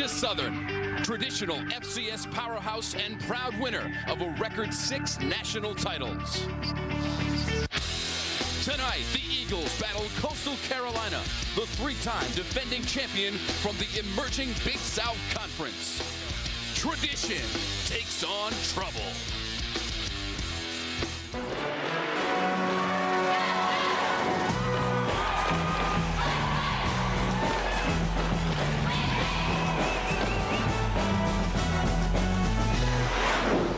Georgia Southern, traditional FCS powerhouse and proud winner of a record 6 national titles. Tonight, the Eagles battle Coastal Carolina, the 3-time defending champion from the emerging Big South Conference. Tradition takes on trouble.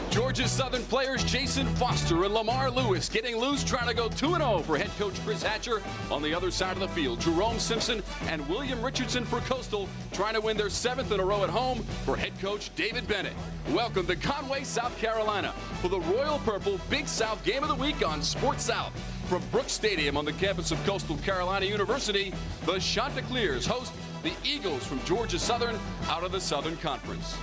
Georgia Southern players Jason Foster and Lamar Lewis getting loose, trying to go 2-0 for head coach Chris Hatcher. On the other side of the field, Jerome Simpson and William Richardson for Coastal trying to win their 7th in a row at home for head coach David Bennett. Welcome to Conway, South Carolina for the Royal Purple Big South Game of the Week on Sports South. From Brooks Stadium on the campus of Coastal Carolina University, the Chanticleers host the Eagles from Georgia Southern out of the Southern Conference.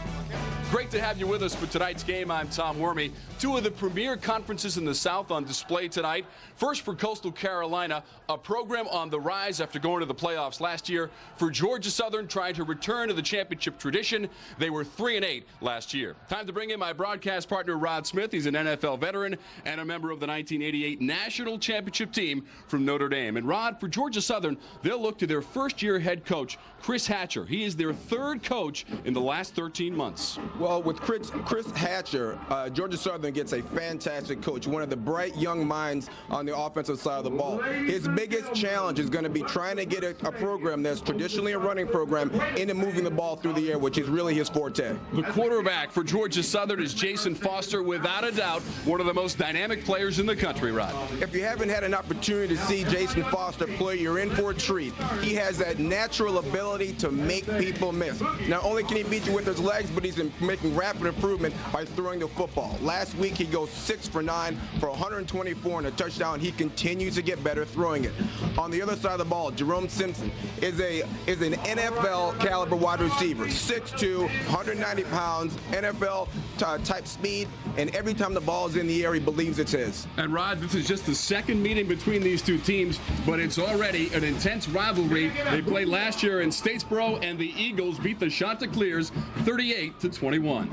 Great to have you with us for tonight's game. I'm Tom Wormy. 2 of the premier conferences in the South on display tonight. First for Coastal Carolina, a program on the rise after going to the playoffs last year. For Georgia Southern, trying to return to the championship tradition. They were 3-8 last year. Time to bring in my broadcast partner, Rod Smith. He's an NFL veteran and a member of the 1988 National Championship team from Notre Dame. And Rod, for Georgia Southern, they'll look to their first-year head coach, Chris Hatcher. He is their 3rd coach in the last 13 months. Well, with Chris Hatcher, Georgia Southern gets a fantastic coach, one of the bright young minds on the offensive side of the ball. His biggest challenge is going to be trying to get a program that's traditionally a running program into moving the ball through the air, which is really his forte. The quarterback for Georgia Southern is Jason Foster, without a doubt, one of the most dynamic players in the country, Rod. If you haven't had an opportunity to see Jason Foster play, you're in for a treat. He has that natural ability to make people miss. Not only can he beat you with his legs, but he's making rapid improvement by throwing the football. Last week he goes 6 for 9 for 124 and a touchdown. He continues to get better throwing it. On the other side of the ball, Jerome Simpson is an NFL caliber wide receiver, 6'2", 190 pounds, NFL type speed, and every time the ball is in the air, he believes it's his. And Rod, this is just the 2nd meeting between these 2 teams, but it's already an intense rivalry. They played last year in Statesboro, and the Eagles beat the Chanticleers 38-21.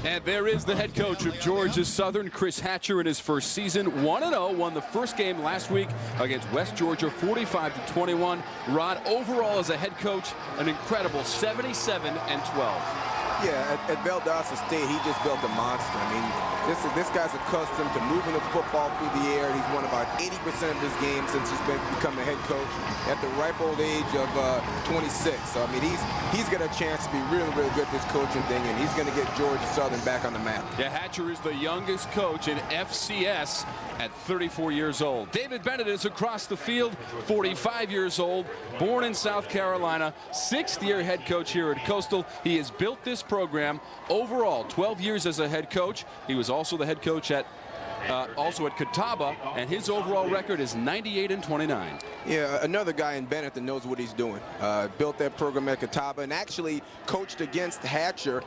And there is the head coach of Georgia Southern, Chris Hatcher, in his first season. 1-0, won the first game last week against West Georgia, 45-21. Rod, overall as a head coach, an incredible 77-12. Yeah, at Valdosta State, he just built a monster. I mean, this guy's accustomed to moving the football through the air. He's won about 80% of his games since he's become a head coach at the ripe old age of 26. So, I mean, he's got a chance to be really, really good at this coaching thing, and he's going to get Georgia Southern back on the map. Yeah, Hatcher is the youngest coach in FCS at 34 years old. David Bennett is across the field, 45 years old, born in South Carolina, 6th-year head coach here at Coastal. He has built this program overall 12 years as a head coach. He was also the head coach at Catawba, and his overall record is 98-29. Yeah, another guy in Bennett that knows what he's doing. Built that program at Catawba and actually coached against Hatcher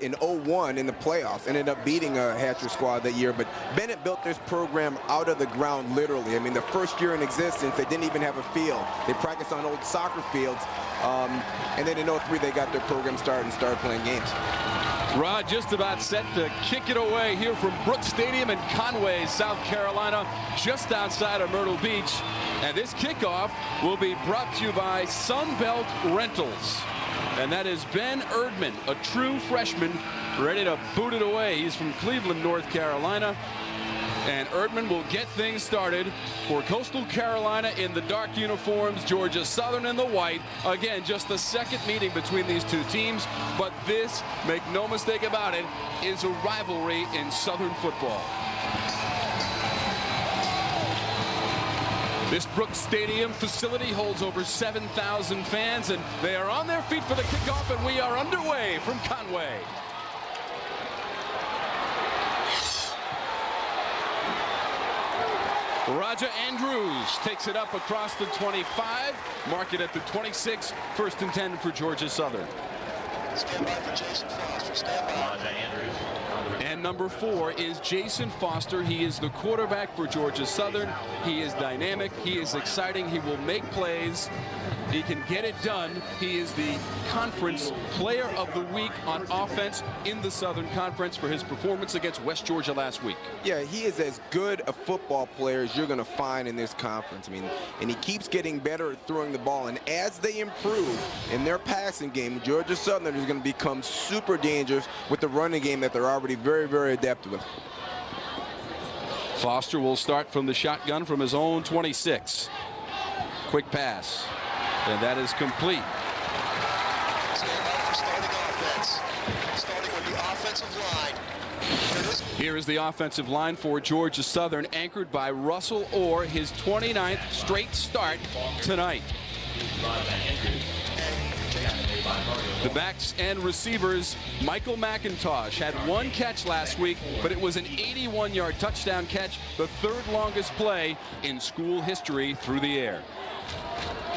in 01 in the playoffs. Ended up beating a Hatcher squad that year, but Bennett built this program out of the ground, literally. I mean, the first year in existence, they didn't even have a field. They practiced on old soccer fields, and then in 03, they got their program started and started playing games. Rod just about set to kick it away here from Brooks Stadium in Conway, South Carolina, just outside of Myrtle Beach. And this kickoff will be brought to you by Sunbelt Rentals. And that is Ben Erdman, a true freshman, ready to boot it away. He's from Cleveland, North Carolina. And Erdman will get things started for Coastal Carolina in the dark uniforms, Georgia Southern in the white. Again, just the 2nd meeting between these 2 teams. But this, make no mistake about it, is a rivalry in Southern football. This Brooks Stadium facility holds over 7,000 fans, and they are on their feet for the kickoff, and we are underway from Conway. Raja Andrews takes it up across the 25, mark it at the 26, 1st and 10 for Georgia Southern. Stand by for Jason Foster, stand by. Raja Andrews. And number 4 is Jason Foster. He is the quarterback for Georgia Southern. He is dynamic. He is exciting. He will make plays. He can get it done. He is the conference player of the week on offense in the Southern Conference for his performance against West Georgia last week. Yeah, he is as good a football player as you're going to find in this conference. I mean, and he keeps getting better at throwing the ball. And as they improve in their passing game, Georgia Southern is going to become super dangerous with the running game that they're already very, very adept with. Foster will start from the shotgun from his own 26. Quick pass. And that is complete. Starting with the offensive line. Here is the offensive line for Georgia Southern, anchored by Russell Orr, his 29th straight start tonight. The backs and receivers, Michael McIntosh had 1 catch last week, but it was an 81-yard touchdown catch, the 3rd longest play in school history through the air.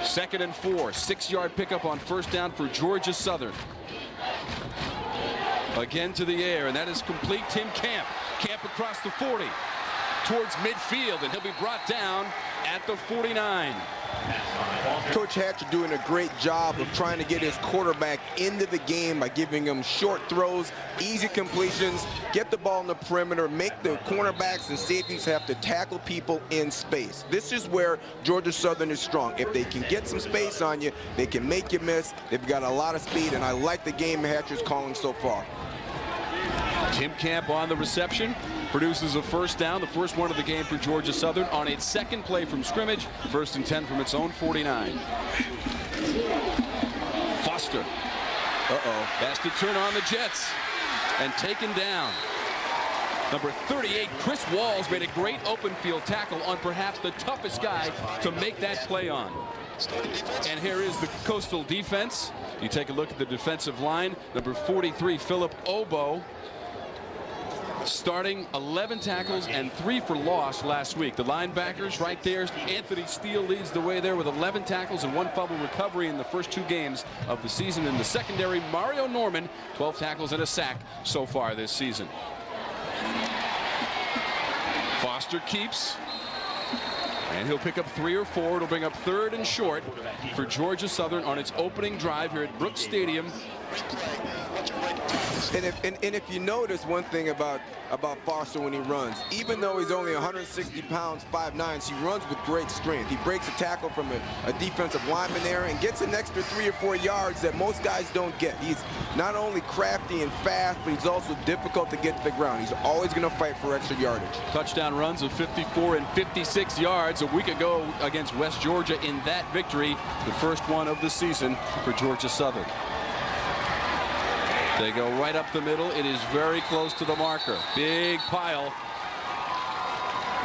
2nd and 4, 6-yard pickup on first down for Georgia Southern. Again to the air, and that is complete. Tim Camp. Camp across the 40 towards midfield, and he'll be brought down at the 49. Coach Hatcher doing a great job of trying to get his quarterback into the game by giving him short throws, easy completions, get the ball in the perimeter, make the cornerbacks and safeties have to tackle people in space. This is where Georgia Southern is strong. If they can get some space on you, they can make you miss. They've got a lot of speed, and I like the game Hatcher's calling so far. Tim Camp on the reception. Produces a first down, the first one of the game for Georgia Southern on its 2nd play from scrimmage. 1st and 10 from its own 49. Foster. Has to turn on the Jets and taken down. Number 38, Chris Walls, made a great open field tackle on perhaps the toughest guy to make that play on. And here is the Coastal defense. You take a look at the defensive line. Number 43, Philip Obo, starting 11 tackles and 3 for loss last week. The linebackers right there. Anthony Steele leads the way there with 11 tackles and 1 fumble recovery in the first 2 games of the season. In the secondary, Mario Norman, 12 tackles and a sack so far this season. Foster keeps, and he'll pick up 3 or 4. It'll bring up 3rd and short for Georgia Southern on its opening drive here at Brooks Stadium. And if you notice one thing about Foster when he runs, even though he's only 160 pounds, 5'9", he runs with great strength. He breaks a tackle from a defensive lineman there and gets an extra 3 or 4 yards that most guys don't get. He's not only crafty and fast, but he's also difficult to get to the ground. He's always going to fight for extra yardage. Touchdown runs of 54 and 56 yards a week ago against West Georgia in that victory, the first one of the season for Georgia Southern. They go right up the middle. It is very close to the marker. Big pile.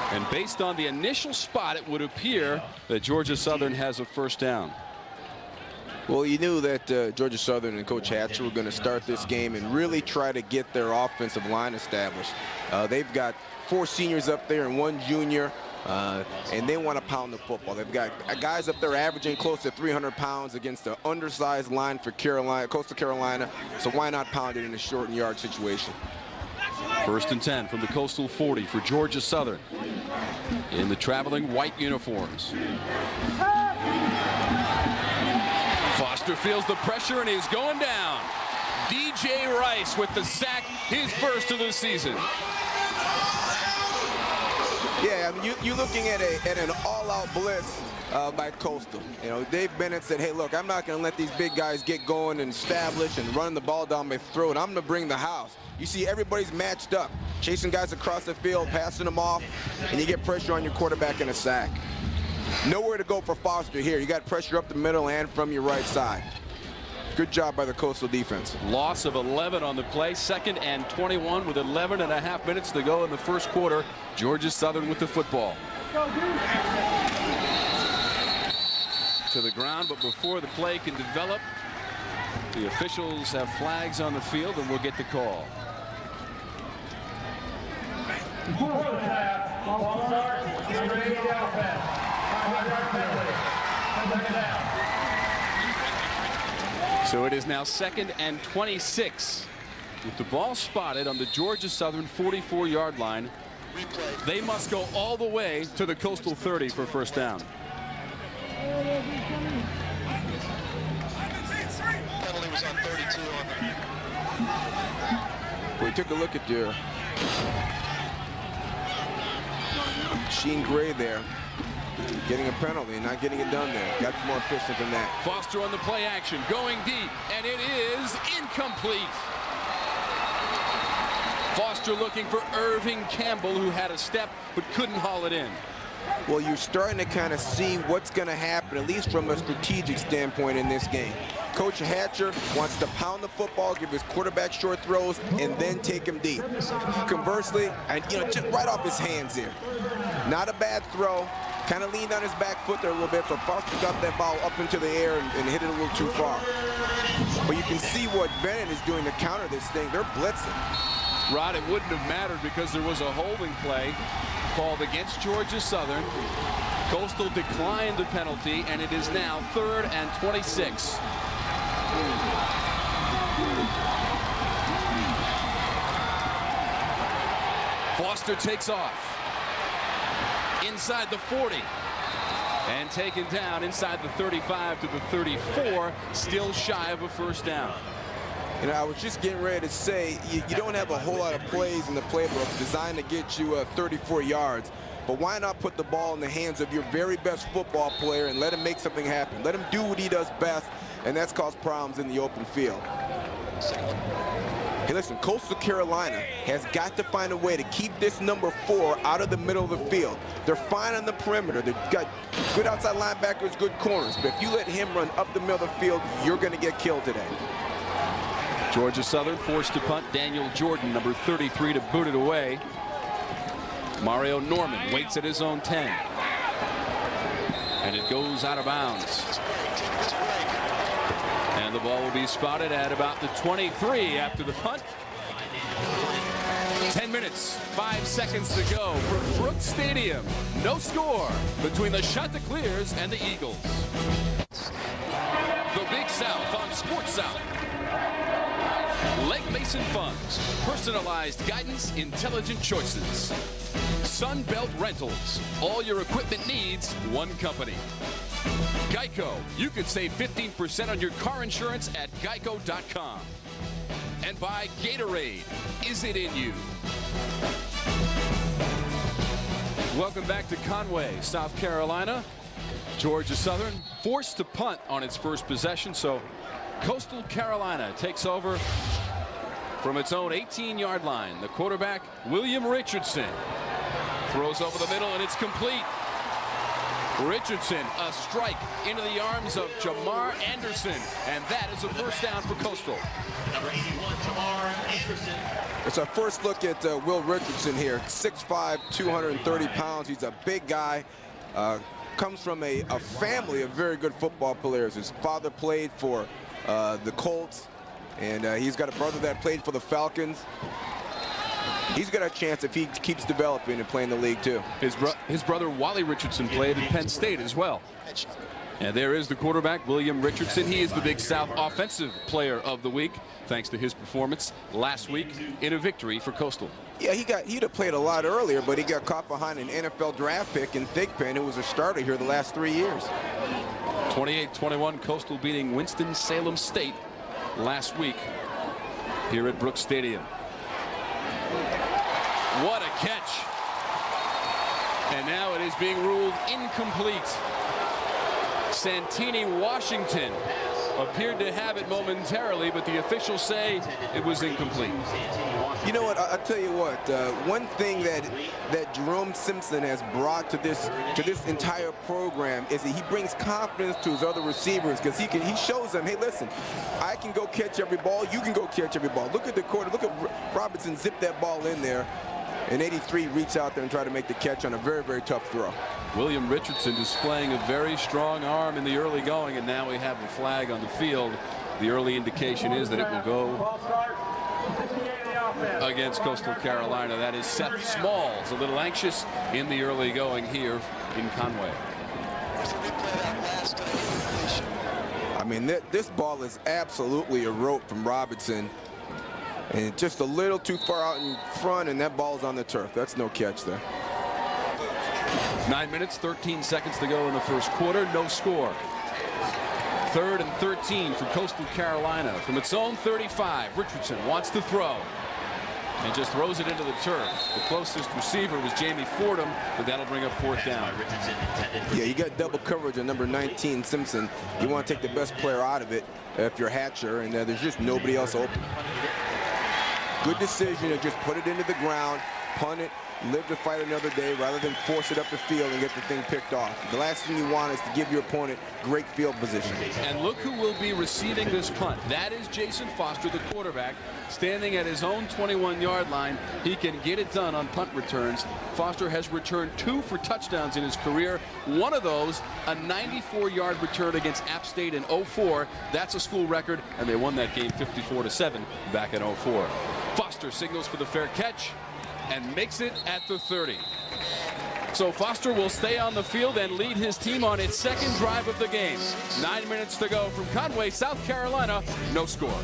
And based on the initial spot, it would appear that Georgia Southern has a first down. Well, you knew that Georgia Southern and Coach Hatcher were going to start this game and really try to get their offensive line established. They've got 4 seniors up there and 1 junior. And they want to pound the football. They've got guys up there averaging close to 300 pounds against an undersized line for Coastal Carolina. So why not pound it in a short and yard situation? 1st and 10 from the Coastal 40 for Georgia Southern in the traveling white uniforms. Foster feels the pressure and he's going down. DJ Rice with the sack, his first of the season. Yeah, I mean, you're looking at an all-out blitz by Coastal. You know, Dave Bennett said, hey, look, I'm not going to let these big guys get going and establish and run the ball down my throat. I'm going to bring the house. You see everybody's matched up, chasing guys across the field, passing them off, and you get pressure on your quarterback in a sack. Nowhere to go for Foster here. You got pressure up the middle and from your right side. Good job by the Coastal defense. Loss of 11 on the play. 2nd and 21 with 11.5 minutes to go in the first quarter. Georgia Southern with the football. To the ground, but before the play can develop, the officials have flags on the field and we'll get the call. Before the half, ball starts, number 8 offense. 5-yard penalty. Second down. So it is now 2nd and 26 With the ball spotted on the Georgia Southern 44-yard line, they must go all the way to the Coastal 30 for first down. Penalty was on 32 on the... We took a look at your Sheen Gray there, getting a penalty and not getting it done there. That's more efficient than that. Foster on the play action, going deep, and it is incomplete. Foster looking for Irving Campbell, who had a step but couldn't haul it in. Well, you're starting to kind of see what's going to happen, at least from a strategic standpoint in this game. Coach Hatcher wants to pound the football, give his quarterback short throws, and then take him deep. Conversely, and just right off his hands here. Not a bad throw. Kind of leaned on his back foot there a little bit, so Foster got that ball up into the air and hit it a little too far. But you can see what Bennett is doing to counter this thing. They're blitzing. Rod, it wouldn't have mattered because there was a holding play called against Georgia Southern. Coastal declined the penalty, and it is now 3rd and 26. Foster takes off inside the 40 and taken down inside the 35 to the 34, still shy of a first down. I was just getting ready to say, you don't have a whole lot of plays in the playbook designed to get you 34 yards. But why not put the ball in the hands of your very best football player and let him make something happen? Let him do what he does best, and that's caused problems in the open field. Hey, listen, Coastal Carolina has got to find a way to keep this number 4 out of the middle of the field. They're fine on the perimeter. They've got good outside linebackers, good corners. But if you let him run up the middle of the field, you're going to get killed today. Georgia Southern forced to punt. Daniel Jordan, number 33, to boot it away. Mario Norman waits at his own 10. And it goes out of bounds. And the ball will be spotted at about the 23 after the punt. 10 minutes, 5 seconds to go from Brooks Stadium. No score between the Chanticleers and the Eagles. The Big South on Sports South. Lake Mason Funds, personalized guidance, intelligent choices. Sunbelt Rentals, all your equipment needs, one company. Geico, you could save 15% on your car insurance at geico.com. And by Gatorade, is it in you? Welcome back to Conway, South Carolina. Georgia Southern forced to punt on its first possession, so Coastal Carolina takes over from its own 18-yard line. The quarterback, William Richardson, throws over the middle, and it's complete. Richardson, a strike into the arms of Jamar Anderson, and that is a first down for Coastal. Number 81, Jamar Anderson. It's our first look at Will Richardson here. 6'5", 230 pounds. He's a big guy. Comes from a family of very good football players. His father played for the Colts, and he's got a brother that played for the Falcons. He's got a chance if he keeps developing and playing the league too. His brother Wally Richardson played at Penn State as well. And there is the quarterback, William Richardson. He is the Big South Offensive Player of the Week, thanks to his performance last week in a victory for Coastal. Yeah, he'd have played a lot earlier, but he got caught behind an NFL draft pick in Thigpen, who was a starter here the last 3 years. 28-21, Coastal beating Winston-Salem State last week here at Brooks Stadium. What a catch. And now it is being ruled incomplete. Santini Washington appeared to have it momentarily, but the officials say it was incomplete. You know what? I'll tell you what. One thing that Jerome Simpson has brought to this entire program is that he brings confidence to his other receivers, because he shows them, hey, listen, I can go catch every ball. You can go catch every ball. Look at the quarter. Look at Robertson zip that ball in there, and 83 reach out there and try to make the catch on a very, very tough throw. William Richardson displaying a very strong arm in the early going, and now we have a flag on the field. The early indication is that it will go against Coastal Carolina. That is Seth Smalls, a little anxious in the early going here in Conway. I mean, this ball is absolutely a rope from Robertson. And just a little too far out in front, and that ball's on the turf. That's no catch there. 9 minutes, 13 seconds to go in the first quarter. No score. 3rd and 13 for Coastal Carolina. From its own 35, Richardson wants to throw. And just throws it into the turf. The closest receiver was Jamie Fordham, but that'll bring up 4th down. Yeah, you got double coverage on number 19, Simpson. You want to take the best player out of it if you're Hatcher, and there's just nobody else open. Good decision to just put it into the ground, punt it, live to fight another day rather than force it up the field and get the thing picked off. The last thing you want is to give your opponent great field position. And look who will be receiving this punt. That is Jason Foster, the quarterback, standing at his own 21-yard line. He can get it done on punt returns. Foster has returned 2 for touchdowns in his career. One of those, a 94-yard return against App State in 04. That's a school record, and they won that game 54-7 back in 04. Foster signals for the fair catch and makes it at the 30. So Foster will stay on the field and lead his team on its 2nd drive of the game. 9 minutes to go from Conway, South Carolina. No score.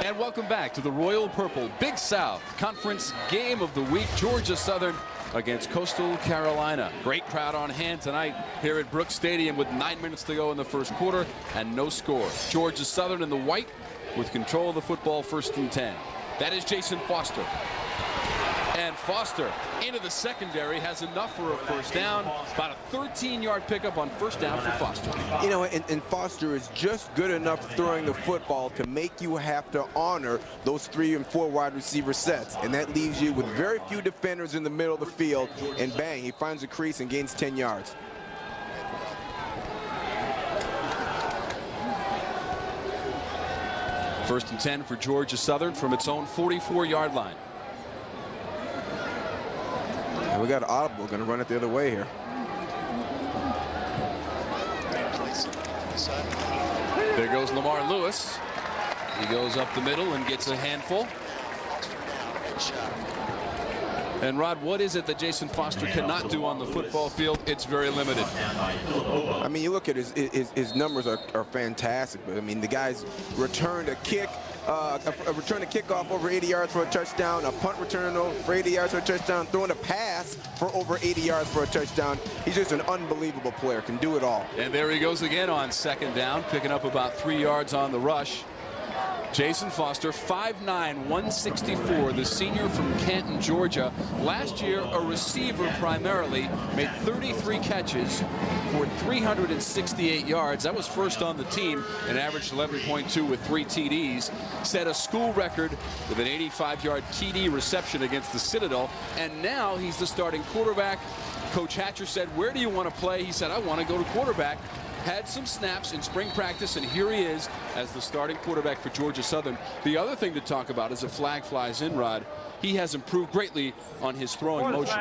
And welcome back to the Royal Purple Big South Conference Game of the Week. Georgia Southern against Coastal Carolina. Great crowd on hand tonight here at Brooks Stadium with 9 minutes to go in the first quarter and no score. Georgia Southern in the white with control of the football, 1st and 10. That is Jason Foster. And Foster into the secondary has enough for a 1st down. About a 13-yard pickup on 1st down for Foster. You know, and Foster is just good enough throwing the football to make you have to honor those 3 and 4 wide receiver sets. And that leaves you with very few defenders in the middle of the field. And bang, he finds a crease and gains 10 yards. First and 10 for Georgia Southern from its own 44-yard line. And we got an audible, going to run it the other way here. There goes Lamar Lewis. He goes up the middle and gets a handful. And Rod, what is it that Jason Foster cannot do on the football field? It's very limited. I mean, you look at his numbers are fantastic, but I mean, the guy's returned a kick, return a kickoff over 80 yards for a touchdown, a punt return for 80 yards for a touchdown, throwing a pass for over 80 yards for a touchdown. He's just an unbelievable player, can do it all. And there he goes again on 2nd down, picking up about 3 yards on the rush. Jason Foster, 5'9", 164, the senior from Canton, Georgia. Last year, a receiver primarily, made 33 catches for 368 yards. That was 1st on the team and averaged 11.2 with 3 TDs. Set a school record with an 85-yard TD reception against the Citadel. And now he's the starting quarterback. Coach Hatcher said, "Where do you want to play?" He said, "I want to go to quarterback." Had some snaps in spring practice, and here he is as the starting quarterback for Georgia Southern. The other thing to talk about is a flag flies in, Rod. He has improved greatly on his throwing motion.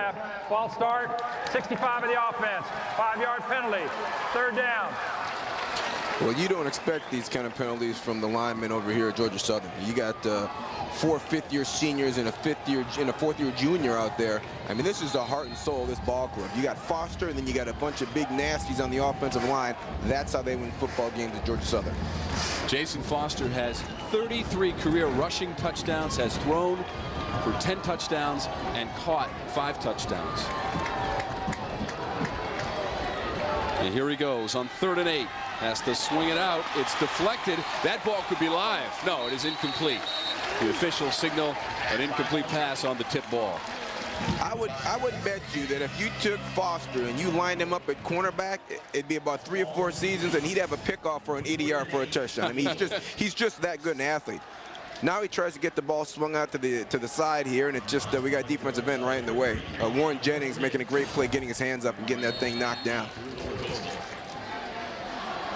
False start, 65 of the offense, 5-yard penalty, 3rd down. Well, you don't expect these kind of penalties from the linemen over here at Georgia Southern. You got 4 fifth-year seniors and a 4th-year junior out there. I mean, this is the heart and soul of this ball club. You got Foster, and then you got a bunch of big nasties on the offensive line. That's how they win football games at Georgia Southern. Jason Foster has 33 career rushing touchdowns, has thrown for 10 touchdowns, and caught 5 touchdowns. And here he goes on 3rd and 8. Has to swing it out. It's deflected. That ball could be live. No, it is incomplete. The official signal an incomplete pass on the tip ball. I would bet you that if you took Foster and you lined him up at cornerback, it'd be about 3 or 4 seasons, and he'd have a pickoff for an 80-yard for a touchdown. I mean, he's just that good an athlete. Now he tries to get the ball swung out to the side here, and it just we got defensive end right in the way. Warren Jennings making a great play, getting his hands up and getting that thing knocked down.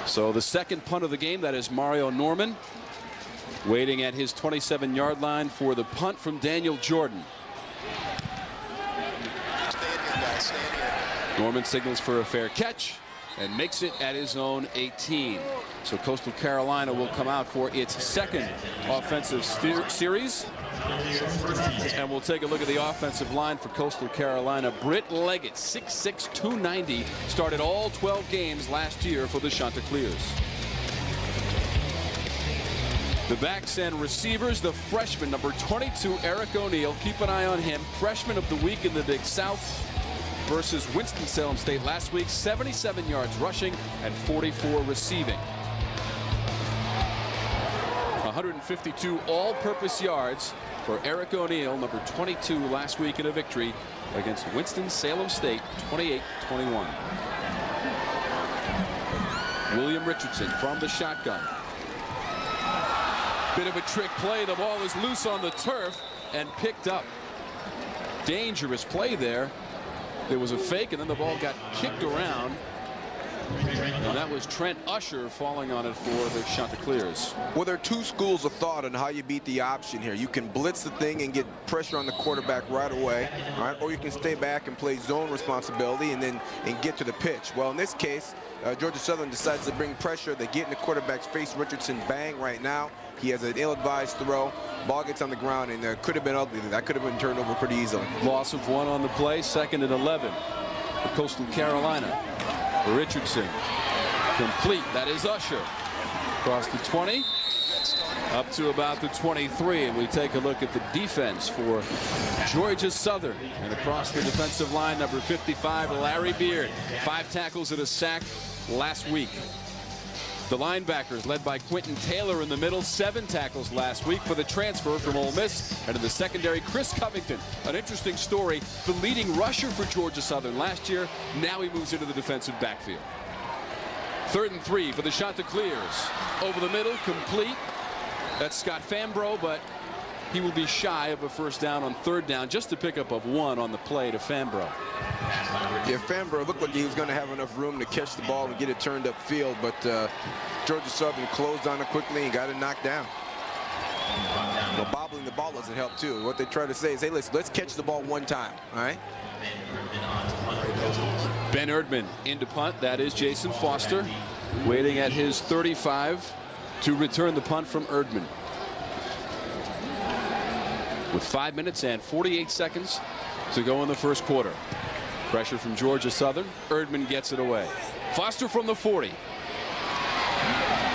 So the 2nd punt of the game, that is Mario Norman, waiting at his 27-yard line for the punt from Daniel Jordan. Norman signals for a fair catch and makes it at his own 18. So Coastal Carolina will come out for its 2nd offensive series. And we'll take a look at the offensive line for Coastal Carolina. Britt Leggett, 6'6", 290, started all 12 games last year for the Chanticleers. The backs and receivers, the freshman, number 22, Eric O'Neal. Keep an eye on him. Freshman of the week in the Big South versus Winston-Salem State last week. 77 yards rushing and 44 receiving. 152 all-purpose yards for Eric O'Neal, number 22, last week in a victory against Winston-Salem State, 28-21. William Richardson from the shotgun. Bit of a trick play. The ball is loose on the turf and picked up. Dangerous play there. There was a fake, and then the ball got kicked around. And that was Trent Usher falling on it for the Chanticleers. Well, there are two schools of thought on how you beat the option here. You can blitz the thing and get pressure on the quarterback right away, all right? Or you can stay back and play zone responsibility and get to the pitch. Well, in this case, Georgia Southern decides to bring pressure. They get in the quarterback's face. Richardson bang right now. He has an ill-advised throw. Ball gets on the ground, and could have been ugly. That could have been turned over pretty easily. Loss of 1 on the play. 2nd and 11 for Coastal Carolina. Richardson complete. That is Usher. Across the 20. Up to about the 23. And we take a look at the defense for Georgia Southern. And across the defensive line, number 55, Larry Beard. 5 tackles and a sack last week. The linebackers led by Quentin Taylor in the middle. 7 tackles last week for the transfer from Ole Miss. And in the secondary, Chris Covington. An interesting story. The leading rusher for Georgia Southern last year. Now he moves into the defensive backfield. 3rd and 3 for the Chanticleers. Over the middle, complete. That's Scott Fambro, but he will be shy of a first down on 3rd down. Just a pickup of 1 on the play to Fambro. Yeah, Fambro looked like he was going to have enough room to catch the ball and get it turned upfield, but Georgia Southern closed on it quickly and got it knocked down. Well, bobbling the ball doesn't help too. What they try to say is, hey, let's catch the ball 1 time, all right? Ben Erdman into punt. That is Jason Foster waiting at his 35 to return the punt from Erdman. With 5 minutes and 48 seconds to go in the first quarter. Pressure from Georgia Southern. Erdman gets it away. Foster from the 40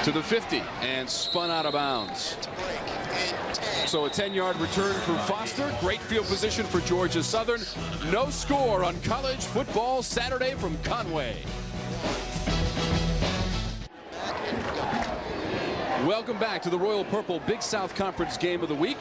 to the 50 and spun out of bounds. So a 10-yard return for Foster. Great field position for Georgia Southern. No score on college football Saturday from Conway. Welcome back to the Royal Purple Big South Conference Game of the Week.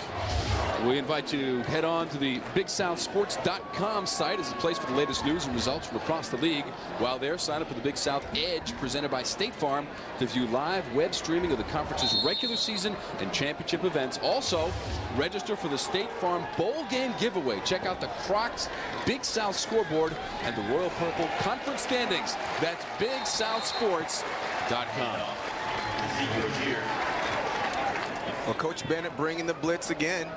We invite you to head on to the BigSouthSports.com site as a place for the latest news and results from across the league. While there, sign up for the Big South Edge presented by State Farm to view live web streaming of the conference's regular season and championship events. Also, register for the State Farm Bowl Game giveaway. Check out the Crocs Big South scoreboard and the Royal Purple Conference standings. That's BigSouthSports.com. Well, Coach Bennett bringing the blitz again.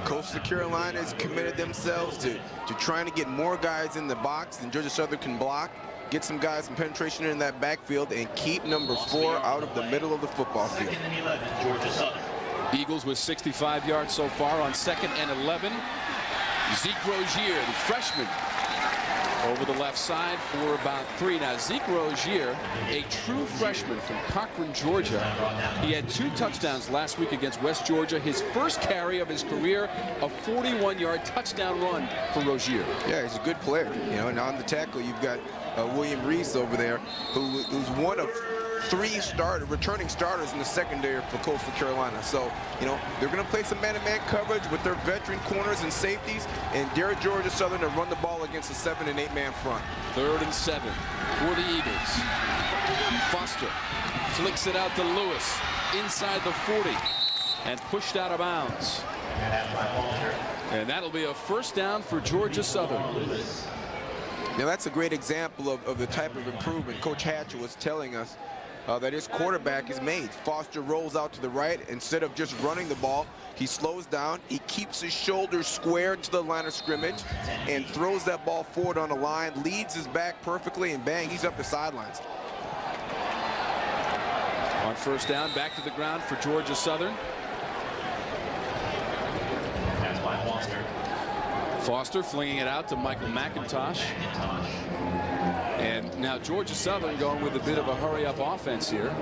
Coastal Carolina has committed themselves to trying to get more guys in the box than Georgia Southern can block, get some guys some penetration in that backfield, and keep number 4 out of the middle of the football field. Eagles with 65 yards so far on 2nd and 11. Zeke Rozier, the freshman, over the left side for about 3. Now, Zeke Rozier, a true freshman from Cochran, Georgia. He had 2 touchdowns last week against West Georgia. His first carry of his career, a 41-yard touchdown run for Rozier. Yeah, he's a good player. You know, and on the tackle, you've got William Reese over there, who's one of 3 returning starters in the secondary for Coastal Carolina. So, you know, they're going to play some man-to-man coverage with their veteran corners and safeties, and dare Georgia Southern to run the ball against a 7- and 8-man front. 3rd and 7 for the Eagles. Foster flicks it out to Lewis inside the 40 and pushed out of bounds. And that'll be a first down for Georgia Southern. Now, that's a great example of the type of improvement Coach Hatcher was telling us that his quarterback has made. Foster rolls out to the right. Instead of just running the ball, he slows down. He keeps his shoulders squared to the line of scrimmage and throws that ball forward on the line, leads his back perfectly, and bang, he's up the sidelines. On first down, back to the ground for Georgia Southern. That's by Foster. Foster flinging it out to Michael McIntosh. And now Georgia Southern going with a bit of a hurry-up offense here.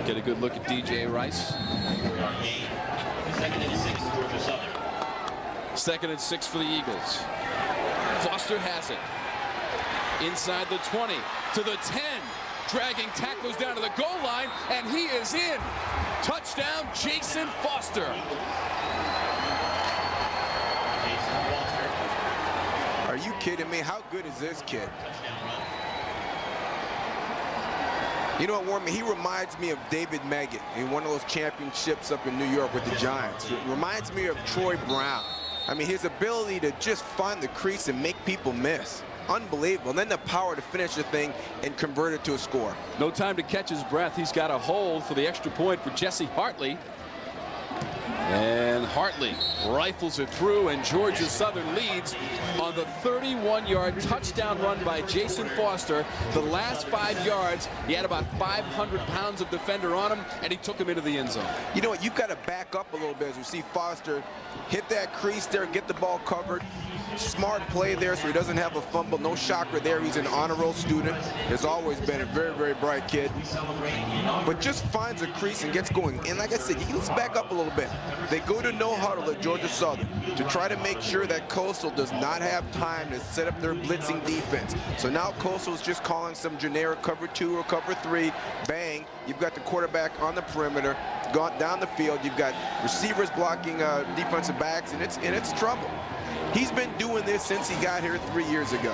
Get a good look at DJ Rice. 2nd and 6, Georgia Southern. 2nd and 6 for the Eagles. Foster has it. Inside the 20 to the 10. Dragging tacklers down to the goal line, and he is in. Touchdown, Jason Foster. Jason Foster. Are you kidding me? How good is this kid? Touchdown run. You know what, Warren? He reminds me of David Meggett in one of those championships up in New York with the Giants. It reminds me of Troy Brown. I mean, his ability to just find the crease and make people miss. Unbelievable. And then the power to finish the thing and convert it to a score. No time to catch his breath. He's got a hold for the extra point for Jesse Hartley. And Hartley rifles it through, and Georgia Southern leads on the 31-yard touchdown run by Jason Foster. The last 5 yards, he had about 500 pounds of defender on him, and he took him into the end zone. You know what? You've got to back up a little bit as we see Foster hit that crease there, get the ball covered. Smart play there so he doesn't have a fumble. No shocker there. He's an honor roll student. Has always been a very, very bright kid. But just finds a crease and gets going. And like I said, let's back up a little bit. They go to no huddle at Georgia Southern to try to make sure that Coastal does not have time to set up their blitzing defense. So now Coastal's just calling some generic cover 2 or cover 3. Bang. You've got the quarterback on the perimeter, gone down the field. You've got receivers blocking defensive backs, and it's trouble. He's been doing this since he got here 3 years ago.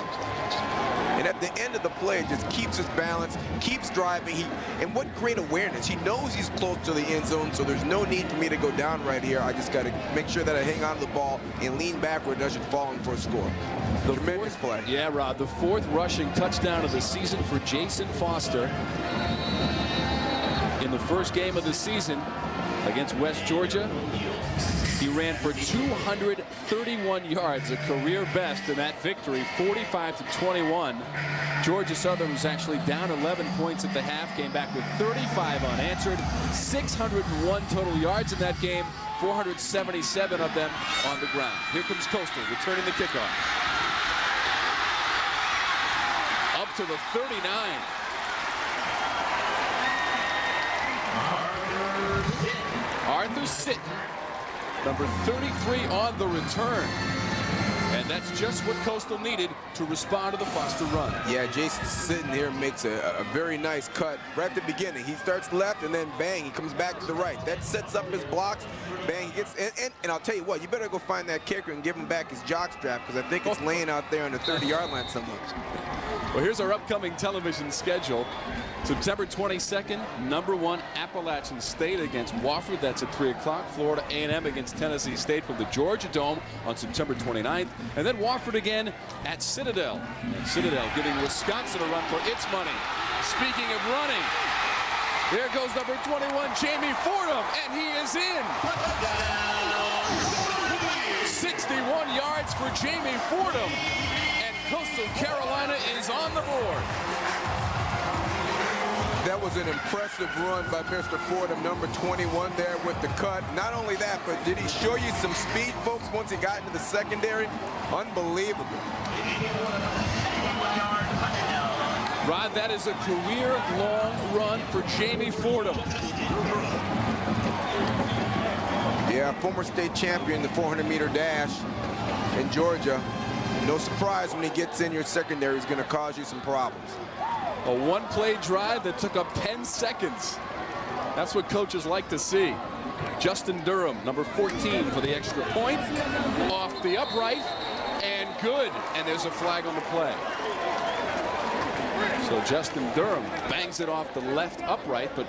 And at the end of the play, just keeps his balance, keeps driving. And what great awareness. He knows he's close to the end zone, so there's no need for me to go down right here. I just got to make sure that I hang on to the ball and lean backward and doesn't fall in for a score. Tremendous play. Yeah, Rob, the 4th rushing touchdown of the season for Jason Foster. In the first game of the season against West Georgia, he ran for 231 yards, a career best in that victory, 45-21. Georgia Southern was actually down 11 points at the half, came back with 35 unanswered, 601 total yards in that game, 477 of them on the ground. Here comes Coastal returning the kickoff. Up to the 39. Arthur Sitton, number 33 on the return. And that's just what Coastal needed to respond to the Foster run. Yeah, Jason Sitton here makes a very nice cut right at the beginning. He starts left and then bang, he comes back to the right. That sets up his blocks. Bang, he gets and I'll tell you what, you better go find that kicker and give him back his jock strap, because I think it's laying out there on the 30-yard line somewhere. Well, here's our upcoming television schedule. September 22nd, #1 Appalachian State against Wofford. That's at 3 o'clock. Florida A&M against Tennessee State from the Georgia Dome on September 29th. And then Wofford again at Citadel. And Citadel giving Wisconsin a run for its money. Speaking of running, there goes number 21, Jamie Fordham, and he is in. 61 yards for Jamie Fordham. Coastal Carolina is on the board. That was an impressive run by Mr. Fordham, number 21 there with the cut. Not only that, but did he show you some speed, folks, once he got into the secondary? Unbelievable. Rod, that is a career-long run for Jamie Fordham. Yeah, former state champion, the 400-meter dash in Georgia. No surprise when he gets in your secondary, he's going to cause you some problems. A one-play drive that took up 10 seconds. That's what coaches like to see. Justin Durham, number 14 for the extra point. Off the upright, and good. And there's a flag on the play. So Justin Durham bangs it off the left upright, but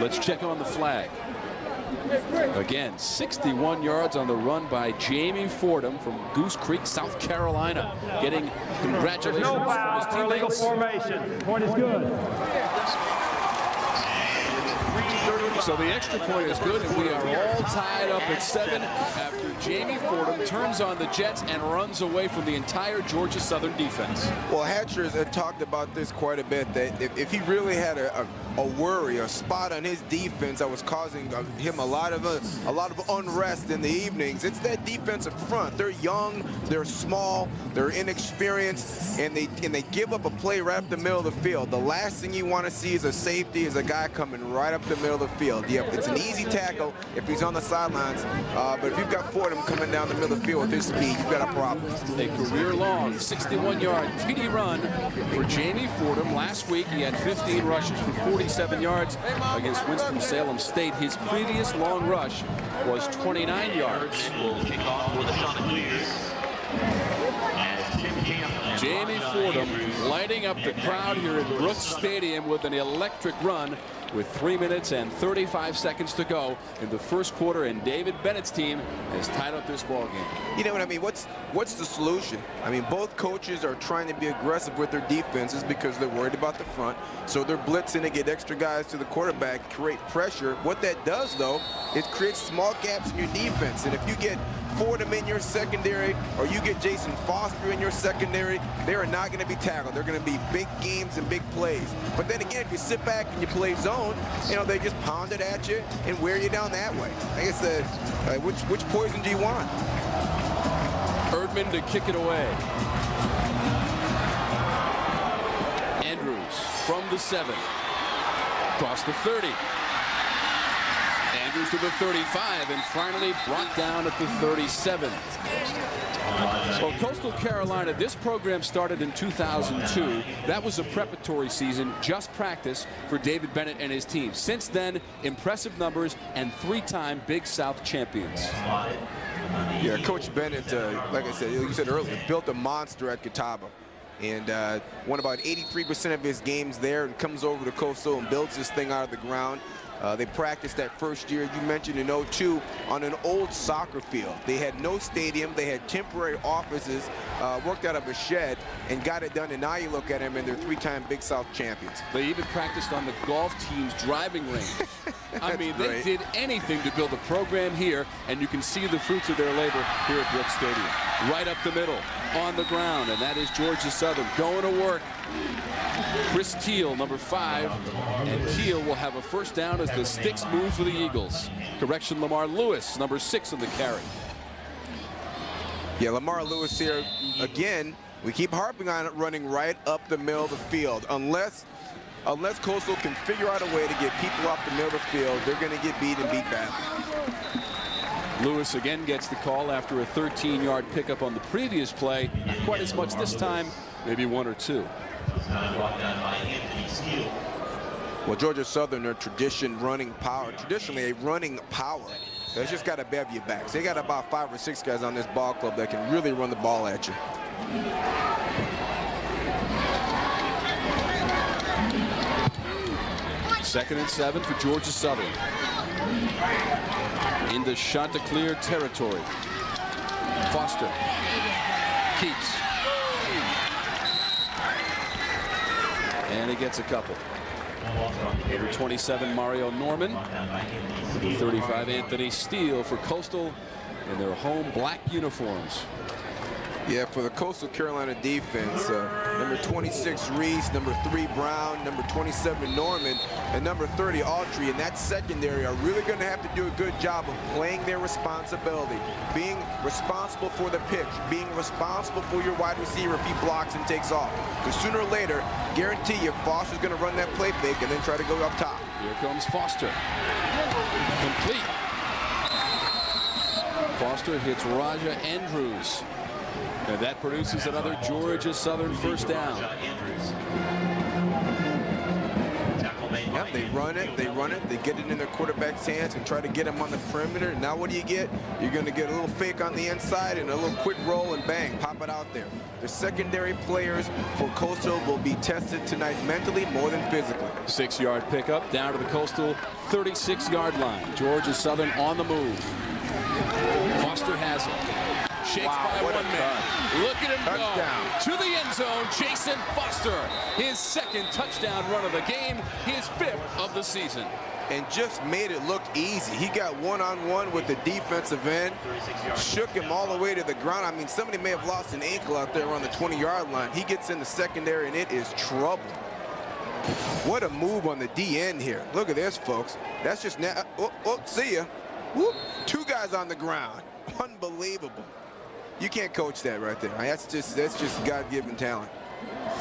let's check on the flag. Again, 61 yards on the run by Jamie Fordham from Goose Creek, South Carolina. Getting congratulations No foul from for his illegal teammates. formation. Point is good. So the extra point is good, and we are all tied up at 7 after Jamie Fordham turns on the Jets and runs away from the entire Georgia Southern defense. Well, Hatcher has talked about this quite a bit, that if he really had a worry, a spot on his defense that was causing him a lot of unrest in the evenings, it's that defensive front. They're young, they're small, they're inexperienced, and they give up a play right up the middle of the field. The last thing you want to see is a safety, is a guy coming right up the middle of the field. Yep, it's an easy tackle if he's on the sidelines, but if you've got Fordham coming down the middle of the field with his speed, you've got a problem. A career-long 61-yard TD run for Jamie Fordham. Last week, he had 15 rushes for 47 yards against Winston-Salem State. His previous long rush was 29 yards. Will kick off for the Chanticleers. As Tim Camp. Jamie Fordham lighting up the crowd here at Brooks Stadium with an electric run with 3 minutes and 35 seconds to go in the first quarter, and David Bennett's team has tied up this ball game. You know what I mean? What's the solution? I mean, both coaches are trying to be aggressive with their defenses because they're worried about the front. So they're blitzing to get extra guys to the quarterback, create pressure. What that does, though, is create small gaps in your defense. And if you get Fordham in your secondary, or you get Jason Foster in your secondary, they are not going to be tackled. They're going to be big games and big plays. But then again, if you sit back and you play zone, you know, they just pound it at you and wear you down that way. I guess which poison do you want? Erdman to kick it away. Andrews from the 7. Across the 30. Andrews to the 35, and finally brought down at the 37. Well, Coastal Carolina, this program started in 2002. That was a preparatory season, just practice for David Bennett and his team. Since then, impressive numbers and 3-time Big South champions. Yeah, Coach Bennett, like I said, you said earlier, built a monster at Catawba. And won about 83% of his games there, and comes over to Coastal and builds this thing out of the ground. They practiced that first year, you mentioned, in 02 on an old soccer field. They had no stadium. They had temporary offices, worked out of a shed, and got it done. And now you look at them, and they're 3-time Big South champions. They even practiced on the golf team's driving range. I mean, they did anything to build a program here, and you can see the fruits of their labor here at Brooks Stadium. Right up the middle, on the ground, and that is Georgia Southern going to work. Chris Teal, number 5, and Teal will have a first down as the sticks move for the Eagles. Correction, Lamar Lewis, number 6 on the carry. Yeah, Lamar Lewis here again. We keep harping on it, running right up the middle of the field. Unless Coastal can figure out a way to get people off the middle of the field, they're going to get beat and beat badly. Lewis again gets the call after a 13-yard pickup on the previous play. Not quite as much this time, maybe 1 or 2. Brought down by Anthony Steele. Well, Georgia Southern, their traditionally a running power. They just got to bev you back. So they got about 5 or 6 guys on this ball club that can really run the ball at you. Second and 7 for Georgia Southern. Into Chanticleer territory. Foster keeps. And he gets a couple. Number 27, Mario Norman. Number 35, Anthony Steele for Coastal in their home black uniforms. Yeah, for the Coastal Carolina defense, number 26, Reese, number 3, Brown, number 27, Norman, and number 30, Autry, and that secondary are really going to have to do a good job of playing their responsibility, being responsible for the pitch, being responsible for your wide receiver if he blocks and takes off. Because sooner or later, guarantee you, Foster's going to run that play fake and then try to go up top. Here comes Foster. Complete. Foster hits Raja Andrews. And that produces another Georgia Southern first down. Yep, they run it, they get it in their quarterback's hands and try to get him on the perimeter. Now what do you get? You're going to get a little fake on the inside and a little quick roll and bang, pop it out there. The secondary players for Coastal will be tested tonight mentally more than physically. 6-yard pickup down to the Coastal 36-yard line. Georgia Southern on the move. Foster has it. shakes Wow, by what a one man. Look at him Touchdown. go. To the end zone, Jason Foster. His second touchdown run of the game, his 5th of the season. And just made it look easy. He got one-on-one with the defensive end, shook him all the way to the ground. I mean, somebody may have lost an ankle out there on the 20-yard line. He gets in the secondary, and it is trouble. What a move on the DN here. Look at this, folks. That's just now. See ya. Whoop. 2 guys on the ground. Unbelievable. You can't coach that right there. That's just God-given talent.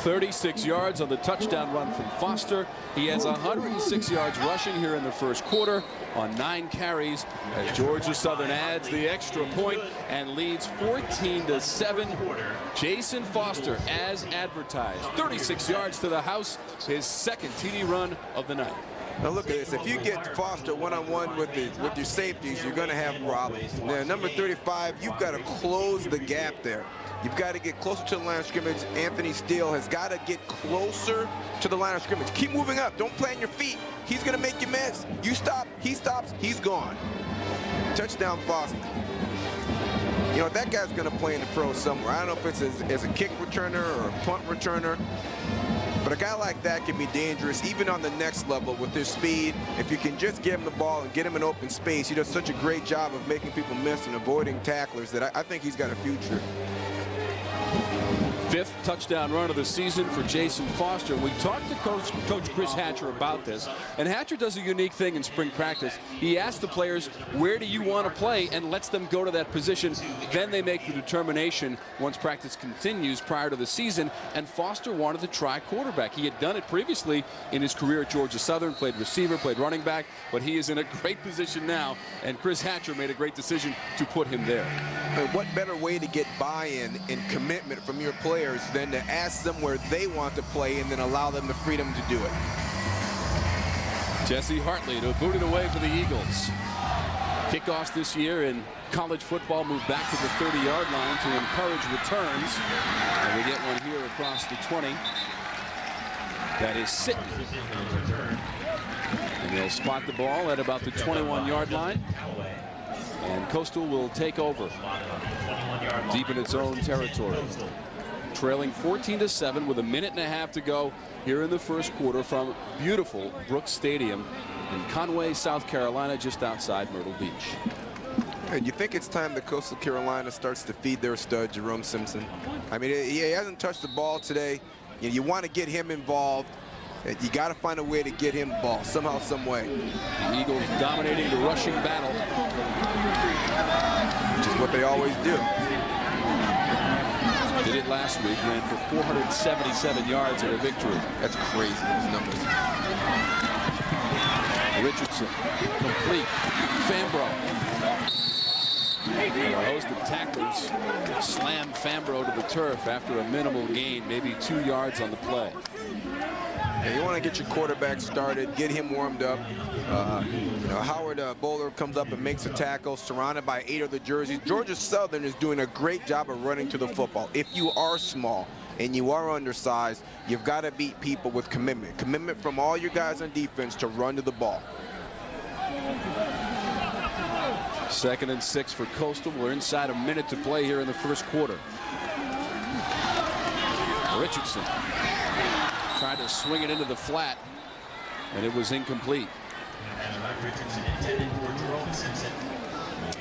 36 yards on the touchdown run from Foster. He has 106 yards rushing here in the first quarter on 9 carries as Georgia Southern adds the extra point and leads 14-7. Jason Foster, as advertised, 36 yards to the house, his second TD run of the night. Now look at this. If you get Foster one-on-one with your safeties, you're going to have problems. Now, number 35, you've got to close the gap there. You've got to get closer to the line of scrimmage. Anthony Steele has got to get closer to the line of scrimmage. Keep moving up. Don't plant your feet. He's going to make you miss. You stop, he stops, he's gone. Touchdown, Foster. You know, that guy's going to play in the pros somewhere. I don't know if it's as a kick returner or a punt returner. But a guy like that can be dangerous even on the next level with his speed. If you can just give him the ball and get him in open space, he does such a great job of making people miss and avoiding tacklers that I think he's got a future. 5th touchdown run of the season for Jason Foster. We talked to Coach Chris Hatcher about this, and Hatcher does a unique thing in spring practice. He asks the players, where do you want to play, and lets them go to that position. Then they make the determination once practice continues prior to the season, and Foster wanted to try quarterback. He had done it previously in his career at Georgia Southern, played receiver, played running back, but he is in a great position now, and Chris Hatcher made a great decision to put him there. But what better way to get buy-in and commitment from your players than to ask them where they want to play and then allow them the freedom to do it. Jesse Hartley to boot it away for the Eagles. Kickoffs this year in college football move back to the 30-yard line to encourage returns. And we get one here across the 20. That is Sitton. And they'll spot the ball at about the 21-yard line. And Coastal will take over deep in its own territory. Trailing 14-7 with 1.5 minutes to go here in the first quarter from beautiful Brooks Stadium in Conway, South Carolina, just outside Myrtle Beach. And you think it's time that Coastal Carolina starts to feed their stud, Jerome Simpson? I mean, he hasn't touched the ball today. You want to get him involved. You got to find a way to get him the ball somehow, some way. The Eagles dominating the rushing battle, which is what they always do. Did it last week, ran for 477 yards in a victory. That's crazy, those numbers. Richardson, complete. Fambro. A host of tacklers slammed Fambro to the turf after a minimal gain, maybe 2 yards on the play. Yeah, you want to get your quarterback started, get him warmed up. Howard Bowler comes up and makes a tackle, surrounded by 8 of the jerseys. Georgia Southern is doing a great job of running to the football. If you are small and you are undersized, you've got to beat people with commitment. Commitment from all your guys on defense to run to the ball. 2nd and 6 for Coastal. We're inside 1 minute to play here in the first quarter. Richardson tried to swing it into the flat, and it was incomplete.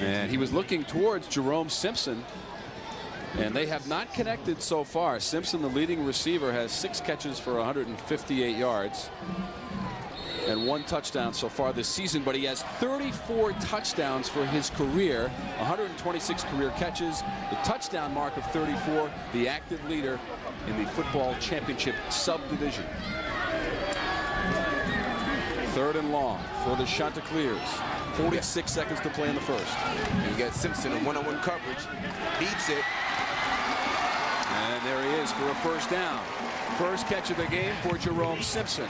And he was looking towards Jerome Simpson, and they have not connected so far. Simpson, the leading receiver, has 6 catches for 158 yards and 1 touchdown so far this season, but he has 34 touchdowns for his career, 126 career catches, the touchdown mark of 34, the active leader in the football championship subdivision. 3rd and long for the Chanticleers. 46 seconds to play in the first. And you got Simpson in one-on-one coverage, beats it. And there he is for a first down. First catch of the game for Jerome Simpson.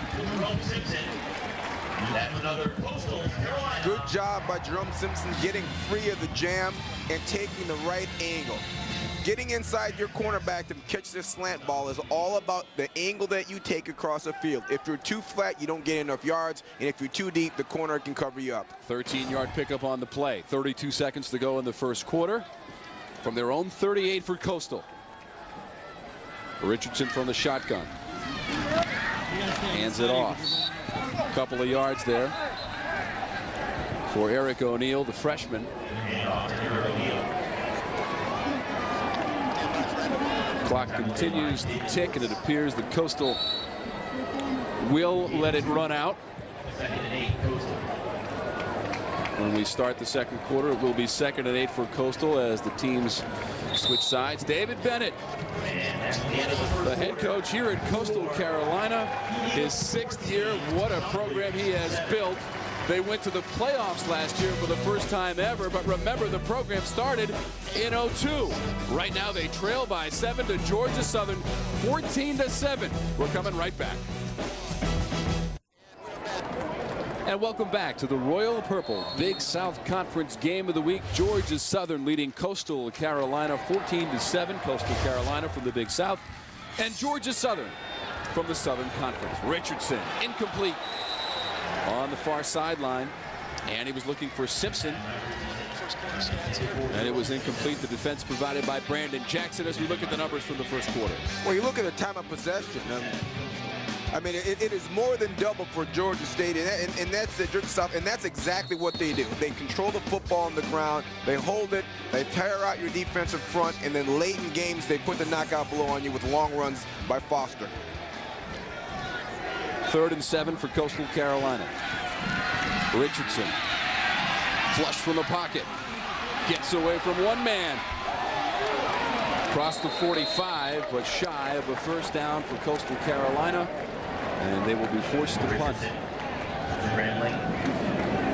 Good job by Jerome Simpson getting free of the jam and taking the right angle. Getting inside your cornerback to catch this slant ball is all about the angle that you take across the field. If you're too flat, you don't get enough yards, and if you're too deep, the corner can cover you up. 13-yard pickup on the play. 32 seconds to go in the first quarter. from their own 38 for Coastal. Richardson from the shotgun. Hands it off. A couple of yards there for Eric O'Neill, the freshman. Clock continues to tick, and it appears that Coastal will let it run out. When we start the second quarter, it will be 2nd and 8 for Coastal as the teams switch sides. David Bennett, the head coach here at Coastal Carolina, his 6th year. What a program he has built. They went to the playoffs last year for the first time ever, but remember, the program started in '02. Right now they trail by 7 to Georgia Southern, 14-7. We're coming right back. And welcome back to the Royal Purple Big South Conference Game of the Week. Georgia Southern leading Coastal Carolina 14-7. Coastal Carolina from the Big South, and Georgia Southern from the Southern Conference. Richardson incomplete on the far sideline, and he was looking for Simpson, and it was incomplete. The defense provided by Brandon Jackson as we look at the numbers from the first quarter. Well, you look at the time of possession. I mean, it is more than double for Georgia State, and that's the Georgia South, and that's exactly what they do. They control the football on the ground, they hold it, they tire out your defensive front, and then late in games they put the knockout blow on you with long runs by Foster. 3rd and 7 for Coastal Carolina. Richardson, flush from the pocket, gets away from one man. Across the 45, but shy of a first down for Coastal Carolina, and they will be forced to punt.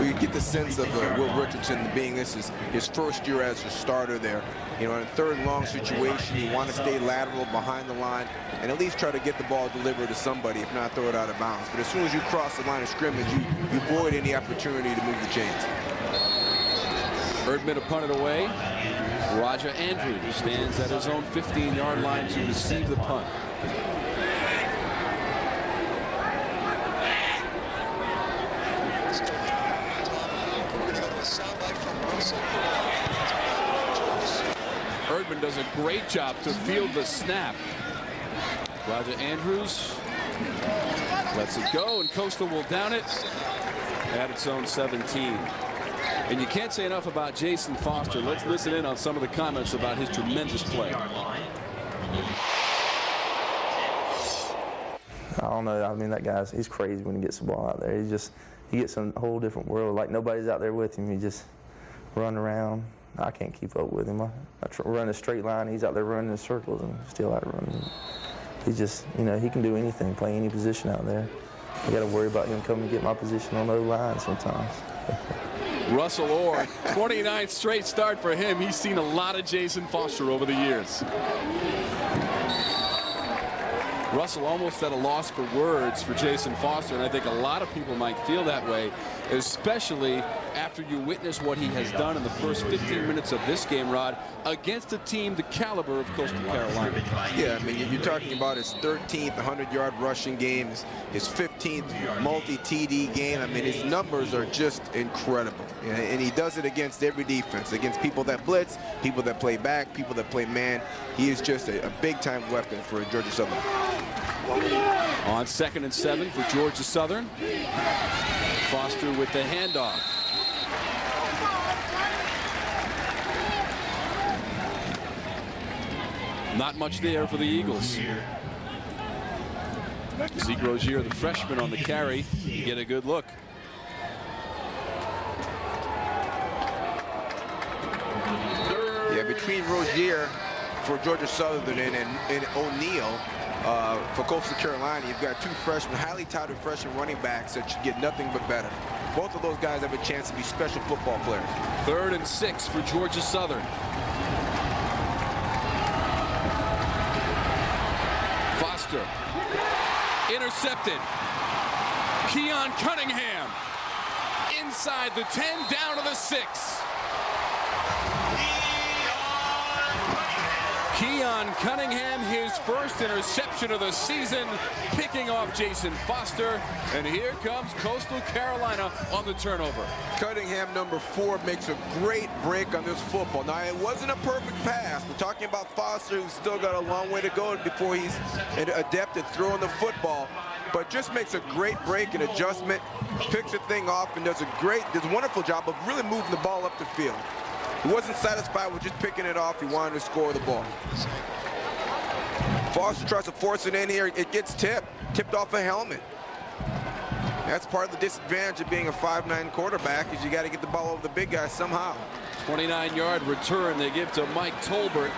You get the sense of Will Richardson being this is his first year as a starter there. You know, in a 3rd and long situation, you want to stay lateral behind the line and at least try to get the ball delivered to somebody, if not throw it out of bounds. But as soon as you cross the line of scrimmage, you avoid any opportunity to move the chains. Erdman to punt it away. Roger Andrews stands at his own 15-yard line to receive the punt. Erdman does a great job to field the snap. Roger Andrews lets it go, and Coastal will down it at its own 17. And you can't say enough about Jason Foster. Let's listen in on some of the comments about his tremendous play. I don't know. I mean, that guy's, he's crazy when he gets the ball out there. He gets in a whole different world. Like nobody's out there with him. He just run around. I can't keep up with him. I run a straight line. He's out there running in circles and still out running. He just, you know, he can do anything, play any position out there. You got to worry about him coming to get my position on the line sometimes. Russell Orr, 29th straight start for him. He's seen a lot of Jason Foster over the years. Russell almost at a loss for words for Jason Foster, and I think a lot of people might feel that way, especially after you witness what he has done in the first 15 minutes of this game, Rod, against a team the caliber of Coastal Carolina. Yeah, I mean, you're talking about his 13th 100-yard rushing game, his 15th multi-TD game. I mean, his numbers are just incredible. And he does it against every defense, against people that blitz, people that play back, people that play man. He is just a big-time weapon for Georgia Southern. On 2nd and 7 for Georgia Southern. Foster with the handoff. Not much there for the Eagles. Zeke Rozier, the freshman, on the carry. You get a good look. Yeah, between Rozier for Georgia Southern and O'Neill for Coastal Carolina, you've got 2 freshmen, highly touted freshman running backs that should get nothing but better. Both of those guys have a chance to be special football players. 3rd and 6 for Georgia Southern. Foster intercepted. Keon Cunningham inside the 10, down to the 6. Keon Leon Cunningham, his first interception of the season, picking off Jason Foster. And here comes Coastal Carolina on the turnover. Cunningham, number 4, makes a great break on this football. Now, it wasn't a perfect pass. We're talking about Foster, who's still got a long way to go before he's adept at throwing the football. But just makes a great break and adjustment, picks the thing off, and does a wonderful job of really moving the ball up the field. He wasn't satisfied with just picking it off. He wanted to score the ball. Foster tries to force it in here. It gets tipped off a helmet. That's part of the disadvantage of being a 5'9" quarterback, is you got to get the ball over the big guy somehow. 29-yard return they give to Mike Tolbert,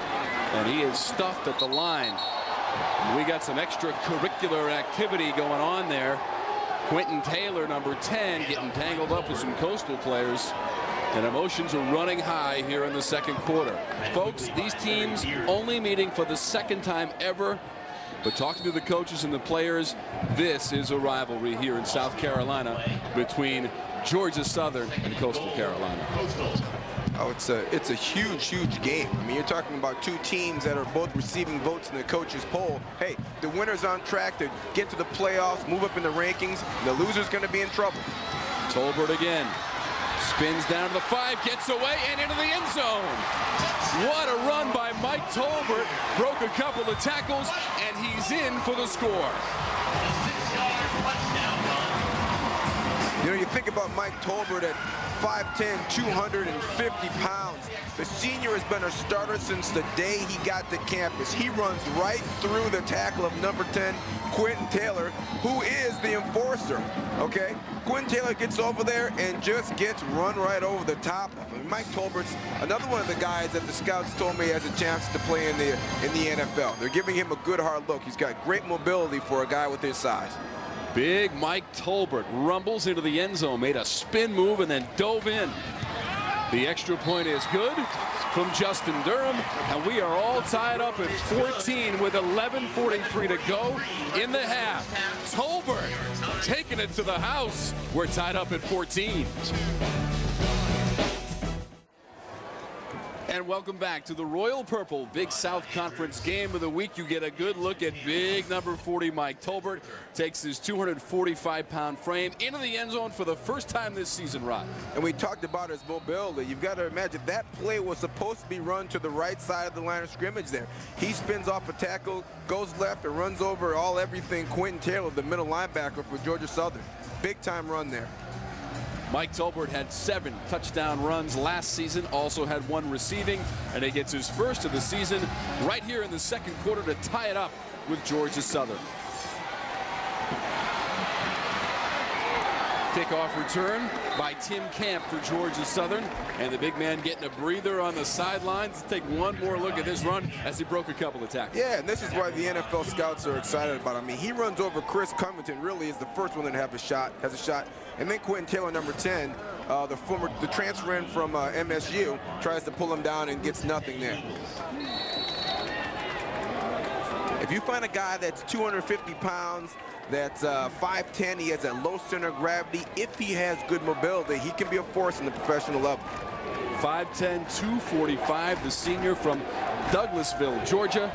and he is stuffed at the line. We got some extracurricular activity going on there. Quentin Taylor, number 10, getting tangled up with some Coastal players. And emotions are running high here in the second quarter. Folks, these teams only meeting for the second time ever. But talking to the coaches and the players, this is a rivalry here in South Carolina between Georgia Southern and Coastal Carolina. Oh, it's a huge game. I mean, you're talking about two teams that are both receiving votes in the coaches' poll. Hey, the winner's on track to get to the playoffs, move up in the rankings. The loser's going to be in trouble. Tolbert again. Spins down to the 5, gets away and into the end zone. What a run by Mike Tolbert. Broke a couple of tackles, and he's in for the score. You know, you think about Mike Tolbert at 5'10", 250 pounds. The senior has been a starter since the day he got to campus. He runs right through the tackle of number 10, Quentin Taylor, who is the enforcer, okay? Quentin Taylor gets over there and just gets run right over the top of him. Mike Tolbert's another one of the guys that the scouts told me has a chance to play in the NFL. They're giving him a good hard look. He's got great mobility for a guy with his size. Big Mike Tolbert rumbles into the end zone, made a spin move, and then dove in. The extra point is good from Justin Durham, and we are all tied up at 14 with 11:43 to go in the half. Tolbert taking it to the house. We're tied up at 14. And welcome back to the Royal Purple Big South Conference game of the week. You get a good look at big number 40 Mike Tolbert. Takes his 245-pound frame into the end zone for the first time this season, Rod. And we talked about his mobility. You've got to imagine that play was supposed to be run to the right side of the line of scrimmage there. He spins off a tackle, goes left, and runs over everything Quentin Taylor, the middle linebacker for Georgia Southern. Big time run there. Mike Tolbert had 7 touchdown runs last season, also had 1 receiving, and he gets his first of the season right here in the second quarter to tie it up with Georgia Southern. Kickoff return by Tim Camp for Georgia Southern, and the big man getting a breather on the sidelines. Let's take one more look at this run as he broke a couple of tackles. Yeah, and this is why the NFL scouts are excited about him. I mean, he runs over Chris Covington, really is the first one that has a shot. And then Quentin Taylor, number 10, the transfer in from MSU, tries to pull him down and gets nothing there. If you find a guy that's 250 pounds, that's 5'10", he has a low center of gravity. If he has good mobility, he can be a force in the professional level. 5'10", 245, the senior from Douglasville, Georgia.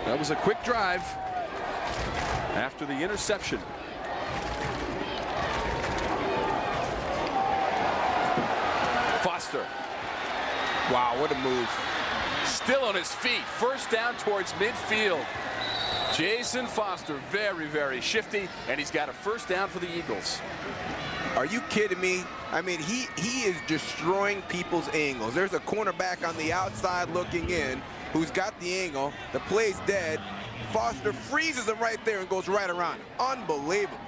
That was a quick drive after the interception. Foster. Wow, what a move. Still on his feet. First down towards midfield. Jason Foster, very, very shifty, and he's got a first down for the Eagles. Are you kidding me? I mean, he is destroying people's angles. There's a cornerback on the outside looking in who's got the angle. The play's dead. Foster freezes him right there and goes right around him. Unbelievable.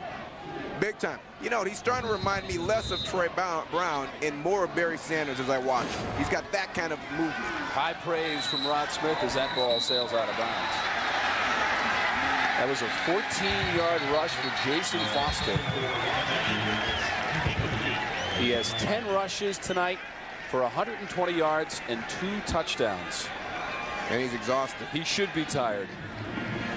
Big time. You know, he's starting to remind me less of Troy Brown and more of Barry Sanders as I watch him. He's got that kind of movement. High praise from Rod Smith as that ball sails out of bounds. That was a 14-yard rush for Jason Foster. He has 10 rushes tonight for 120 yards and 2 touchdowns. And he's exhausted. He should be tired.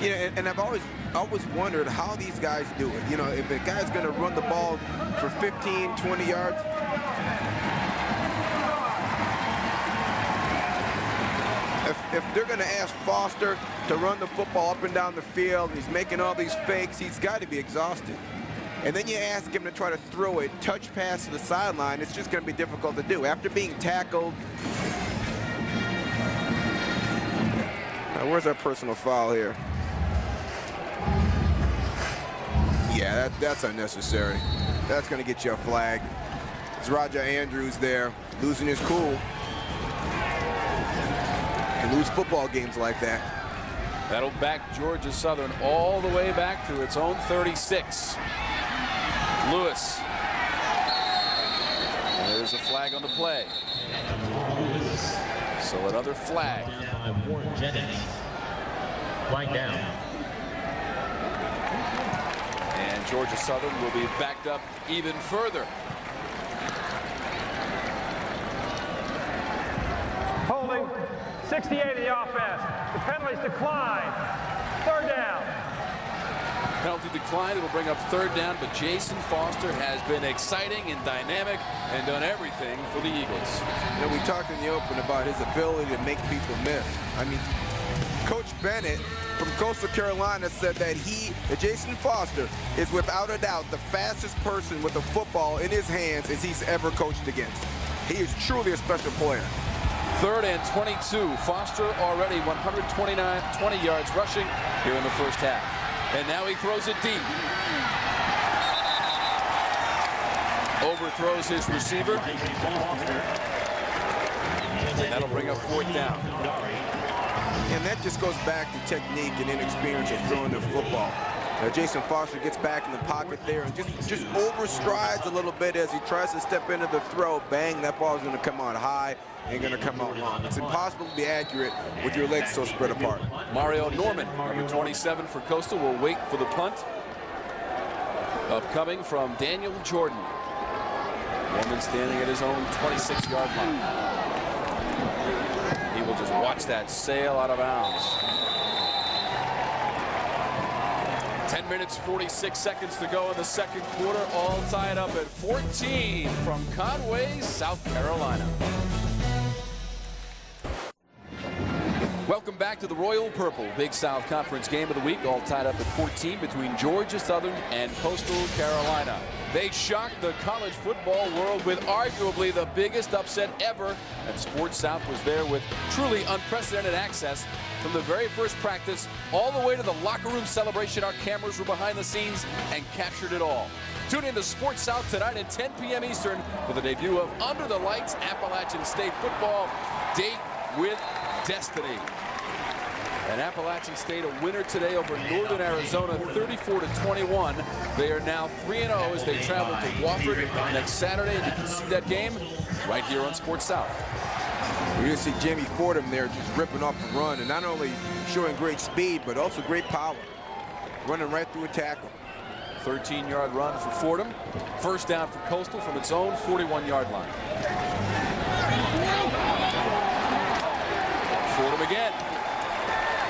Yeah, and I've always wondered how these guys do it. You know, if a guy's going to run the ball for 15, 20 yards, if they're going to ask Foster to run the football up and down the field, and he's making all these fakes, he's got to be exhausted. And then you ask him to try to throw a touch pass to the sideline, it's just going to be difficult to do. After being tackled. Now, where's our personal foul here? Yeah, that's unnecessary. That's going to get you a flag. It's Roger Andrews there, losing his cool. Can lose football games like that. That'll back Georgia Southern all the way back to its own 36. Lewis. And there's a flag on the play. So another flag. Warren Jennings. Flag down. And Georgia Southern will be backed up even further. Holding 68 of the offense. The penalties decline. Third down. Penalty decline. It'll bring up third down, but Jason Foster has been exciting and dynamic and done everything for the Eagles. You know, we talked in the open about his ability to make people miss. I mean, Coach Bennett from Coastal Carolina said that Jason Foster, is without a doubt the fastest person with a football in his hands as he's ever coached against. He is truly a special player. 3rd and 22. Foster already 20 yards rushing here in the first half. And now he throws it deep. Overthrows his receiver. And that'll bring up 4th down. And that just goes back to technique and inexperience of throwing the football. Jason Foster gets back in the pocket there and just overstrides a little bit as he tries to step into the throw. Bang, that ball's going to come out high and going to come out long. It's impossible to be accurate with your legs so spread apart. Mario Norman, number 27 for Coastal, will wait for the punt. Upcoming from Daniel Jordan. Norman standing at his own 26-yard line. He will just watch that sail out of bounds. 10 minutes, 46 seconds to go in the second quarter, all tied up at 14 from Conway, South Carolina. Welcome back to the Royal Purple Big South Conference game of the week, all tied up at 14 between Georgia Southern and Coastal Carolina. They shocked the college football world with arguably the biggest upset ever, and Sports South was there with truly unprecedented access from the very first practice all the way to the locker room celebration. Our cameras were behind the scenes and captured it all. Tune in to Sports South tonight at 10 p.m. Eastern for the debut of Under the Lights Appalachian State football. Date with Destiny. And Appalachian State a winner today over Northern Arizona, 34-21. They are now 3-0 as they travel to Wofford next Saturday. And you can see that game right here on Sports South. We're going to see Jamie Fordham there just ripping off the run and not only showing great speed, but also great power. Running right through a tackle. 13-yard run for Fordham. First down for Coastal from its own 41-yard line. Fordham again.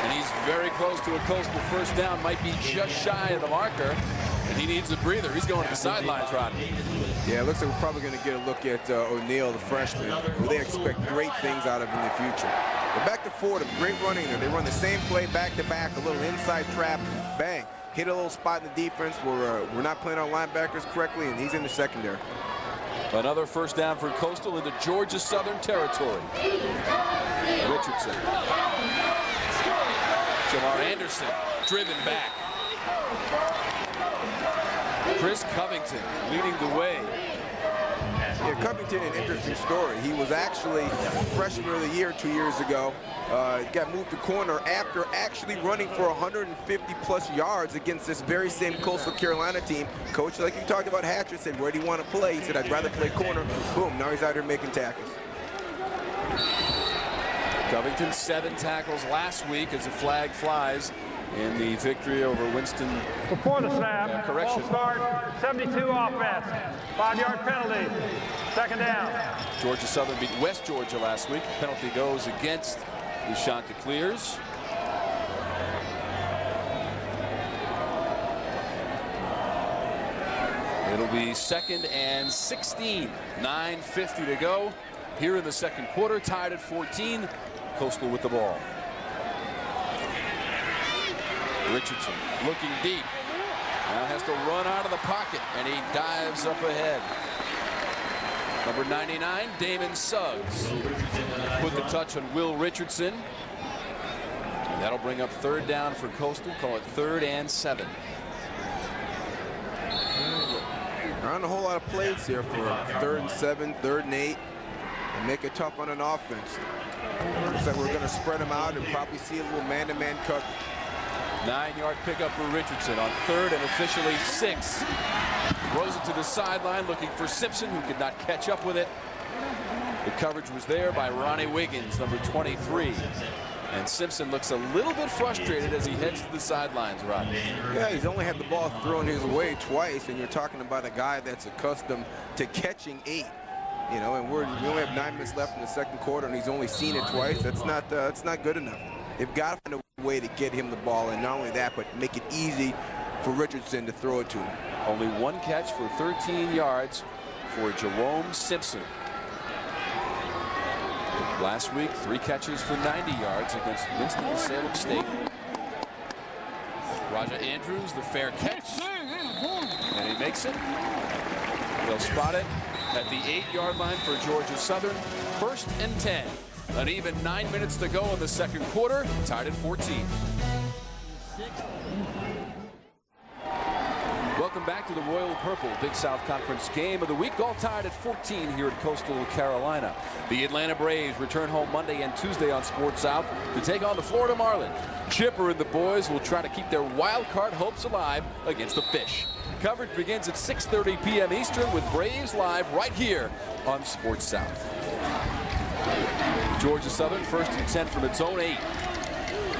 And he's very close to a Coastal first down. Might be just shy of the marker. And he needs a breather. He's going to the sidelines, Rodney. Yeah, it looks like we're probably going to get a look at O'Neal, the freshman, who they expect great things out of in the future. But back to Fordham. Great running there. They run the same play back-to-back, a little inside trap. Bang. Hit a little spot in the defense where we're not playing our linebackers correctly, and he's in the secondary. Another first down for Coastal into Georgia Southern territory. Richardson. Jamar Anderson driven back. Chris Covington leading the way. Yeah, Covington, an interesting story. He was actually freshman of the year 2 years ago. Got moved to corner after actually running for 150-plus yards against this very same Coastal Carolina team. Coach, like you talked about, Hatcher said, where do you want to play? He said, I'd rather play corner. Boom, now he's out here making tackles. Covington 7 tackles last week as a flag flies in the victory over Winston. Before the snap, correction. ball start, 72 offense, 5-yard penalty, second down. Georgia Southern beat West Georgia last week. Penalty goes against the Chanticleers. It'll be 2nd and 16. 9:50 to go here in the second quarter, tied at 14. Coastal with the ball. Richardson looking deep. Now has to run out of the pocket, and he dives up ahead. Number 99, Damon Suggs, put the touch on Will Richardson. And that'll bring up third down for Coastal. Call it 3rd and 7. There aren't a whole lot of plays here for 3rd and 7, 3rd and 8, and make it tough on an offense. Looks like we're going to spread them out and probably see a little man-to-man coverage. 9-yard pickup for Richardson on 3rd and officially 6. Throws it to the sideline looking for Simpson, who could not catch up with it. The coverage was there by Ronnie Wiggins, number 23. And Simpson looks a little bit frustrated as he heads to the sidelines, Rod. Yeah, he's only had the ball thrown his way twice, and you're talking about a guy that's accustomed to catching 8. You know, and we only have 9 minutes left in the second quarter, and he's only seen it twice. That's not good enough. They've got to find a way to get him the ball, and not only that, but make it easy for Richardson to throw it to him. Only 1 catch for 13 yards for Jerome Simpson. Last week, 3 catches for 90 yards against Winston-Salem State. Raja Andrews, the fair catch, and he makes it. They'll spot it at the 8-yard line for Georgia Southern. 1st and 10. An even 9 minutes to go in the second quarter. Tied at 14. Welcome back to the Royal Purple Big South Conference game of the week. All tied at 14 here at Coastal Carolina. The Atlanta Braves return home Monday and Tuesday on Sports South to take on the Florida Marlins. Chipper and the boys will try to keep their wild card hopes alive against the Fish. Coverage begins at 6:30 p.m. Eastern with Braves Live right here on Sports South. Georgia Southern 1st and 10 from its own 8.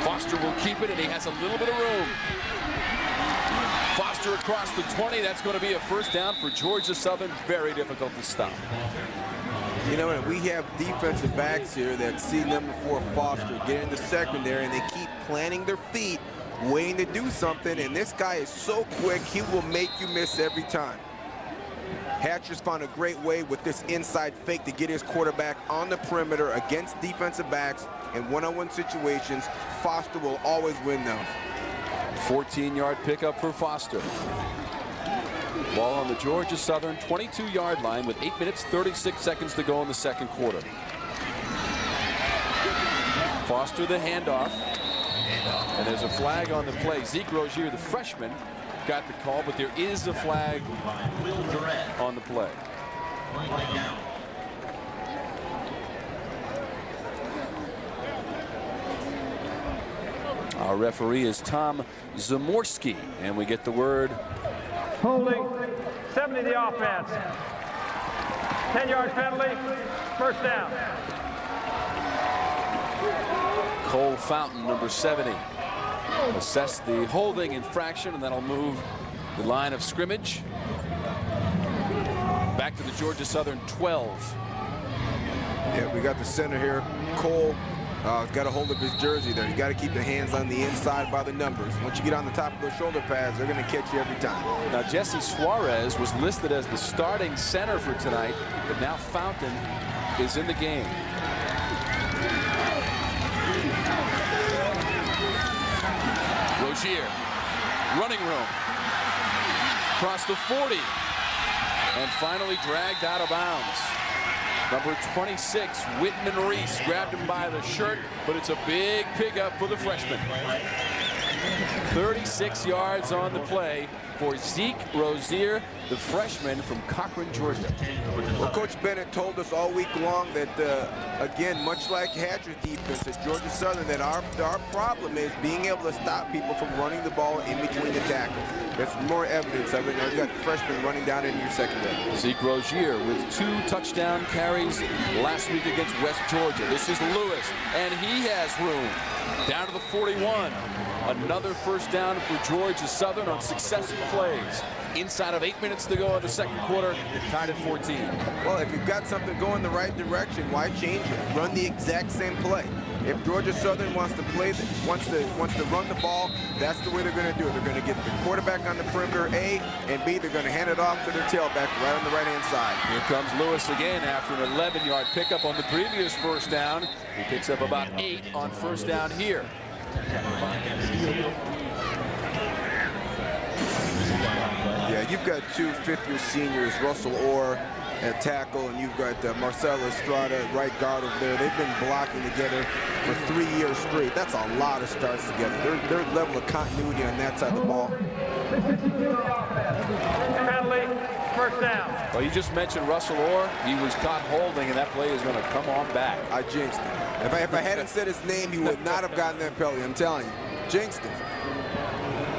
Foster will keep it, and he has a little bit of room. Foster across the 20. That's going to be a 1st down for Georgia Southern. Very difficult to stop. You know, we have defensive backs here that see number 4 Foster get in the secondary, and they keep planting their feet, waiting to do something, and this guy is so quick, he will make you miss every time. Hatcher's found a great way with this inside fake to get his quarterback on the perimeter against defensive backs in one-on-one situations. Foster will always win those. 14-yard pickup for Foster. Ball on the Georgia Southern 22-yard line with 8 minutes 36 seconds to go in the second quarter. Foster the handoff. And there's a flag on the play. Zeke Rozier, the freshman, got the call, but there is a flag on the play. Our referee is Tom Zamorski, and we get the word. Holding, 70 the offense. 10-yard penalty, 1st down. Cole Fountain, number 70. Assess the holding infraction, and that'll move the line of scrimmage back to the Georgia Southern 12. Yeah, we got the center here. Cole got a hold of his jersey there. You got to keep the hands on the inside by the numbers. Once you get on the top of those shoulder pads, they're going to catch you every time. Now, Jesse Suarez was listed as the starting center for tonight, but now Fountain is in the game. Rozier, running room, across the 40, and finally dragged out of bounds. Number 26, Whitman Reese, grabbed him by the shirt, but it's a big pickup for the freshman. 36 yards on the play for Zeke Rozier, the freshman from Cochran, Georgia. Well, Coach Bennett told us all week long that, again, much like Hatcher's defense at Georgia Southern, that our problem is being able to stop people from running the ball in between the tackles. That's more evidence of it. Now, you've got freshmen running down into your secondary. Zeke Rozier with 2 touchdown carries last week against West Georgia. This is Lewis, and he has room. Down to the 41. Another 1st down for Georgia Southern on successive plays. Inside of 8 minutes to go in the second quarter, tied at 14. Well, if you've got something going the right direction, why change it? Run the exact same play. If Georgia Southern wants to play, wants to run the ball, that's the way they're going to do it. They're going to get the quarterback on the perimeter, A, and B, they're going to hand it off to their tailback right on the right-hand side. Here comes Lewis again after an 11-yard pickup on the previous first down. He picks up about 8 on first down here. Yeah, you've got two fifth-year seniors, Russell Orr at tackle, and you've got Marcelo Estrada at right guard over there. They've been blocking together for 3 years straight. That's a lot of starts together. Their level of continuity on that side of the ball. Penalty, first down. Well, you just mentioned Russell Orr. He was caught holding, and that play is going to come on back. I jinxed him. If I hadn't said his name, he would not have gotten that penalty. I'm telling you. Jinxed him.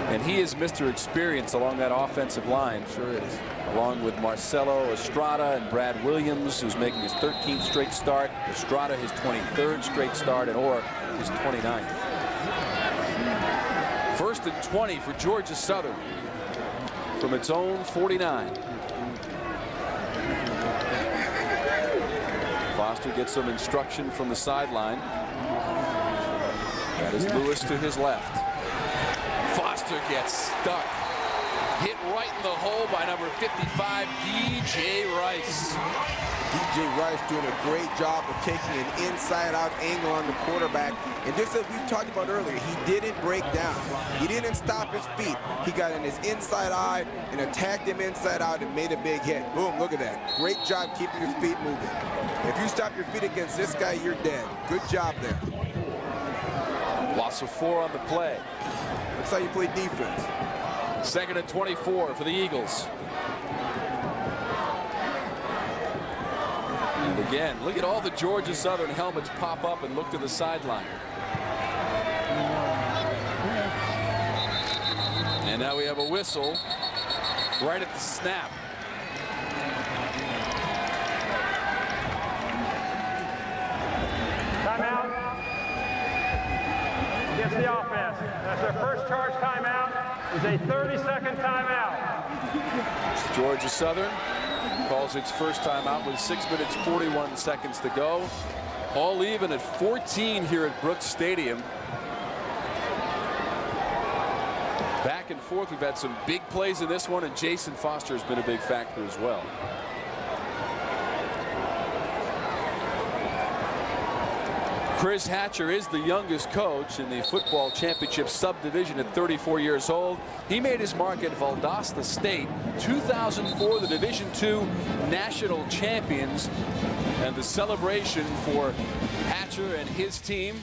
And he is Mr. Experience along that offensive line. Sure is. Along with Marcelo Estrada and Brad Williams, who's making his 13th straight start. Estrada his 23rd straight start, and Orr his 29th. First and 20 for Georgia Southern from its own 49. Foster gets some instruction from the sideline. That is Lewis to his left. Foster gets stuck. Hit right in the hole by number 55, D.J. Rice. D.J. Rice doing a great job of taking an inside-out angle on the quarterback. And just as we've talked about earlier, he didn't break down. He didn't stop his feet. He got in his inside eye and attacked him inside out and made a big hit. Boom, look at that. Great job keeping his feet moving. If you stop your feet against this guy, you're dead. Good job there. Loss of 4 on the play. That's how you play defense. Second and 24 for the Eagles. And again, look at all the Georgia Southern helmets pop up and look to the sideline. And now we have a whistle right at the snap. Timeout. Against the offense. That's their first charge timeout. Is a 30-second timeout. Georgia Southern calls its first timeout with 6 minutes 41 seconds to go. All even at 14 here at Brooks Stadium. Back and forth. We've had some big plays in this one, and Jason Foster has been a big factor as well. Chris Hatcher is the youngest coach in the football championship subdivision at 34 years old. He made his mark at Valdosta State, 2004, the Division II national champions. And the celebration for Hatcher and his team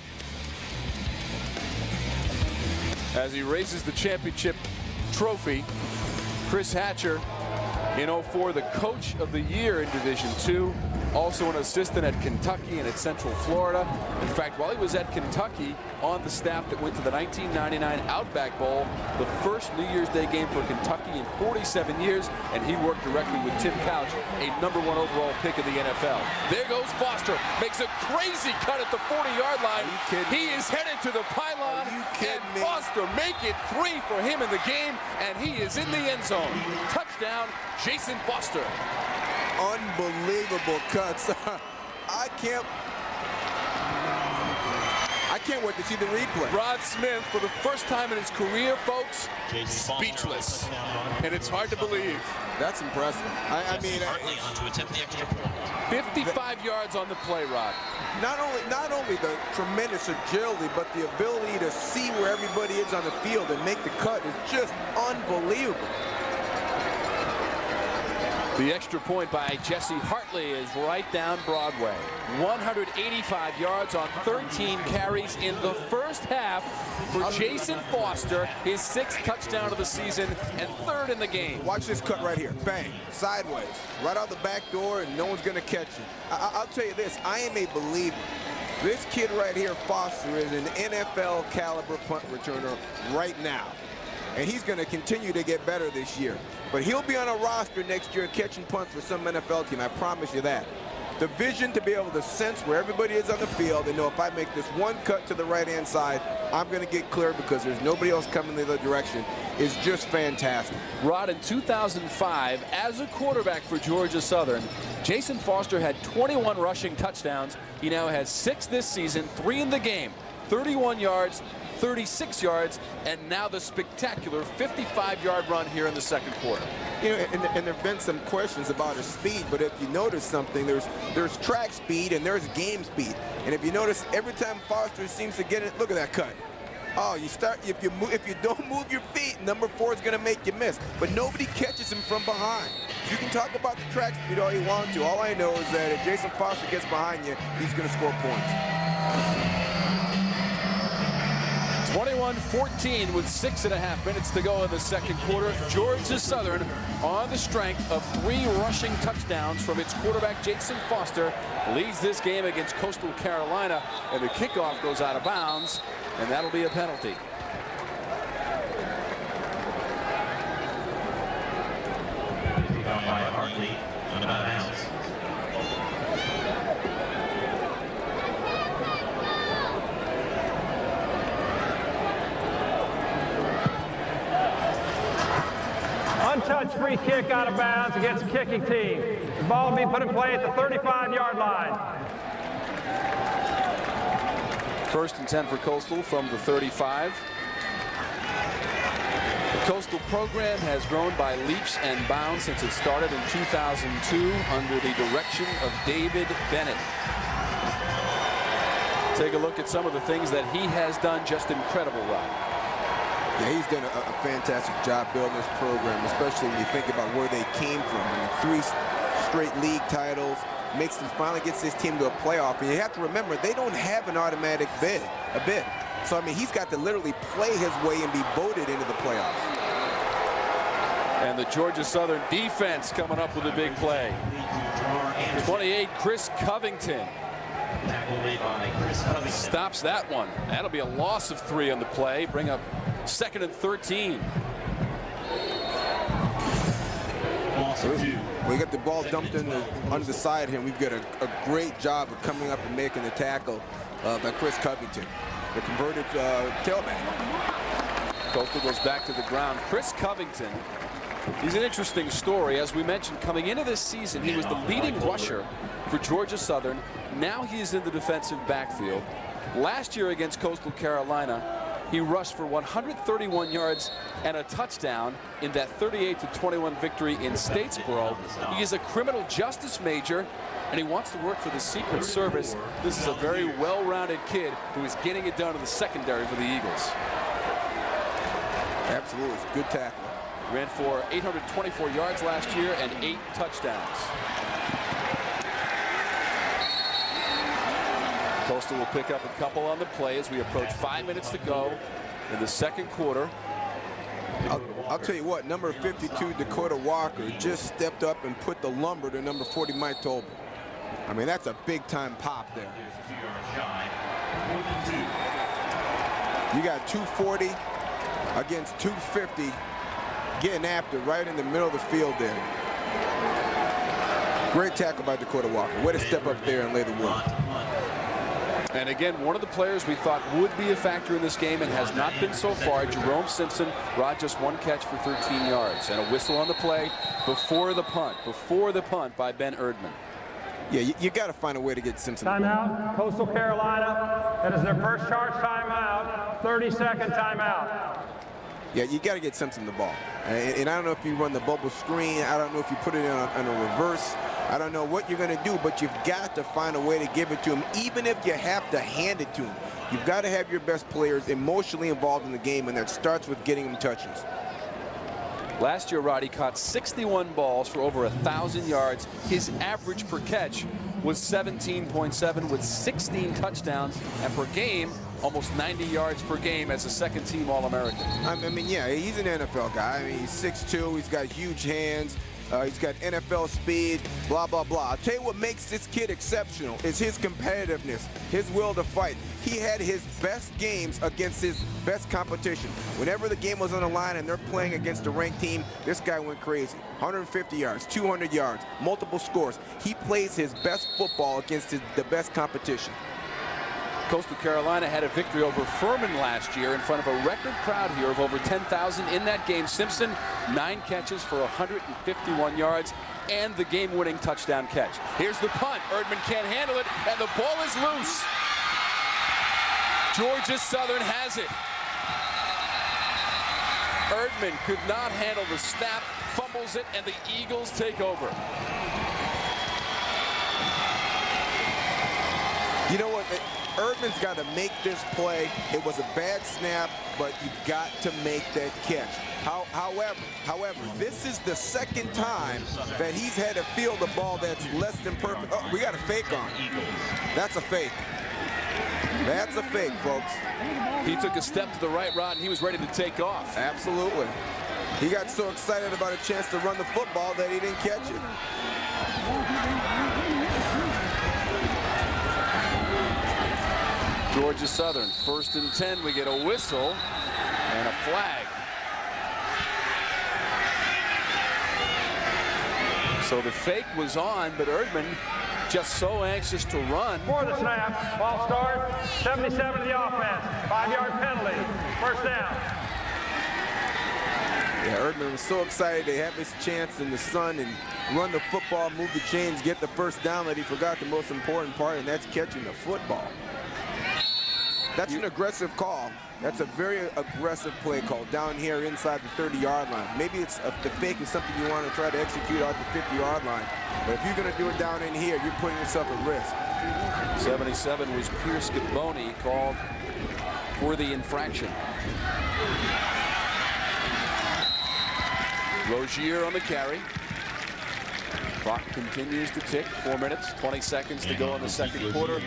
as he raises the championship trophy. Chris Hatcher in 04, the coach of the year in Division II. Also an assistant at Kentucky and at Central Florida. In fact, while he was at Kentucky, on the staff that went to the 1999 Outback Bowl, the first New Year's Day game for Kentucky in 47 years, and he worked directly with Tim Couch, a #1 overall pick in the NFL. There goes Foster, makes a crazy cut at the 40-yard line. He is headed to the pylon, and Foster make it 3 for him in the game, and he is in the end zone. Touchdown, Jason Foster. Unbelievable cuts. I can't wait to see the replay. Rod Smith, for the first time in his career, folks, speechless. And it's hard to believe. That's impressive. I mean, to attempt the extra point. 55 yards on the play, Rod. not only the tremendous agility, but the ability to see where everybody is on the field and make the cut is just unbelievable. The extra point by Jesse Hartley is right down Broadway. 185 yards on 13 carries in the first half for Jason Foster, his 6th touchdown of the season and 3rd in the game. Watch this cut right here. Bang. Sideways. Right out the back door, and no one's going to catch him. I'll tell you this. I am a believer. This kid right here, Foster, is an NFL caliber punt returner right now. And he's going to continue to get better this year. But he'll be on a roster next year catching punts for some NFL team. I promise you that. The vision to be able to sense where everybody is on the field and know if I make this one cut to the right-hand side, I'm going to get clear because there's nobody else coming the other direction. is just fantastic. Rod, in 2005, as a quarterback for Georgia Southern, Jason Foster had 21 rushing touchdowns. He now has 6 this season, 3 in the game, 31 yards, 36 yards, and now the spectacular 55-yard run here in the second quarter. You know, and there have been some questions about his speed, but if you notice something, there's track speed and there's game speed. And if you notice, every time Foster seems to get it, look at that cut. Oh, if you don't move your feet, number 4 is going to make you miss. But nobody catches him from behind. You can talk about the track speed all you want to. All I know is that if Jason Foster gets behind you, he's going to score points. 21-14 with 6.5 minutes to go in the second quarter. Georgia Southern, on the strength of 3 rushing touchdowns from its quarterback Jason Foster, leads this game against Coastal Carolina, and the kickoff goes out of bounds, and that'll be a penalty. Kickoff by Hartley, out of bounds. Untouched free kick out of bounds against the kicking team. The ball will be put in play at the 35-yard line. First and 10 for Coastal from the 35. The Coastal program has grown by leaps and bounds since it started in 2002 under the direction of David Bennett. Take a look at some of the things that he has done. Just incredible, Rod. Yeah, he's done a fantastic job building this program, especially when you think about where they came from. I mean, 3 straight league titles, finally gets this team to a playoff. And you have to remember, they don't have an automatic bid. So, I mean, he's got to literally play his way and be voted into the playoffs. And the Georgia Southern defense coming up with a big play. 28, Chris Covington. Stops that one. That'll be a loss of 3 on the play. Bring up 2nd and 13. We got the ball dumped under the side here, and we've got a great job of coming up and making the tackle by Chris Covington, the converted tailback. Coastal goes back to the ground. Chris Covington, he's an interesting story. As we mentioned, coming into this season, he was the leading rusher for Georgia Southern. Now he is in the defensive backfield. Last year against Coastal Carolina, he rushed for 131 yards and a touchdown in that 38-21 victory in Statesboro. He is a criminal justice major, and he wants to work for the Secret Service. This is a very well-rounded kid who is getting it done in the secondary for the Eagles. Absolutely. Good tackle. Ran for 824 yards last year and 8 touchdowns. Coastal will pick up a couple on the play as we approach 5 minutes to go in the second quarter. I'll tell you what, number 52, Dakota Walker, just stepped up and put the lumber to number 40, Mike Tolbert. I mean, that's a big-time pop there. You got 240 against 250 getting after right in the middle of the field there. Great tackle by Dakota Walker. Way to step up there and lay the wood. And again, one of the players we thought would be a factor in this game and has not been so far, Jerome Simpson. Rod, just 1 catch for 13 yards. And a whistle on the play before the punt by Ben Erdman. Yeah, you got to find a way to get Simpson. Timeout, Coastal Carolina. That is their first charge timeout. 30-second timeout. Yeah, you got to get Simpson the ball. And I don't know if you run the bubble screen. I don't know if you put it on a reverse. I don't know what you're going to do, but you've got to find a way to give it to him, even if you have to hand it to him. You've got to have your best players emotionally involved in the game, and that starts with getting them touches. Last year, Roddy caught 61 balls for over 1,000 yards. His average per catch was 17.7 with 16 touchdowns, and per game, almost 90 yards per game as a second-team All-American. I mean, yeah, he's an NFL guy. I mean, he's 6'2", he's got huge hands. He's got NFL speed, blah, blah, blah. I'll tell you what makes this kid exceptional is his competitiveness, his will to fight. He had his best games against his best competition. Whenever the game was on the line and they're playing against a ranked team, this guy went crazy. 150 yards, 200 yards, multiple scores. He plays his best football against the best competition. Coastal Carolina had a victory over Furman last year in front of a record crowd here of over 10,000 in that game. Simpson, 9 catches for 151 yards and the game-winning touchdown catch. Here's the punt. Erdman can't handle it, and the ball is loose. Georgia Southern has it. Erdman could not handle the snap, fumbles it, and the Eagles take over. You know what? Erdman's got to make this play. It was a bad snap, but you've got to make that catch. However, this is the second time that he's had to field a ball that's less than perfect. Oh, we got a fake on. That's a fake. That's a fake, folks. He took a step to the right, Rod, and he was ready to take off. Absolutely. He got so excited about a chance to run the football that he didn't catch it. Georgia Southern, 1st and 10. We get a whistle and a flag. So the fake was on, but Erdman just so anxious to run. For the snap, ball start, 77 to the offense, 5-yard penalty, 1st down. Yeah, Erdman was so excited to have his chance in the sun and run the football, move the chains, get the 1st down, that he forgot the most important part, and that's catching the football. That's an aggressive call. That's a very aggressive play call down here inside the 30-yard line. Maybe it's the fake is something you want to try to execute out the 50-yard line. But if you're going to do it down in here, you're putting yourself at risk. 77 was Pierce Gaboni, called for the infraction. Rozier on the carry. Clock continues to tick. 4 minutes, 20 seconds to go in the second quarter.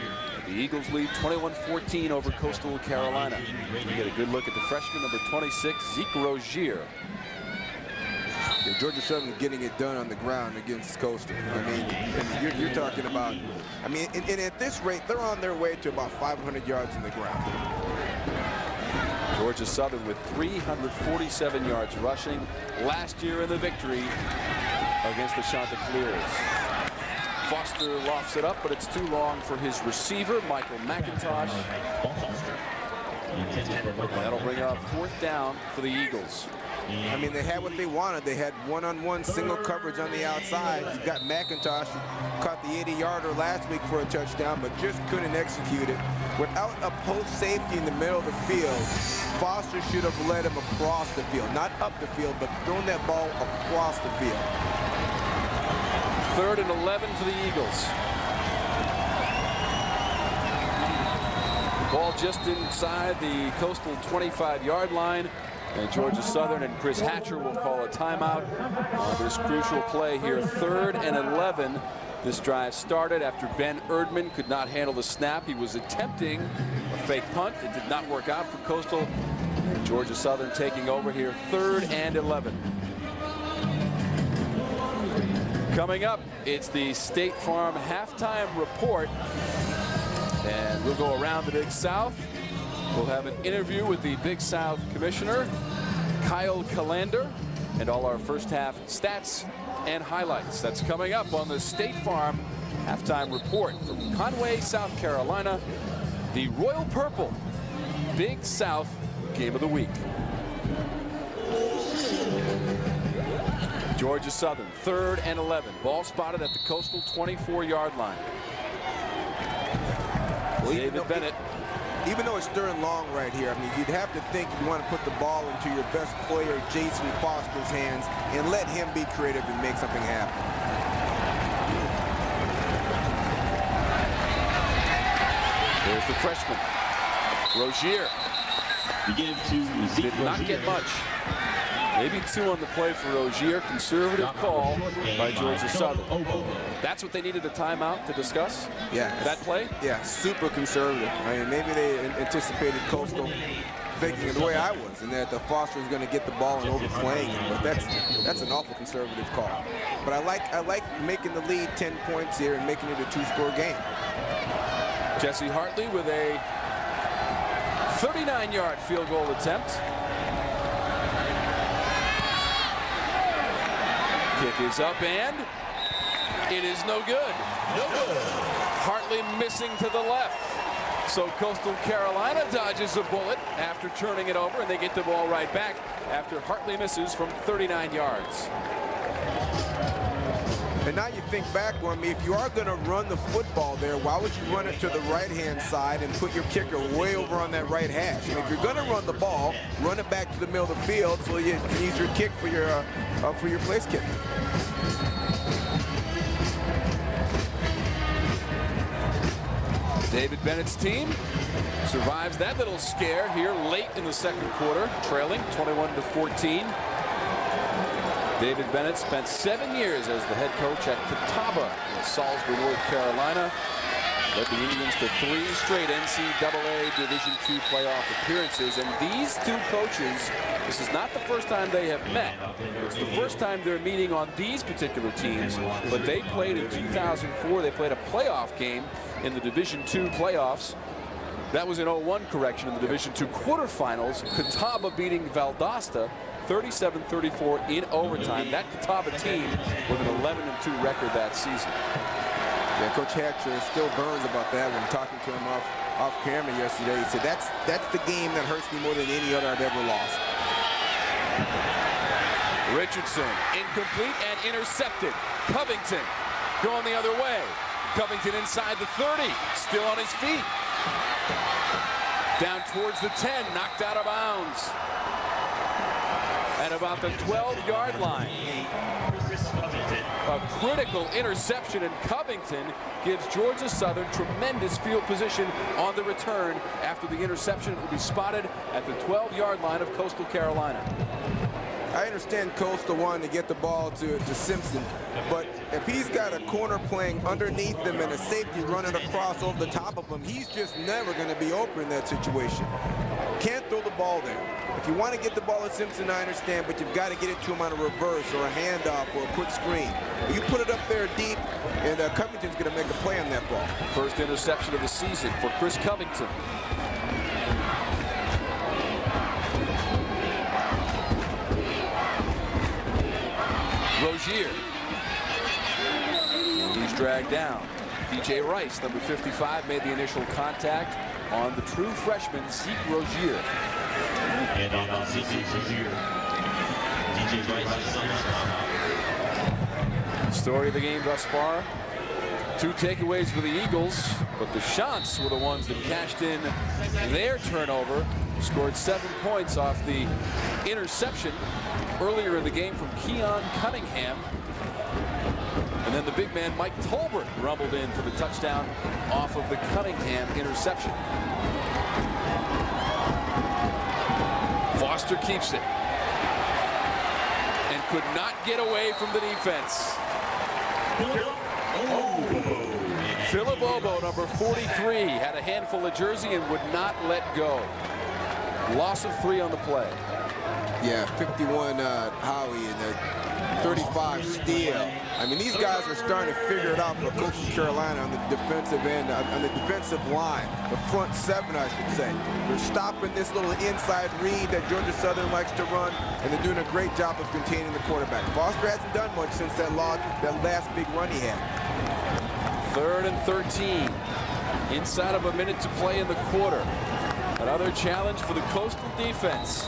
The Eagles lead 21-14 over Coastal Carolina. We get a good look at the freshman, number 26, Zeke Rozier. Yeah, Georgia Southern getting it done on the ground against Coastal. I mean, and you're talking about, I mean, and at this rate, they're on their way to about 500 yards in the ground. Georgia Southern with 347 yards rushing last year in the victory against the Chanticleers. Foster lofts it up, but it's too long for his receiver, Michael McIntosh. That'll bring up 4th down for the Eagles. I mean, they had what they wanted. They had one-on-one single coverage on the outside. You've got McIntosh, who caught the 80-yarder last week for a touchdown, but just couldn't execute it. Without a post safety in the middle of the field, Foster should have led him across the field. Not up the field, but thrown that ball across the field. 3rd and 11 for the Eagles. Ball just inside the Coastal 25-yard line. And Georgia Southern and Chris Hatcher will call a timeout on this crucial play here. 3rd and 11. This drive started after Ben Erdman could not handle the snap. He was attempting a fake punt. It did not work out for Coastal. And Georgia Southern taking over here. 3rd and 11. Coming up, it's the State Farm halftime report. And we'll go around the Big South. We'll have an interview with the Big South Commissioner, Kyle Calander, and all our first half stats and highlights. That's coming up on the State Farm halftime report from Conway, South Carolina. The Royal Purple Big South Game of the Week. Georgia Southern, 3rd and 11. Ball spotted at the Coastal 24-yard line. Well, David Bennett. Even though it's third and long right here, I mean, you'd have to think you want to put the ball into your best player, Jason Foster's hands, and let him be creative and make something happen. There's the freshman, Rozier. Did not get much. Maybe 2 on the play for Rozier. Conservative call by Georgia Southern. That's what they needed a timeout to discuss? Yeah. That play? Yeah, super conservative. I mean, maybe they anticipated Coastal thinking the way I was, and that the Foster is going to get the ball and overplaying it. But that's an awful conservative call. But I like making the lead 10 points here and making it a 2-score game. Jesse Hartley with a 39-yard field goal attempt. Kick is up, and it is no good. No good. Hartley missing to the left. So Coastal Carolina dodges a bullet after turning it over, and they get the ball right back after Hartley misses from 39 yards. And now you think back, Wormy, if you are going to run the football there, why would you run it to the right-hand side and put your kicker way over on that right hash? And if you're going to run the ball, run it back to the middle of the field so you can use your kick for your place kick. David Bennett's team survives that little scare here late in the second quarter, trailing 21-14. David Bennett spent 7 years as the head coach at Catawba in Salisbury, North Carolina. Led the Indians to 3 straight NCAA Division II playoff appearances. And these two coaches, this is not the first time they have met. It's the first time they're meeting on these particular teams. But they played in 2004. They played a playoff game in the Division II playoffs. That was in 01, correction, in the Division II quarterfinals. Catawba beating Valdosta 37-34 in overtime. That Catawba team with an 11-2 record that season. Yeah, Coach Hatcher still burns about that when talking to him off camera yesterday. He said, that's the game that hurts me more than any other I've ever lost. Richardson, incomplete and intercepted. Covington going the other way. Covington inside the 30, still on his feet. Down towards the 10, knocked out of bounds. At about the 12-yard line. A critical interception, and Covington gives Georgia Southern tremendous field position on the return. After the interception, it will be spotted at the 12-yard line of Coastal Carolina. I understand Coastal wanting to get the ball to Simpson, but if he's got a corner playing underneath him and a safety running across over the top of him, he's just never going to be open in that situation. Can't throw the ball there. If you want to get the ball at Simpson, I understand, but you've got to get it to him on a reverse or a handoff or a quick screen. You put it up there deep, and Covington's going to make a play on that ball. First interception of the season for Chris Covington. Rozier. He's dragged down. DJ Rice, number 55, made the initial contact on the true freshman Zeke Rozier. And on Zeke Rozier, DJ Rice is Story of the game thus far. 2 takeaways for the Eagles, but the Chants were the ones that cashed in their turnover. Scored 7 points off the interception earlier in the game from Keon Cunningham. And then the big man Mike Tolbert rumbled in for the touchdown off of the Cunningham interception. Foster keeps it and could not get away from the defense. Philip Obo, number 43, had a handful of jersey and would not let go. Loss of 3 on the play. Yeah, 51 Howie and the 35 Steele. I mean, these guys are starting to figure it out for Coastal Carolina on the defensive end, on the defensive line, the front 7, I should say. They're stopping this little inside read that Georgia Southern likes to run, and they're doing a great job of containing the quarterback. Foster hasn't done much since that last big run he had. 3rd and 13. Inside of a minute to play in the quarter. Another challenge for the Coastal defense.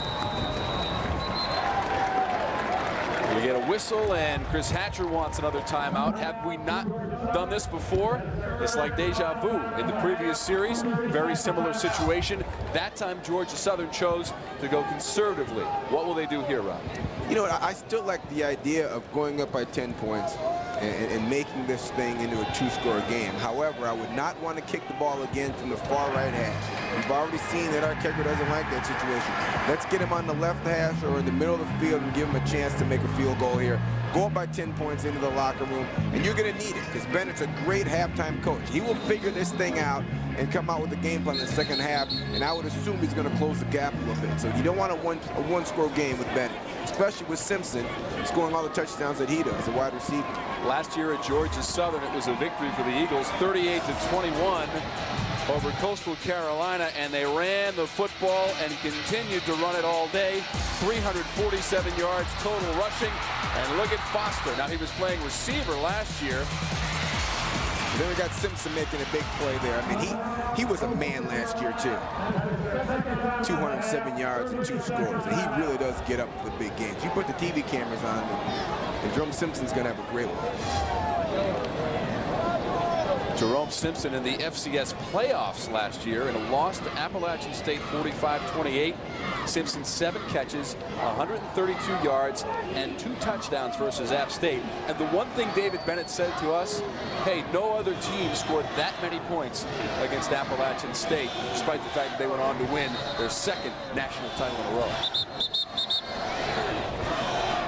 We get a whistle, and Chris Hatcher wants another timeout. Have we not done this before? It's like deja vu in the previous series. Very similar situation. That time, Georgia Southern chose to go conservatively. What will they do here, Rob? You know what? I still like the idea of going up by 10 points and making this thing into a 2-score game. However, I would not want to kick the ball again from the far right hash. We've already seen that our kicker doesn't like that situation. Let's get him on the left hash or in the middle of the field and give him a chance to make a field goal here. Go up by 10 points into the locker room, and you're going to need it because Bennett's a great halftime coach. He will figure this thing out and come out with a game plan in the second half, and I would assume he's going to close the gap a little bit. So you don't want a one-score game with Bennett, especially with Simpson scoring all the touchdowns that he does, a wide receiver. Last year at Georgia Southern, it was a victory for the Eagles, 38-21 over Coastal Carolina, and they ran the football and continued to run it all day. 347 yards total rushing, and look at Foster. Now, he was playing receiver last year. Then we got Simpson making a big play there. I mean, he was a man last year, too. 207 yards and 2 scores. And he really does get up to the big games. You put the TV cameras on, and Jerome Simpson's going to have a great one. Jerome Simpson in the FCS playoffs last year in a loss to Appalachian State 45-28. Simpson 7 catches, 132 yards, and 2 touchdowns versus App State. And the one thing David Bennett said to us, hey, no other team scored that many points against Appalachian State, despite the fact that they went on to win their 2nd national title in a row.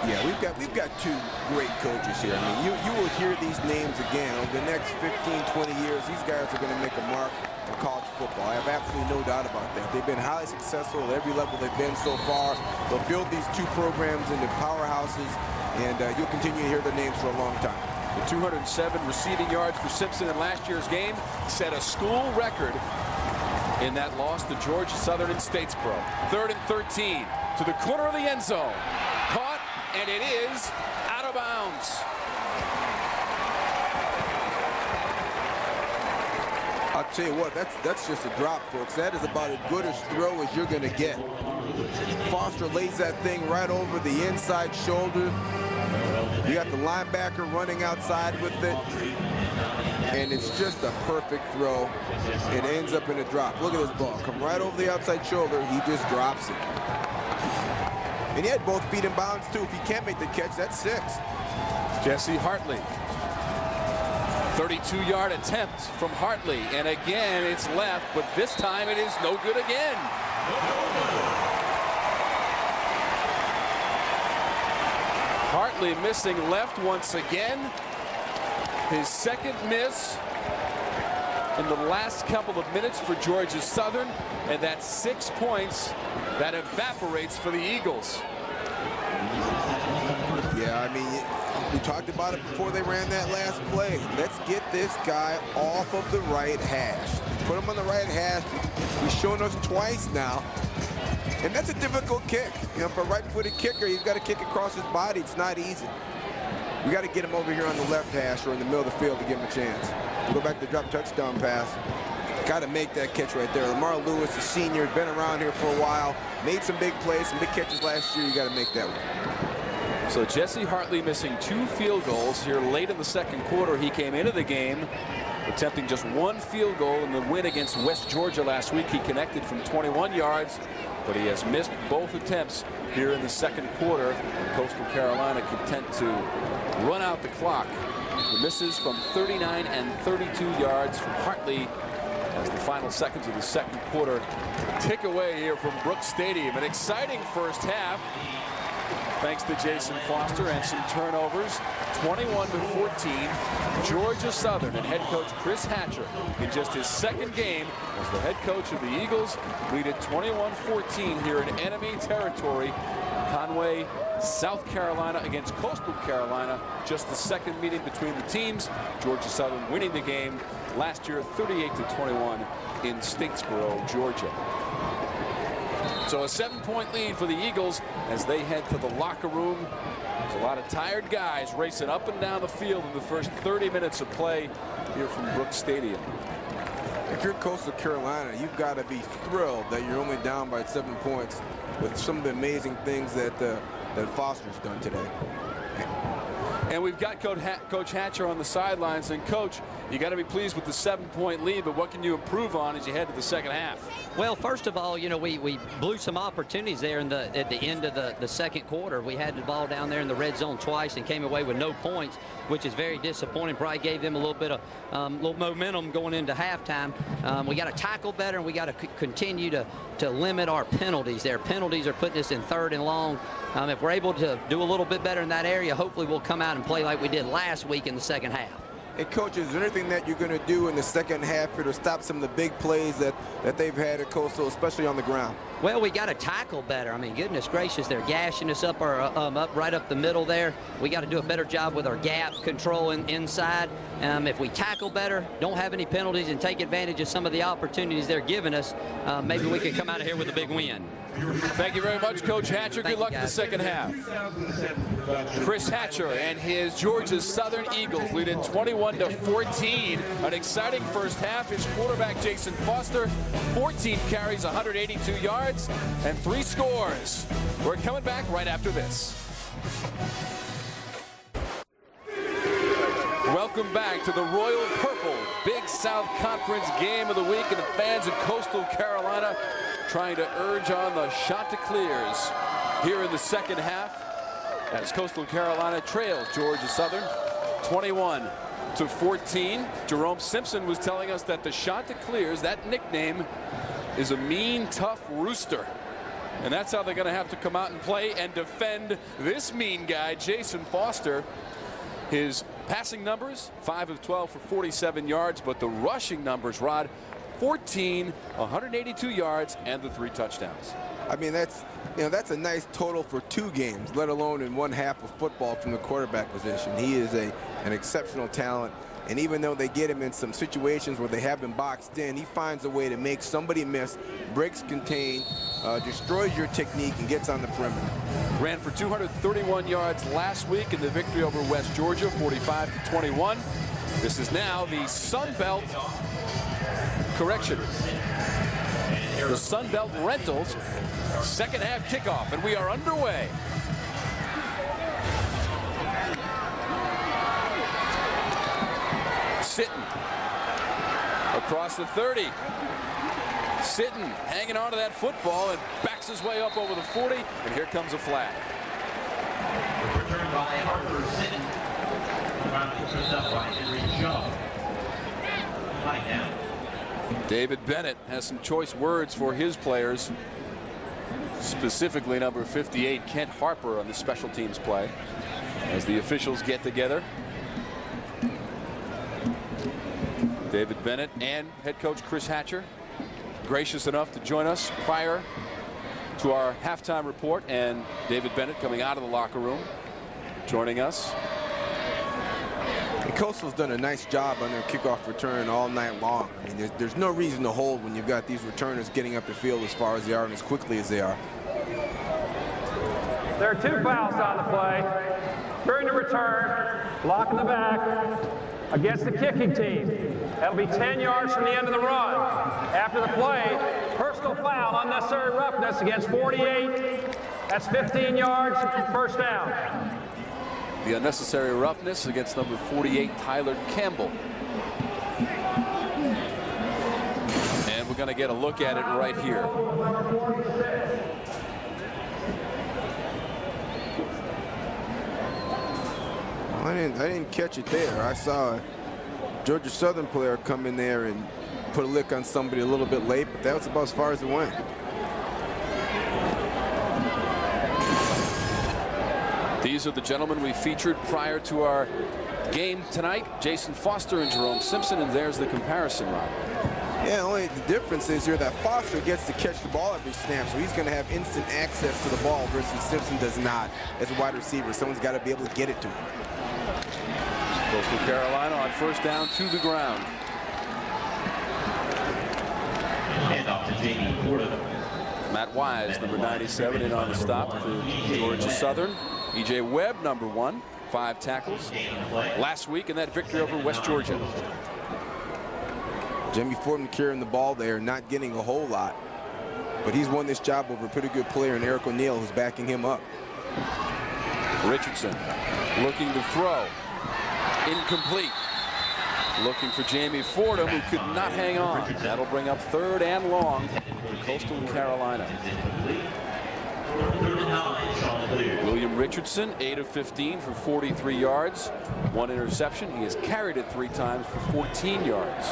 Yeah, we've got 2 great coaches here. I mean, you will hear these names again over the next 15, 20 years. These guys are going to make a mark in college football. I have absolutely no doubt about that. They've been highly successful at every level they've been so far. They'll build these 2 programs into powerhouses, and you'll continue to hear their names for a long time. The 207 receiving yards for Simpson in last year's game set a school record in that loss to Georgia Southern in Statesboro. 3rd and 13 to the corner of the end zone. Caught, and it is out of bounds. I'll tell you what, that's just a drop, folks. That is about as good a throw as you're going to get. Foster lays that thing right over the inside shoulder. You got the linebacker running outside with it. And it's just a perfect throw. It ends up in a drop. Look at this ball. Come right over the outside shoulder. He just drops it. And he had both feet in bounds, too. If he can't make the catch, that's 6. Jesse Hartley. 32-yard attempt from Hartley. And again, it's left, but this time it is no good again. Hartley missing left once again. His 2nd miss in the last couple of minutes for Georgia Southern, and that's 6 points that evaporates for the Eagles. Yeah, I mean, we talked about it before they ran that last play. Let's get this guy off of the right hash. Put him on the right hash. He's shown us twice now. And that's a difficult kick. You know, for a right-footed kicker, he's got to kick across his body. It's not easy. We got to get him over here on the left hash or in the middle of the field to give him a chance. We'll go back to the drop touchdown pass. Got to make that catch right there. Lamar Lewis, the senior, been around here for a while, made some big plays, some big catches last year. You got to make that one. So Jesse Hartley missing 2 field goals here late in the 2nd quarter. He came into the game attempting just 1 field goal in the win against West Georgia last week. He connected from 21 yards, but he has missed both attempts here in the 2nd quarter. And Coastal Carolina content to run out the clock. The misses from 39 and 32 yards from Hartley as the final seconds of the 2nd quarter tick away here from Brooks Stadium. An exciting first half, thanks to Jason Foster and some turnovers. 21-14. Georgia Southern and head coach Chris Hatcher, in just his 2nd game as the head coach of the Eagles, lead at 21-14 here in enemy territory. Conway, South Carolina against Coastal Carolina. Just the 2nd meeting between the teams. Georgia Southern winning the game last year 38-21 in Statesboro, Georgia. So a 7-point lead for the Eagles as they head to the locker room. There's a lot of tired guys racing up and down the field in the first 30 minutes of play here from Brooks Stadium. If you're Coastal Carolina, you've got to be thrilled that you're only down by 7 points with some of the amazing things that that Foster's done today. And we've got Coach Hatcher on the sidelines. And, Coach, you got to be pleased with the 7-point lead, but what can you improve on as you head to the 2nd half? Well, first of all, you know, we blew some opportunities there at the end of the 2nd quarter. We had the ball down there in the red zone twice and came away with no points, which is very disappointing. Probably gave them a little bit of little momentum going into halftime. We got to tackle better, and we got to continue to limit our penalties. Their penalties are putting us in 3rd and long. If we're able to do a little bit better in that area, hopefully we'll come out and play like we did last week in the 2nd half. Hey, Coach, is there anything that you're going to do in the 2nd half here to stop some of the big plays that they've had at Coastal, especially on the ground? Well, we got to tackle better. I mean, goodness gracious, they're gashing us up right up the middle there. We got to do a better job with our gap control inside. If we tackle better, don't have any penalties, and take advantage of some of the opportunities they're giving us, maybe we can come out of here with a big win. Thank you very much, Coach Hatcher. Good luck in the second half. Chris Hatcher and his Georgia Southern Eagles lead it 21-14. An exciting first half. His quarterback, Jason Foster, 14 carries, 182 yards, and 3 scores. We're coming back right after this. Welcome back to the Royal Purple Big South Conference game of the week, and the fans of Coastal Carolina trying to urge on the Chanticleers here in the second half as Coastal Carolina trails Georgia Southern 21-14. Jerome Simpson was telling us that the Chanticleers, that nickname, is a mean, tough rooster. And that's how they're going to have to come out and play and defend this mean guy, Jason Foster. His passing numbers, 5 of 12 for 47 yards, but the rushing numbers, Rod, 14, 182 yards, and the 3 touchdowns. I mean, that's a nice total for 2 games, let alone in one half of football from the quarterback position. He is an exceptional talent. And even though they get him in some situations where they have him boxed in, he finds a way to make somebody miss, breaks contain, destroys your technique, and gets on the perimeter. Ran for 231 yards last week in the victory over West Georgia, 45-21. This is now the Sun Belt correction. The Sun Belt Rentals second half kickoff, and we are underway. Sitton across the 30. Sitton hanging on to that football and backs his way up over the 40, and here comes a flag. Returned by Harper Sitton. Picked up by Henry Shaw. Flag down. David Bennett has some choice words for his players, specifically number 58, Kent Harper, on the special teams play, as the officials get together. David Bennett and head coach Chris Hatcher gracious enough to join us prior to our halftime report, and David Bennett coming out of the locker room joining us. And Coastal's done a nice job on their kickoff return all night long. I mean, there's no reason to hold when you've got these returners getting up the field as far as they are and as quickly as they are. There are 2 fouls on the play. During the return, block in the back against the kicking team. That'll be 10 yards from the end of the run. After the play, personal foul, unnecessary roughness against 48. That's 15 yards, first down. The unnecessary roughness against number 48, Tyler Campbell. And we're going to get a look at it right here. I didn't catch it there. I saw a Georgia Southern player come in there and put a lick on somebody a little bit late, but that was about as far as it went. These are the gentlemen we featured prior to our game tonight, Jason Foster and Jerome Simpson, and there's the comparison, Rob. Yeah, only the difference is here that Foster gets to catch the ball every snap, so he's going to have instant access to the ball versus Simpson does not as a wide receiver. Someone's got to be able to get it to him. Coastal Carolina on first down to the ground. Hand off to Jamie Fordham. Matt Wise, number 97, in on the stop for Georgia Southern. E.J. Webb, number 1, 5 tackles last week in that victory over West Georgia. Jamie Fordham carrying the ball there, not getting a whole lot, but he's won this job over a pretty good player in Eric O'Neill, who's backing him up. Richardson looking to throw. Incomplete. Looking for Jamie Fordham, who could not hang on. That'll bring up 3rd and long for Coastal Carolina. William Richardson, 8 of 15 for 43 yards, 1 interception. He has carried it 3 times for 14 yards.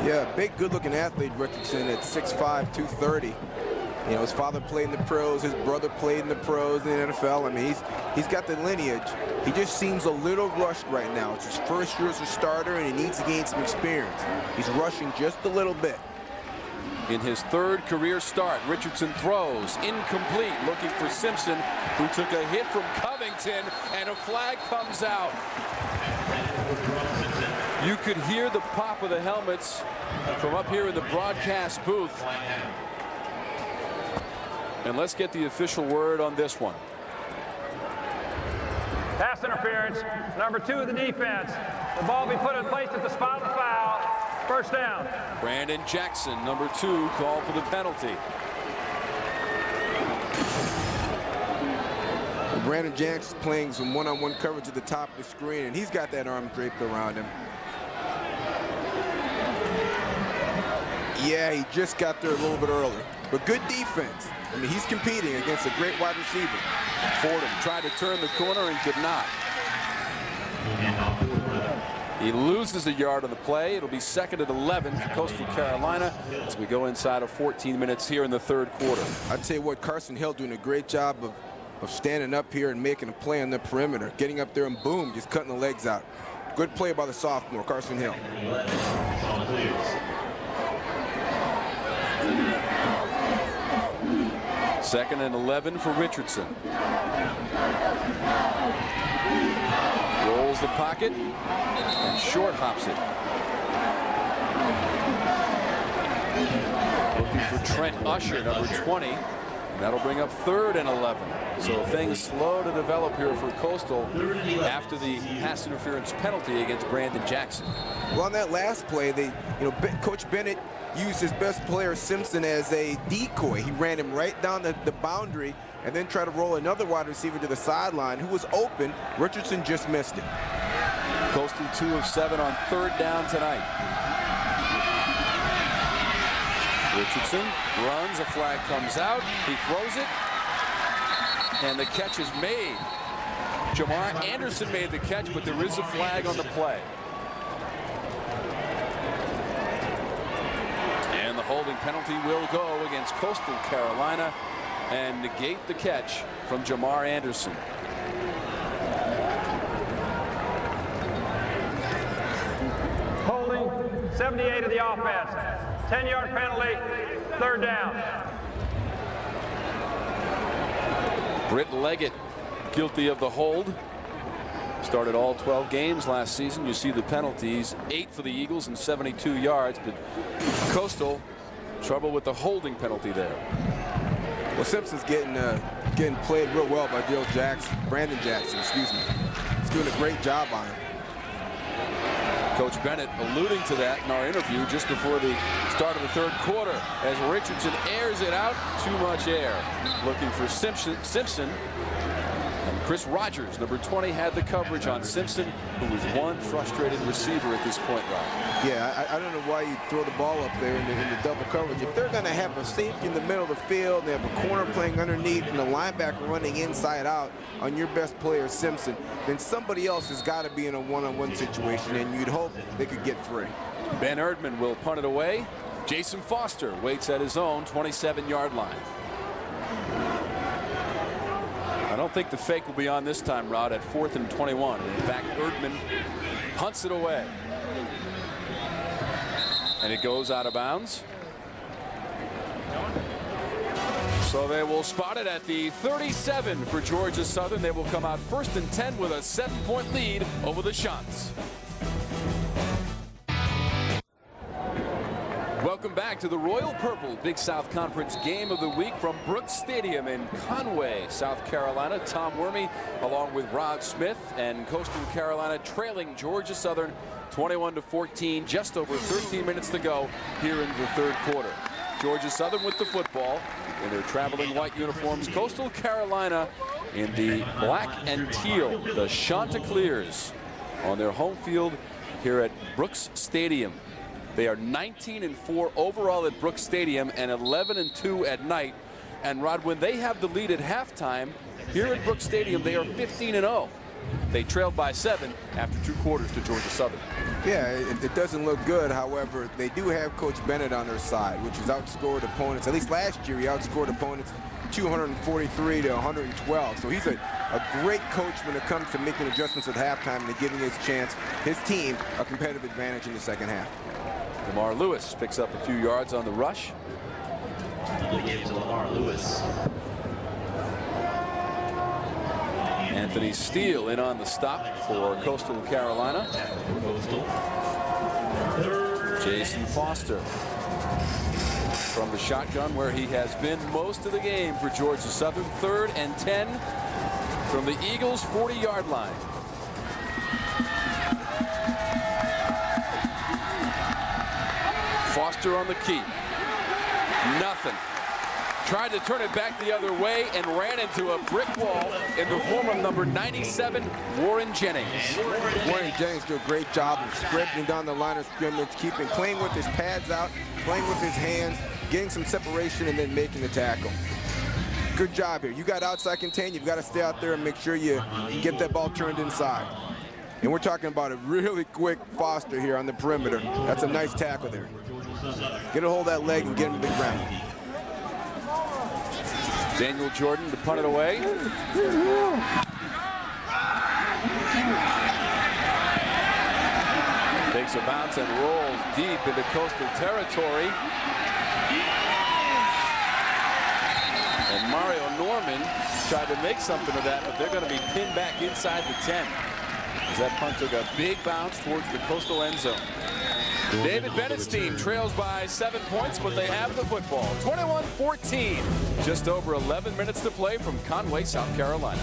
Yeah, big, good-looking athlete, Richardson, at 6'5", 230. You know, his father played in the pros, his brother played in the pros in the NFL. I mean, he's got the lineage. He just seems a little rushed right now. It's his first year as a starter, and he needs to gain some experience. He's rushing just a little bit. In his 3rd career start, Richardson throws incomplete, looking for Simpson, who took a hit from Covington, and a flag comes out. You could hear the pop of the helmets from up here in the broadcast booth. And let's get the official word on this one. Pass interference, number 2 of the defense. The ball be put in place at the spot of the foul. First down. Brandon Jackson, number 2, called for the penalty. Brandon Jackson's playing some one-on-one coverage at the top of the screen, and he's got that arm draped around him. Yeah, he just got there a little bit early. But good defense. I mean, he's competing against a great wide receiver. Fordham tried to turn the corner and could not. He loses a yard on the play. It'll be 2nd and 11 for Coastal Carolina as we go inside of 14 minutes here in the 3rd quarter. I'd tell you what, Carson Hill doing a great job of standing up here and making a play on the perimeter. Getting up there and boom, just cutting the legs out. Good play by the sophomore, Carson Hill. Second and 11 for Richardson. Rolls the pocket and short hops it. Looking for Trent Usher, number 20. And that'll bring up 3rd and 11. So things slow to develop here for Coastal after the pass interference penalty against Brandon Jackson. Well, on that last play, Coach Bennett used his best player Simpson as a decoy. He ran him right down the boundary and then tried to roll another wide receiver to the sideline who was open. Richardson just missed it. Coastal 2 of 7 on 3rd down tonight. Richardson runs, a flag comes out, he throws it, and the catch is made. Jamar Anderson made the catch, but there is a flag on the play. And the holding penalty will go against Coastal Carolina and negate the catch from Jamar Anderson. Holding 78 of the offense. 10-yard penalty, 3rd down. Britt Leggett guilty of the hold. Started all 12 games last season. You see the penalties, 8 for the Eagles and 72 yards. But Coastal, trouble with the holding penalty there. Well, Simpson's getting played real well by Brandon Jackson, excuse me. He's doing a great job on it. Coach Bennett alluding to that in our interview just before the start of the 3rd quarter as Richardson airs it out. Too much air. Looking for Simpson. And Chris Rogers, number 20, had the coverage on Simpson, who was one frustrated receiver at this point, Rob. Yeah, I don't know why you throw the ball up there in the double coverage. If they're going to have a safety in the middle of the field, they have a corner playing underneath and the linebacker running inside out on your best player, Simpson, then somebody else has got to be in a one-on-one situation, and you'd hope they could get free. Ben Erdman will punt it away. Jason Foster waits at his own 27-yard line. I don't think the fake will be on this time, Rod, at 4th and 21. In fact, Erdman punts it away. And it goes out of bounds. So they will spot it at the 37 for Georgia Southern. They will come out 1st and 10 with a 7-point lead over the Chants. Welcome back to the Royal Purple Big South Conference Game of the Week from Brooks Stadium in Conway, South Carolina. Tom Wormy along with Rod Smith, and Coastal Carolina trailing Georgia Southern 21-14, just over 13 minutes to go here in the 3rd quarter. Georgia Southern with the football in their traveling white uniforms. Coastal Carolina in the black and teal, the Chanticleers, on their home field here at Brooks Stadium. They are 19-4 overall at Brooks Stadium and 11-2 at night. And Rod, when they have the lead at halftime here at Brooks Stadium, they are 15-0. They trailed by 7 after 2 quarters to Georgia Southern. Yeah, it doesn't look good. However, they do have Coach Bennett on their side, which has outscored opponents. At least last year, he outscored opponents 243 to 112. So he's a great coach when it comes to making adjustments at halftime and giving his team a competitive advantage in the second half. Lamar Lewis picks up a few yards on the rush. Another game to Lamar Lewis. Anthony Steele in on the stop for Coastal Carolina. Jason Foster from the shotgun where he has been most of the game for Georgia Southern. 3rd and 10 from the Eagles' 40-yard line. Foster on the keep. Nothing. Tried to turn it back the other way and ran into a brick wall in the form of number 97, Warren Jennings. Warren Jennings did a great job of spreading down the line of scrimmage, playing with his pads out, playing with his hands, getting some separation, and then making the tackle. Good job here. You got outside contain. You've got to stay out there and make sure you get that ball turned inside. And we're talking about a really quick Foster here on the perimeter. That's a nice tackle there. Get a hold of that leg and get him to the ground. Daniel Jordan to punt it away. Takes a bounce and rolls deep into Coastal territory. And Mario Norman tried to make something of that, but they're going to be pinned back inside the 10. As that punt took a big bounce towards the Coastal end zone. David Bennett's team trails by 7 points, but they have the football. 21-14. Just over 11 minutes to play from Conway, South Carolina.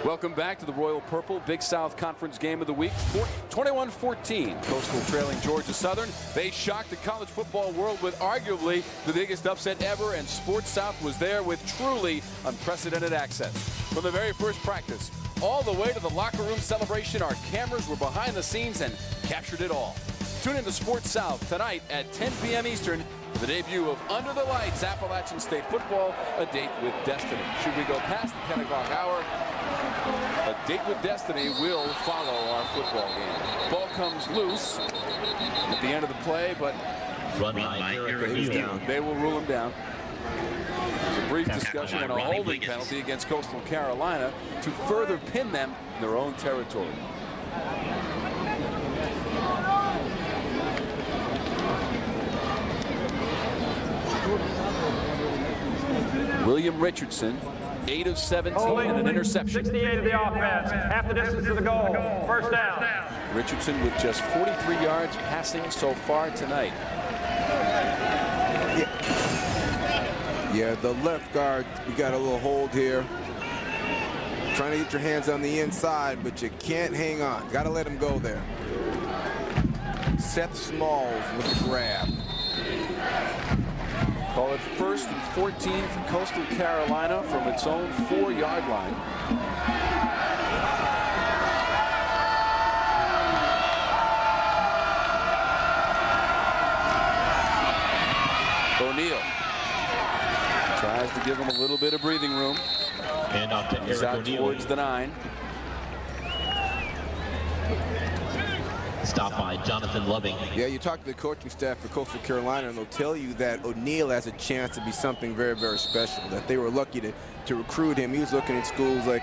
Welcome back to the Royal Purple Big South Conference game of the week. 21-14. Coastal trailing Georgia Southern. They shocked the college football world with arguably the biggest upset ever, and Sports South was there with truly unprecedented access. From the very first practice all the way to the locker room celebration, our cameras were behind the scenes and captured it all. Tune in to Sports South tonight at 10 p.m. Eastern for the debut of Under the Lights Appalachian State Football, a date with destiny. Should we go past the 10 o'clock hour, a date with destiny will follow our football game. Ball comes loose at the end of the play, but they will rule him down. There's a brief discussion and a holding penalty against Coastal Carolina to further pin them in their own territory. William Richardson, 8 of 17 and an interception. 68 of the offense, half the distance to the goal. First down. Richardson with just 43 yards passing so far tonight. Yeah, the left guard, we got a little hold here. Trying to get your hands on the inside, but you can't hang on. Got to let him go there. Seth Smalls with the grab. Call it 1st and 14 for Coastal Carolina from its own 4-yard line. O'Neal tries to give him a little bit of breathing room. And off to He's out towards the 9. Stopped by Jonathan Loving. Yeah, you talk to the coaching staff for Coastal Carolina, and they'll tell you that O'Neal has a chance to be something very, very special, that they were lucky to recruit him. He was looking at schools like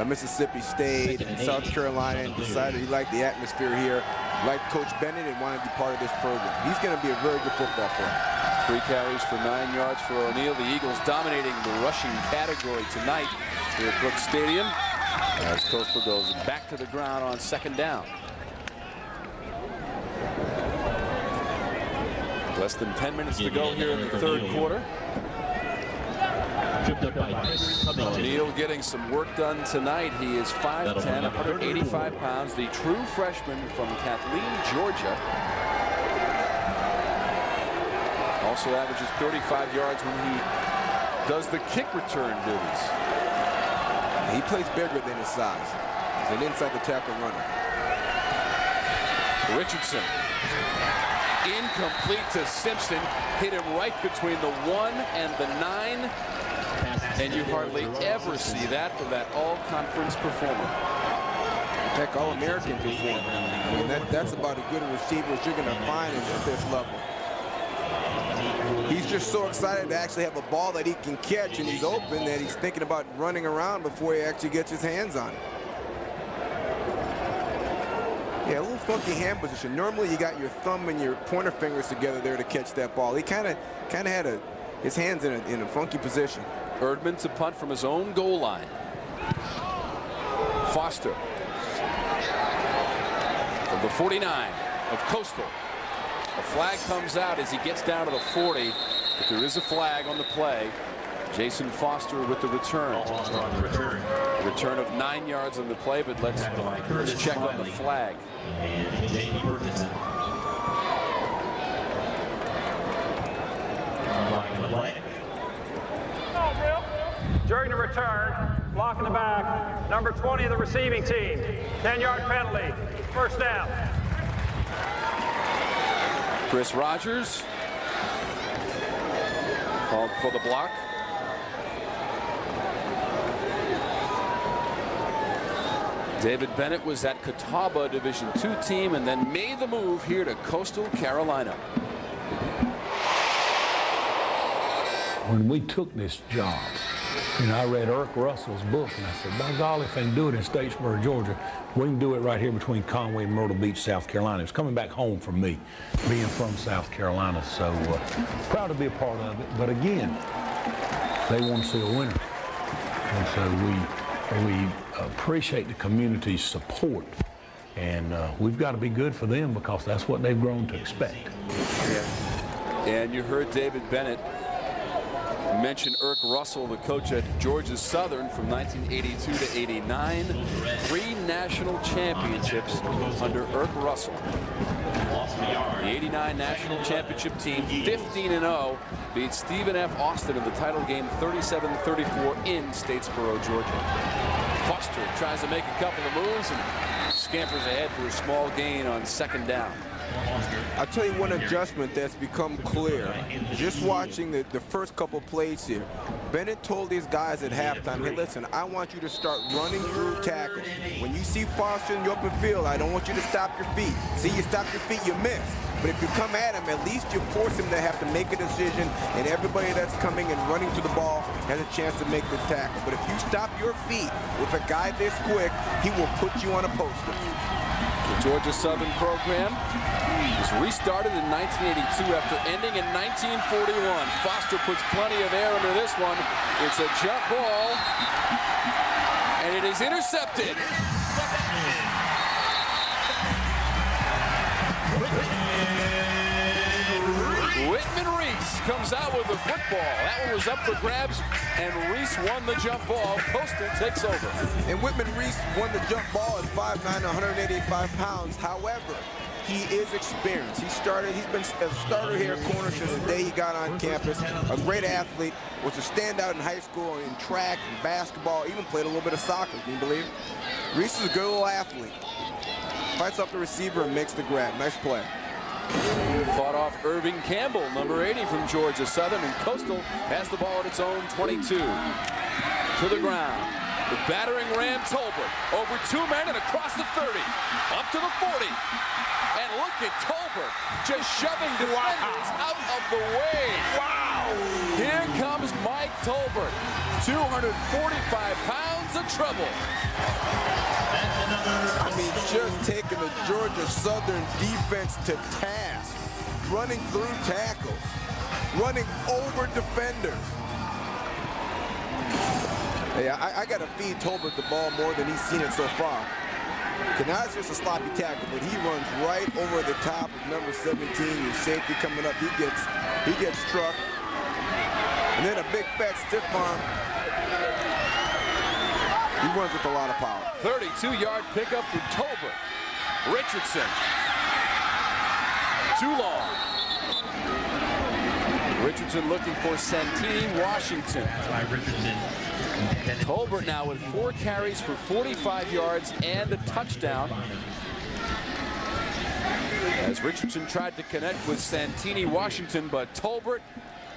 Mississippi State and South Carolina and decided he liked the atmosphere here, liked Coach Bennett, and wanted to be part of this program. He's going to be a very good football player. 3 carries for 9 yards for O'Neal. The Eagles dominating the rushing category tonight here at Brooks Stadium as Coastal goes back to the ground on 2nd down. Less than 10 minutes to go here in the 3rd quarter. O'Neal getting some work done tonight. He is 5'10", 185 pounds, the true freshman from Kathleen, Georgia. Also averages 35 yards when he does the kick return duties. He plays bigger than his size. He's an inside the tackle runner. Richardson. Incomplete to Simpson. Hit him right between the 1 and the 9. And you hardly ever see that from that all-conference performer. Heck, all-American performer. I mean, that's about as good a receiver as you're going to find at this level. He's just so excited to actually have a ball that he can catch, and he's open that he's thinking about running around before he actually gets his hands on it. Yeah, a little funky hand position. Normally you got your thumb and your pointer fingers together there to catch that ball. He kind of had his hands in a funky position. Erdman to punt from his own goal line. Foster from the 49 of Coastal. A flag comes out as he gets down to the 40, but there is a flag on the play. Jason Foster with the return. A return of 9 yards on the play, but let's check on the flag. During the return, block in the back, number 20 of the receiving team, 10-yard penalty, first down. Chris Rogers called for the block. David Bennett was at Catawba Division II team and then made the move here to Coastal Carolina. When we took this job, I read Irk Russell's book, and I said, by golly, if they can do it in Statesboro, Georgia, we can do it right here between Conway and Myrtle Beach, South Carolina. It was coming back home for me, being from South Carolina, so proud to be a part of it. But again, they want to see a winner. And so we appreciate the community's support, and we've got to be good for them because that's what they've grown to expect. Yeah. And you heard David Bennett mention Irk Russell, the coach at Georgia Southern from 1982 to 89. 3 national championships under Irk Russell. The 89 national championship team, 15-0, beat Stephen F. Austin in the title game 37-34 in Statesboro, Georgia. Foster tries to make a couple of moves and scampers ahead for a small gain on second down. I'll tell you one adjustment that's become clear. Just watching the first couple plays here, Bennett told these guys at halftime, hey, listen, I want you to start running through tackles. When you see Foster in the open field, I don't want you to stop your feet. See, you stop your feet, you miss. But if you come at him, at least you force him to have to make a decision, and everybody that's coming and running to the ball has a chance to make the tackle. But if you stop your feet with a guy this quick, he will put you on a poster. The Georgia Southern program was restarted in 1982 after ending in 1941. Foster puts plenty of air under this one. It's a jump ball, and it is intercepted. Whitman Reese comes out with the football. That one was up for grabs, and Reese won the jump ball. Coastal takes over. And Whitman Reese won the jump ball at 5'9", 185 pounds. However, he is experienced. He's been a starter here at corner since the day he got on campus. A great athlete, was a standout in high school in track and basketball, even played a little bit of soccer, can you believe? Reese is a good little athlete. Fights up the receiver and makes the grab. Nice play. Fought off Irving Campbell, number 80 from Georgia Southern, and Coastal has the ball at its own 22. To the ground. The battering ram Tolbert. Over 2 men and across the 30. Up to the 40. And look at Tolbert just shoving defenders out of the way. Wow! Here comes Mike Tolbert. 245 pounds of trouble. I mean, just taking the Georgia Southern defense to task. Running through tackles. Running over defenders. Hey, I got to feed Tolbert the ball more than he's seen it so far. Now it's just a sloppy tackle, but he runs right over the top of number 17. Your safety coming up, he gets struck. And then a big fat stiff arm. He runs with a lot of power. 32-yard pickup from Tolbert. Richardson. Too long. Richardson looking for Santini Washington. Tolbert now with 4 carries for 45 yards and a touchdown. As Richardson tried to connect with Santini Washington, but Tolbert.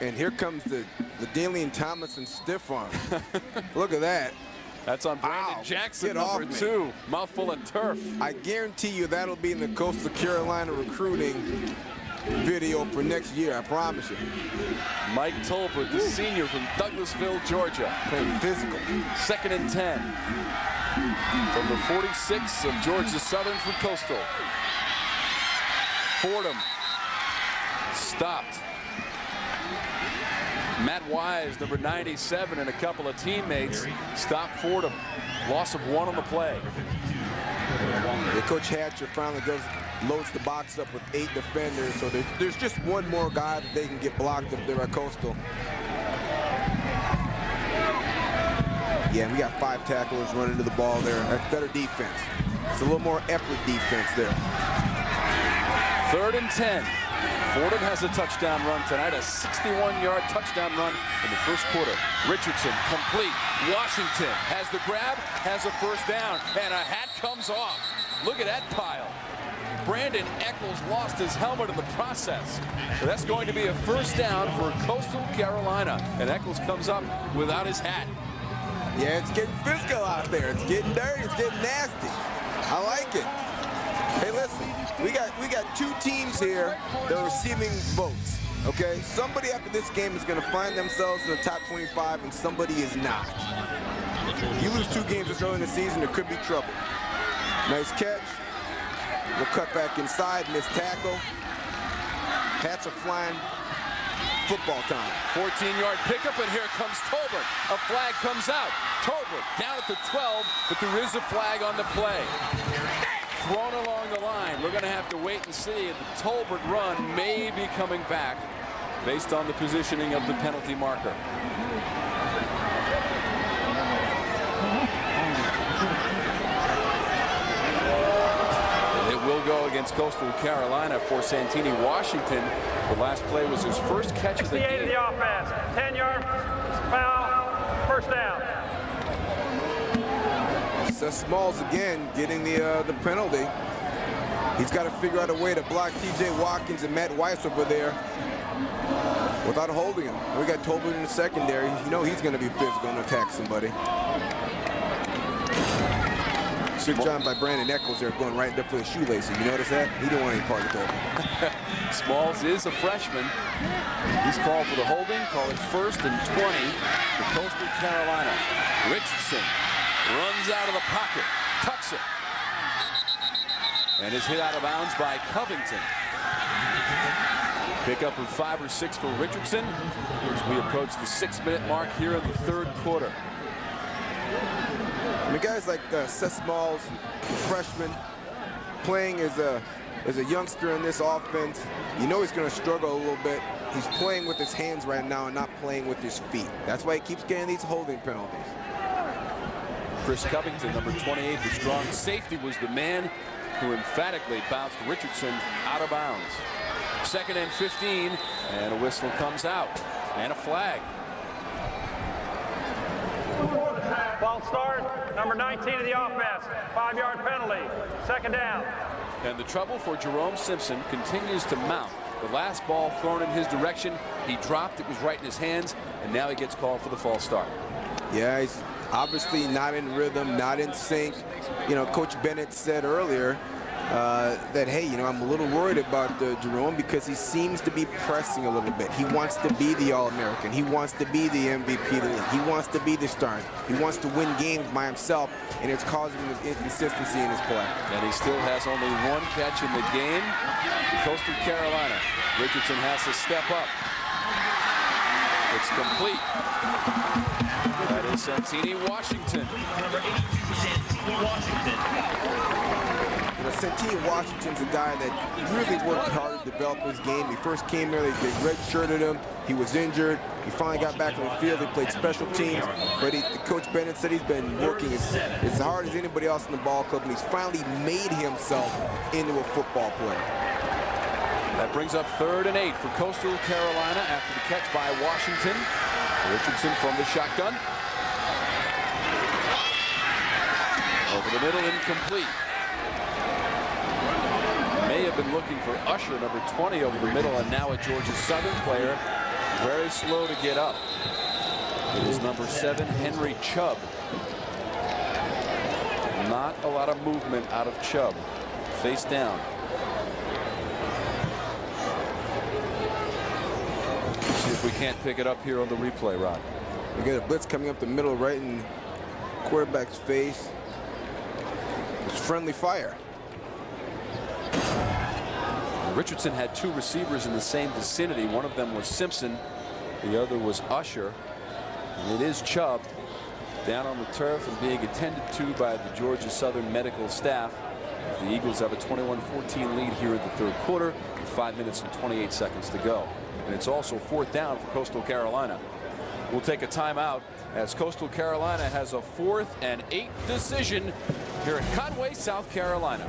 And here comes the Dalian Tomlinson stiff arm. Look at that. That's on Brandon Jackson, number 2. Mouthful of turf. I guarantee you that'll be in the Coastal Carolina recruiting video for next year, I promise you. Mike Tolbert, the senior from Douglasville, Georgia. Playing physical. 2nd and 10. From the 46 of Georgia Southern for Coastal. Fordham stopped. Matt Wise, number 97, and a couple of teammates stopped Fordham. Loss of 1 on the play. Coach Hatcher finally loads the box up with 8 defenders, so there's just one more guy that they can get blocked if they're at Coastal. Yeah, we got 5 tacklers running to the ball there. That's better defense. It's a little more effort defense there. 3rd and 10. Fordham has a touchdown run tonight, a 61-yard touchdown run in the first quarter. Richardson complete. Washington has the grab, has a first down, and a hat comes off. Look at that pile. Brandon Eccles lost his helmet in the process. So that's going to be a first down for Coastal Carolina. And Eccles comes up without his hat. Yeah, it's getting physical out there. It's getting dirty. It's getting nasty. I like it. Hey, listen, we got 2 teams here that are receiving votes. Okay, somebody after this game is going to find themselves in the top 25, and somebody is not. You lose 2 games this early in the season, there could be trouble. Nice catch. We'll cut back inside, missed tackle. Hats are flying. Football time. 14-yard pickup, and here comes Tolbert. A flag comes out. Tolbert down at the 12, but there is a flag on the play. Thrown along the line. We're going to have to wait and see. The Tolbert run may be coming back based on the positioning of the penalty marker. Will go against Coastal Carolina for Santini Washington. The last play was his first catch of the game. 68 of the offense. 10-yard foul. First down. Seth Smalls again getting the penalty. He's got to figure out a way to block T.J. Watkins and Matt Weiss over there without holding him. We got Tolbert in the secondary. You know he's going to be physical and attack somebody. Good job by Brandon Eccles there, going right there for the shoelaces. You notice that? He didn't want any part of that. Smalls is a freshman. He's called for the holding. Call it 1st and 20 for Coastal Carolina. Richardson runs out of the pocket, tucks it, and is hit out of bounds by Covington. Pick up of 5 or 6 for Richardson as we approach the 6-minute mark here in the 3rd quarter. I mean, guys like Seth Smalls, freshman, playing as a youngster in this offense, you know he's going to struggle a little bit. He's playing with his hands right now and not playing with his feet. That's why he keeps getting these holding penalties. Chris Covington, number 28, the strong safety, was the man who emphatically bounced Richardson out of bounds. 2nd and 15, and a whistle comes out, and a flag. False start. Number 19 of the offense. 5-yard penalty. 2nd down. And the trouble for Jerome Simpson continues to mount. The last ball thrown in his direction, he dropped. It was right in his hands, and now he gets called for the false start. Yeah, he's obviously not in rhythm, not in sync. You know, Coach Bennett said earlier that, hey, you know, I'm a little worried about Jerome because he seems to be pressing a little bit. He wants to be the All-American. He wants to be the MVP of the league. He wants to be the star. He wants to win games by himself, and it's causing him inconsistency in his play. And he still has only 1 catch in the game. Coastal Carolina. Richardson has to step up. It's complete. That is Santini Washington. Number 82, Santini Washington. You know, Santini Washington's a guy that really worked hard to develop his game. He first came there, they redshirted him. He was injured. He finally got back on the field. He played special teams. But Coach Bennett said he's been working as hard as anybody else in the ball club, and he's finally made himself into a football player. That brings up 3rd and 8 for Coastal Carolina after the catch by Washington. Richardson from the shotgun. Over the middle, incomplete. May have been looking for Usher, number 20, over the middle, and now a Georgia Southern player. Very slow to get up. It is number 7, Henry Chubb. Not a lot of movement out of Chubb. Face down. See if we can't pick it up here on the replay, Rod. We got a blitz coming up the middle, right in the quarterback's face. It's friendly fire. Richardson had 2 receivers in the same vicinity. One of them was Simpson. The other was Usher. And it is Chubb down on the turf and being attended to by the Georgia Southern medical staff. The Eagles have a 21-14 lead here in the third quarter with 5 minutes and 28 seconds to go. And it's also 4th down for Coastal Carolina. We'll take a timeout as Coastal Carolina has a 4th and 8 decision here at Conway, South Carolina.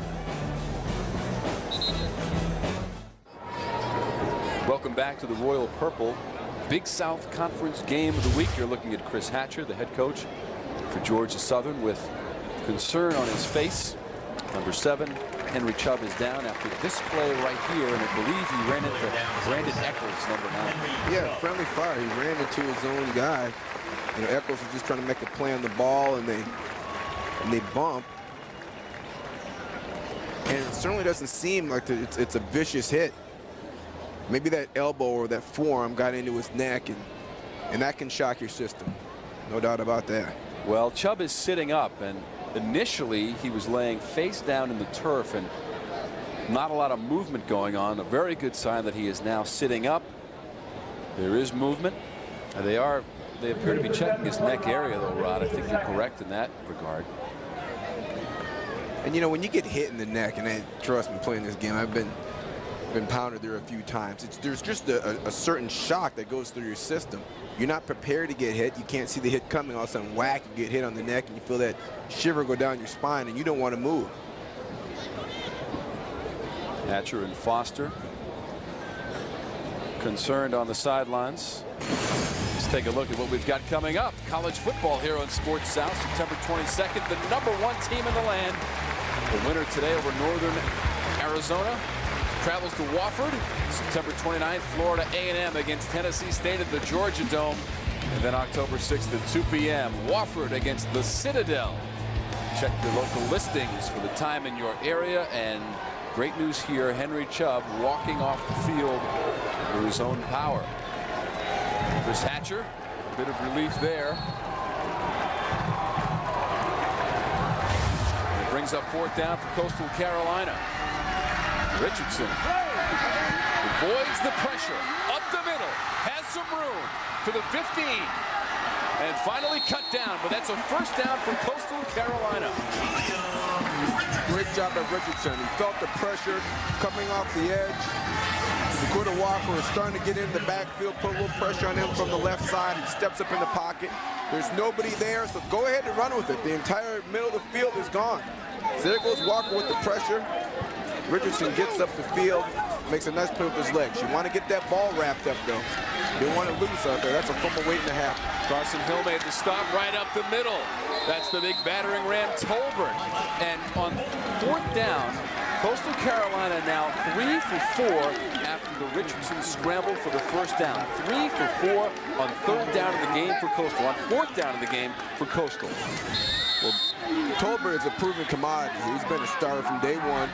Welcome back to the Royal Purple. Big South Conference game of the week. You're looking at Chris Hatcher, the head coach for Georgia Southern, with concern on his face. Number 7, Henry Chubb, is down after this play right here, and I believe he ran into Brandon Eccles, number 9. Yeah, friendly fire. He ran into his own guy. You know, Eccles was just trying to make a play on the ball, and they bump. And it certainly doesn't seem like it's a vicious hit. Maybe that elbow or that forearm got into his neck, and that can shock your system. No doubt about that. Well, Chubb is sitting up, and initially he was laying face down in the turf and not a lot of movement going on. A very good sign that he is now sitting up. There is movement. They appear to be checking his neck area, though, Rod. I think you're correct in that regard. And you know, when you get hit in the neck, and trust me, playing this game, I've been pounded there a few times. There's just a certain shock that goes through your system. You're not prepared to get hit. You can't see the hit coming. All of a sudden, whack, you get hit on the neck, and you feel that shiver go down your spine, and you don't want to move. Hatcher and Foster concerned on the sidelines. Let's take a look at what we've got coming up. College football here on Sports South, September 22nd. The #1 team in the land. The winner today over Northern Arizona travels to Wofford. September 29th, Florida A&M against Tennessee State at the Georgia Dome. And then October 6th at 2 p.m., Wofford against the Citadel. Check your local listings for the time in your area. And great news here, Henry Chubb walking off the field through his own power. Chris Hatcher, a bit of relief there. And it brings up 4th down for Coastal Carolina. Richardson avoids the pressure, up the middle, has some room to the 15, and finally cut down, but that's a 1st down for Coastal Carolina. Great job by Richardson. He felt the pressure coming off the edge. Dakota Walker is starting to get in the backfield, put a little pressure on him from the left side. He steps up in the pocket. There's nobody there, so go ahead and run with it. The entire middle of the field is gone. So there goes Walker with the pressure. Richardson gets up the field, makes a nice play with his legs. You want to get that ball wrapped up, though. You don't want to lose out there. That's a fumble waiting to happen. Carson Hill made the stop right up the middle. That's the big battering ram, Tolbert. And on 4th down, Coastal Carolina now 3 for 4 after the Richardson scramble for the 1st down. 3 for 4 on 3rd down in the game for Coastal. On 4th down in the game for Coastal. Well, Tolbert is a proven commodity. He's been a starter from day one.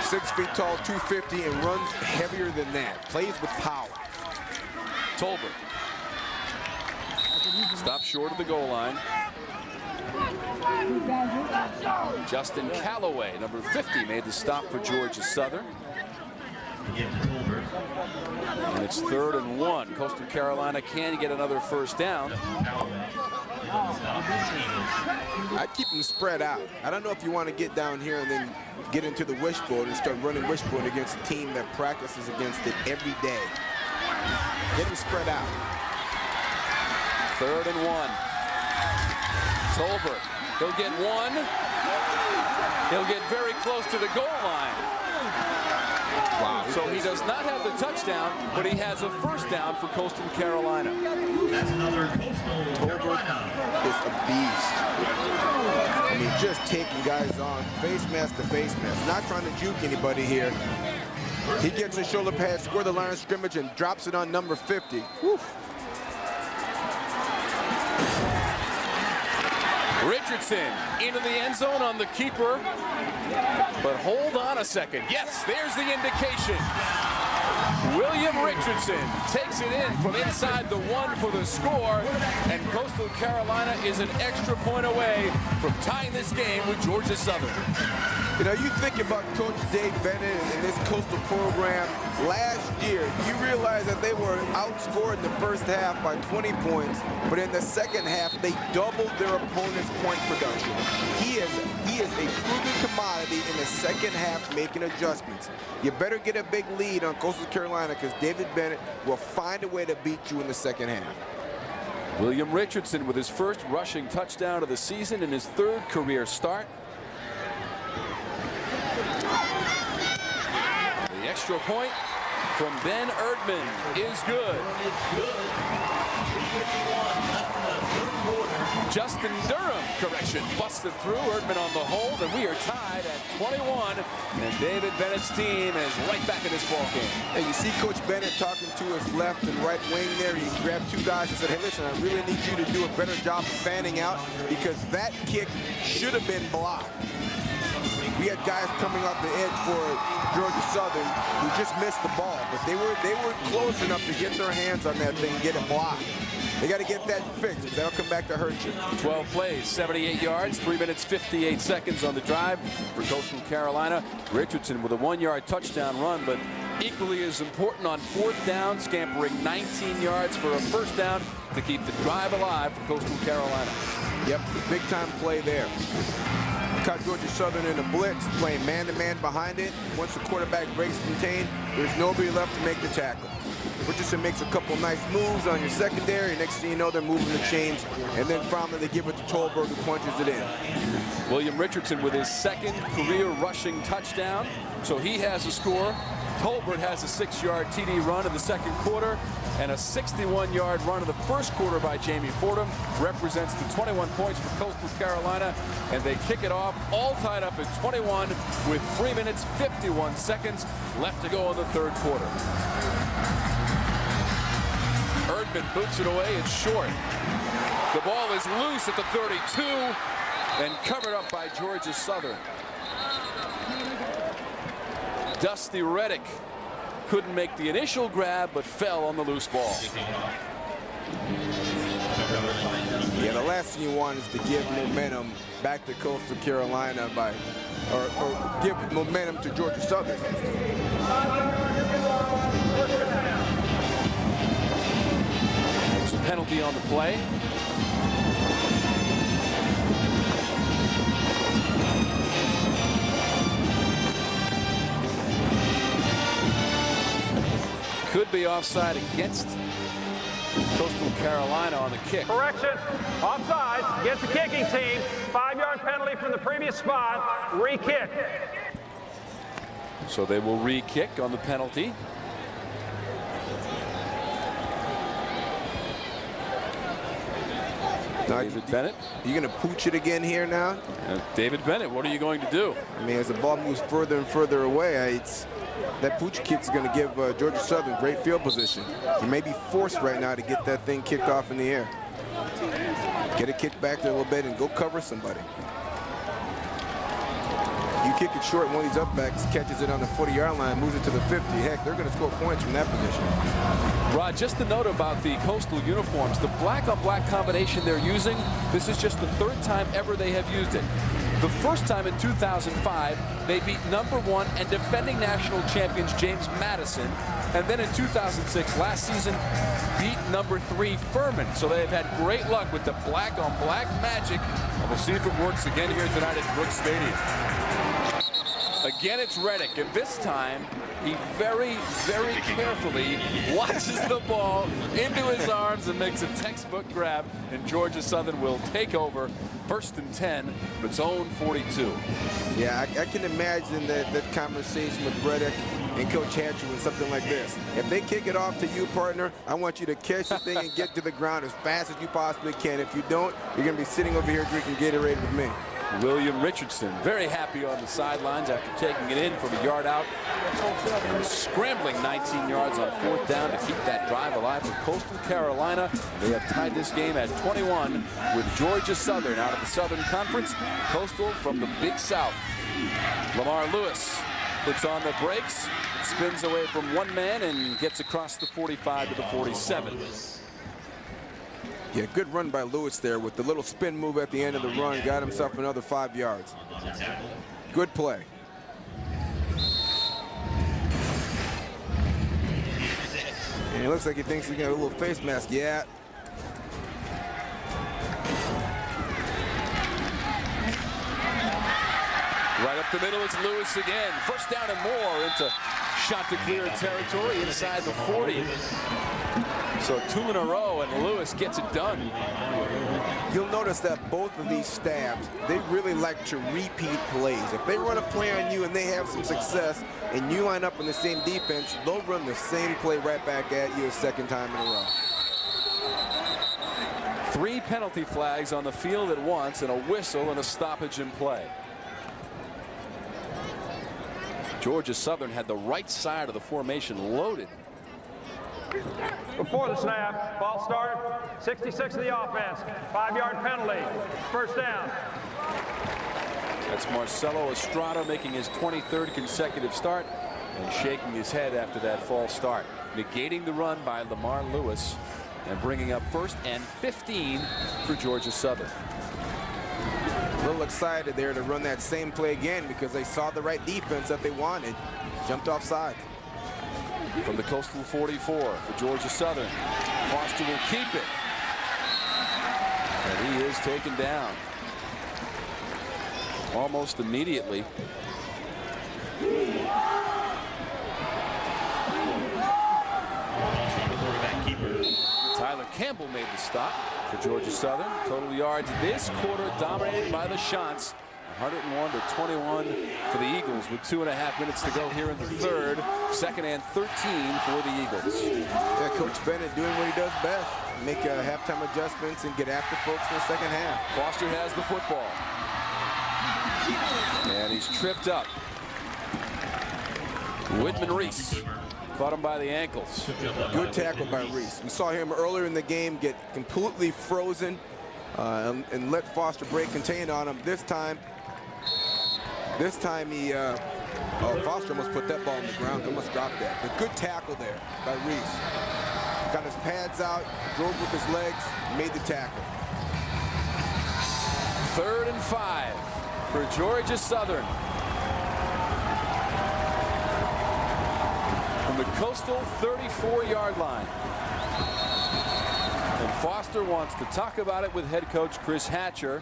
6 feet tall, 250, and runs heavier than that. Plays with power. Tolbert. Stop short of the goal line. Justin Calloway, number 50, made the stop for Georgia Southern. And it's 3rd and 1. Coastal Carolina can get another 1st down. I'd keep them spread out. I don't know if you want to get down here and then get into the wishbone and start running wishbone against a team that practices against it every day. Get them spread out. 3rd and 1. Tolbert. He'll get 1. He'll get very close to the goal line. Wow. So he does not have the touchdown, but he has a 1st down for Coastal Carolina. That's another Coastal Carolina. Is a beast. I mean, just taking guys on face mask to face mask. Not trying to juke anybody here. He gets his shoulder pad, score the line of scrimmage, and drops it on number 50. Woo. Richardson into the end zone on the keeper. But hold on a second. Yes, there's the indication. William Richardson takes it in from inside the 1 for the score, and Coastal Carolina is an extra point away from tying this game with Georgia Southern. You know, you think about Coach Dave Bennett and this Coastal program last year, you realize that they were outscored in the first half by 20 points, but in the second half, they doubled their opponent's point production. He is a proven commodity in the second half making adjustments. You better get a big lead on Coastal Carolina because David Bennett will find a way to beat you in the second half. William Richardson with his first rushing touchdown of the season in his 3rd career start. The extra point from Ben Erdman is good. Justin Durham, correction, busted through. Erdman on the hold, and we are tied at 21. And David Bennett's team is right back in this ballgame. And you see Coach Bennett talking to his left and right wing there. He grabbed 2 guys and said, hey, listen, I really need you to do a better job of fanning out because that kick should have been blocked. We had guys coming off the edge for Georgia Southern who just missed the ball, but they were close enough to get their hands on that thing and get it blocked. They got to get that fixed. That'll come back to hurt you. 12 plays, 78 yards, 3 minutes, 58 seconds on the drive for Coastal Carolina. Richardson with a 1-yard touchdown run, but equally as important on 4th down, scampering 19 yards for a 1st down to keep the drive alive for Coastal Carolina. Yep, big time play there. Caught Georgia Southern in a blitz, playing man-to-man behind it. Once the quarterback breaks contained, there's nobody left to make the tackle. Richardson makes a couple nice moves on your secondary. Next thing you know, they're moving the chains. And then finally, they give it to Tolbert, who punches it in. William Richardson with his 2nd career rushing touchdown. So he has a score. Tolbert has a 6-yard TD run in the 2nd quarter and a 61-yard run in the 1st quarter by Jamie Fordham. Represents the 21 points for Coastal Carolina, and they kick it off all tied up at 21 with 3 minutes, 51 seconds left to go in the 3rd quarter. Erdman boots it away. It's short. The ball is loose at the 32 and covered up by Georgia Southern. Dusty Reddick couldn't make the initial grab, but fell on the loose ball. Yeah, the last thing you want is to give momentum back to Coastal Carolina or give momentum to Georgia Southern. It's a penalty on the play. Could be offside against Coastal Carolina on the kick. Correction, offside against the kicking team. 5-yard penalty from the previous spot, re-kick. So they will re-kick on the penalty. David Bennett. You're going to pooch it again here now? David Bennett, what are you going to do? I mean, as the ball moves further and further away, that pooch kick's going to give Georgia Southern great field position. He may be forced right now to get that thing kicked off in the air. Get it kicked back there a little bit and go cover somebody. You kick it short, one of these up backs catches it on the 40-yard line, moves it to the 50. Heck, they're going to score points from that position. Rod, just a note about the Coastal uniforms. The black-on-black combination they're using, this is just the 3rd time ever they have used it. The first time in 2005, they beat #1 and defending national champions James Madison. And then in 2006, last season, beat #3 Furman. So they've had great luck with the black-on-black magic. And we'll see if it works again here tonight at Brooks Stadium. Again, it's Reddick, and this time he very, very carefully watches the ball into his arms and makes a textbook grab, and Georgia Southern will take over 1st and 10 from its own 42. Yeah, I can imagine that conversation with Reddick and Coach Hatcher with something like this. If they kick it off to you, partner, I want you to catch the thing and get to the ground as fast as you possibly can. If you don't, you're going to be sitting over here drinking Gatorade with me. William Richardson very happy on the sidelines after taking it in from a yard out and scrambling 19 yards on 4th down to keep that drive alive for Coastal Carolina. They have tied this game at 21 with Georgia Southern out of the Southern Conference. Coastal from the Big South. Lamar Lewis puts on the brakes, spins away from one man, and gets across the 45 to the 47. Yeah, good run by Lewis there with the little spin move at the end of the run. Got himself another 5 yards. Good play. And it looks like he thinks he's got a little face mask. Yeah. Right up the middle, it's Lewis again. First down and more into shot to clear territory inside the 40. So 2 in a row, and Lewis gets it done. You'll notice that both of these staffs, they really like to repeat plays. If they run a play on you and they have some success and you line up in the same defense, they'll run the same play right back at you a second time in a row. 3 penalty flags on the field at once, and a whistle and a stoppage in play. Georgia Southern had the right side of the formation loaded. Before the snap, false start, 66 of the offense, 5-yard penalty, first down. That's Marcelo Estrada making his 23rd consecutive start and shaking his head after that false start, negating the run by Lamar Lewis and bringing up 1st and 15 for Georgia Southern. A little excited there to run that same play again because they saw the right defense that they wanted. Jumped offside. From the Coastal 44 for Georgia Southern, Foster will keep it. And he is taken down almost immediately. Tyler Campbell made the stop for Georgia Southern. Total yards this quarter dominated by the Chants. 101 to 21 for the Eagles with 2.5 minutes to go here in the third. 2nd and 13 for the Eagles. Yeah, Coach Bennett doing what he does best. Make halftime adjustments and get after folks in the second half. Foster has the football. And he's tripped up. Whitman Reese caught him by the ankles. Good tackle by Reese. We saw him earlier in the game get completely frozen and let Foster break contain on him. This time he, Foster almost put that ball on the ground. Almost dropped that. But good tackle there by Reese. Got his pads out, drove with his legs, made the tackle. 3rd and 5 for Georgia Southern. From the Coastal 34-yard line. And Foster wants to talk about it with head coach Chris Hatcher.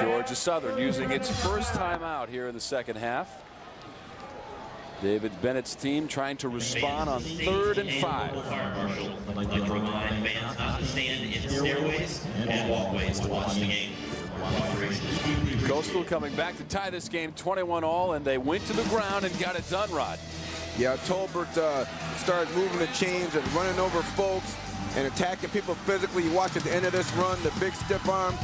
Georgia Southern using its first timeout here in the second half. David Bennett's team trying to respond on 3rd and 5. Fire marshal would like to remind fans not to stand in stairways and walkways to watch the game. Coastal coming back to tie this game 21-all, and they went to the ground and got it done, Rod. Yeah, Tolbert started moving the chains and running over folks and attacking people physically. You watch at the end of this run, the big stiff arm.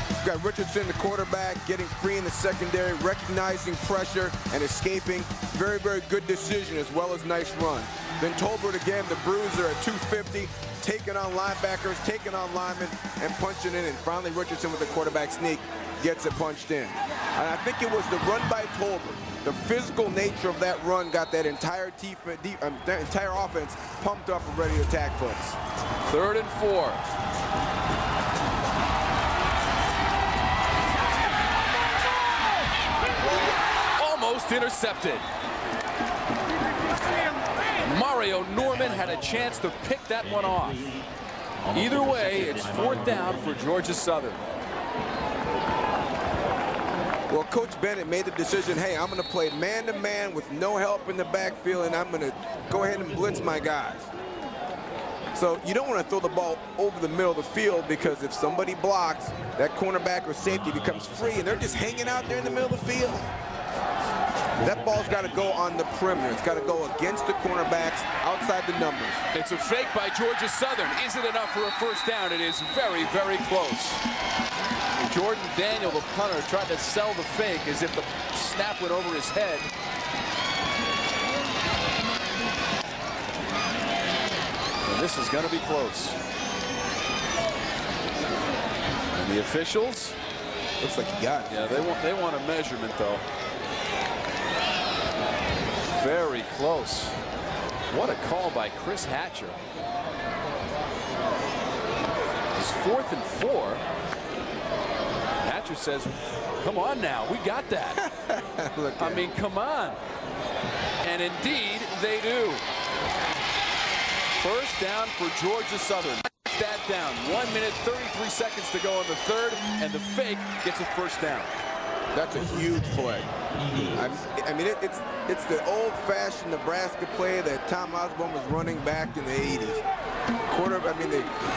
You've got Richardson, the quarterback, getting free in the secondary, recognizing pressure and escaping. Very, very good decision as well as nice run. Then Tolbert again, the bruiser at 250, taking on linebackers, taking on linemen, and punching in. And finally, Richardson with the quarterback sneak gets it punched in. And I think it was the run by Tolbert. The physical nature of that run got that entire offense pumped up and ready to attack folks. 3rd and 4. Almost intercepted. Mario Norman had a chance to pick that one off. Either way, it's 4th down for Georgia Southern. Well, Coach Bennett made the decision, hey, I'm going to play man-to-man with no help in the backfield, and I'm going to go ahead and blitz my guys. So you don't want to throw the ball over the middle of the field, because if somebody blocks, that cornerback or safety becomes free, and they're just hanging out there in the middle of the field. That ball's got to go on the perimeter. It's got to go against the cornerbacks, outside the numbers. It's a fake by Georgia Southern. Is it enough for a first down? It is very, very close. Jordan Daniel, the punter, tried to sell the fake as if the snap went over his head. And this is going to be close. And the officials Looks like he got it. Yeah, they want a measurement, though. Very close. What a call by Chris Hatcher. It's 4th and 4. Hatcher says, come on now, we got that. I mean, come on. And indeed, they do. First down for Georgia Southern. That down. 1 minute, 33 seconds to go in the third, and the fake gets a first down. That's a huge play. I mean, it's the old-fashioned Nebraska play that Tom Osborne was running back in the 80s.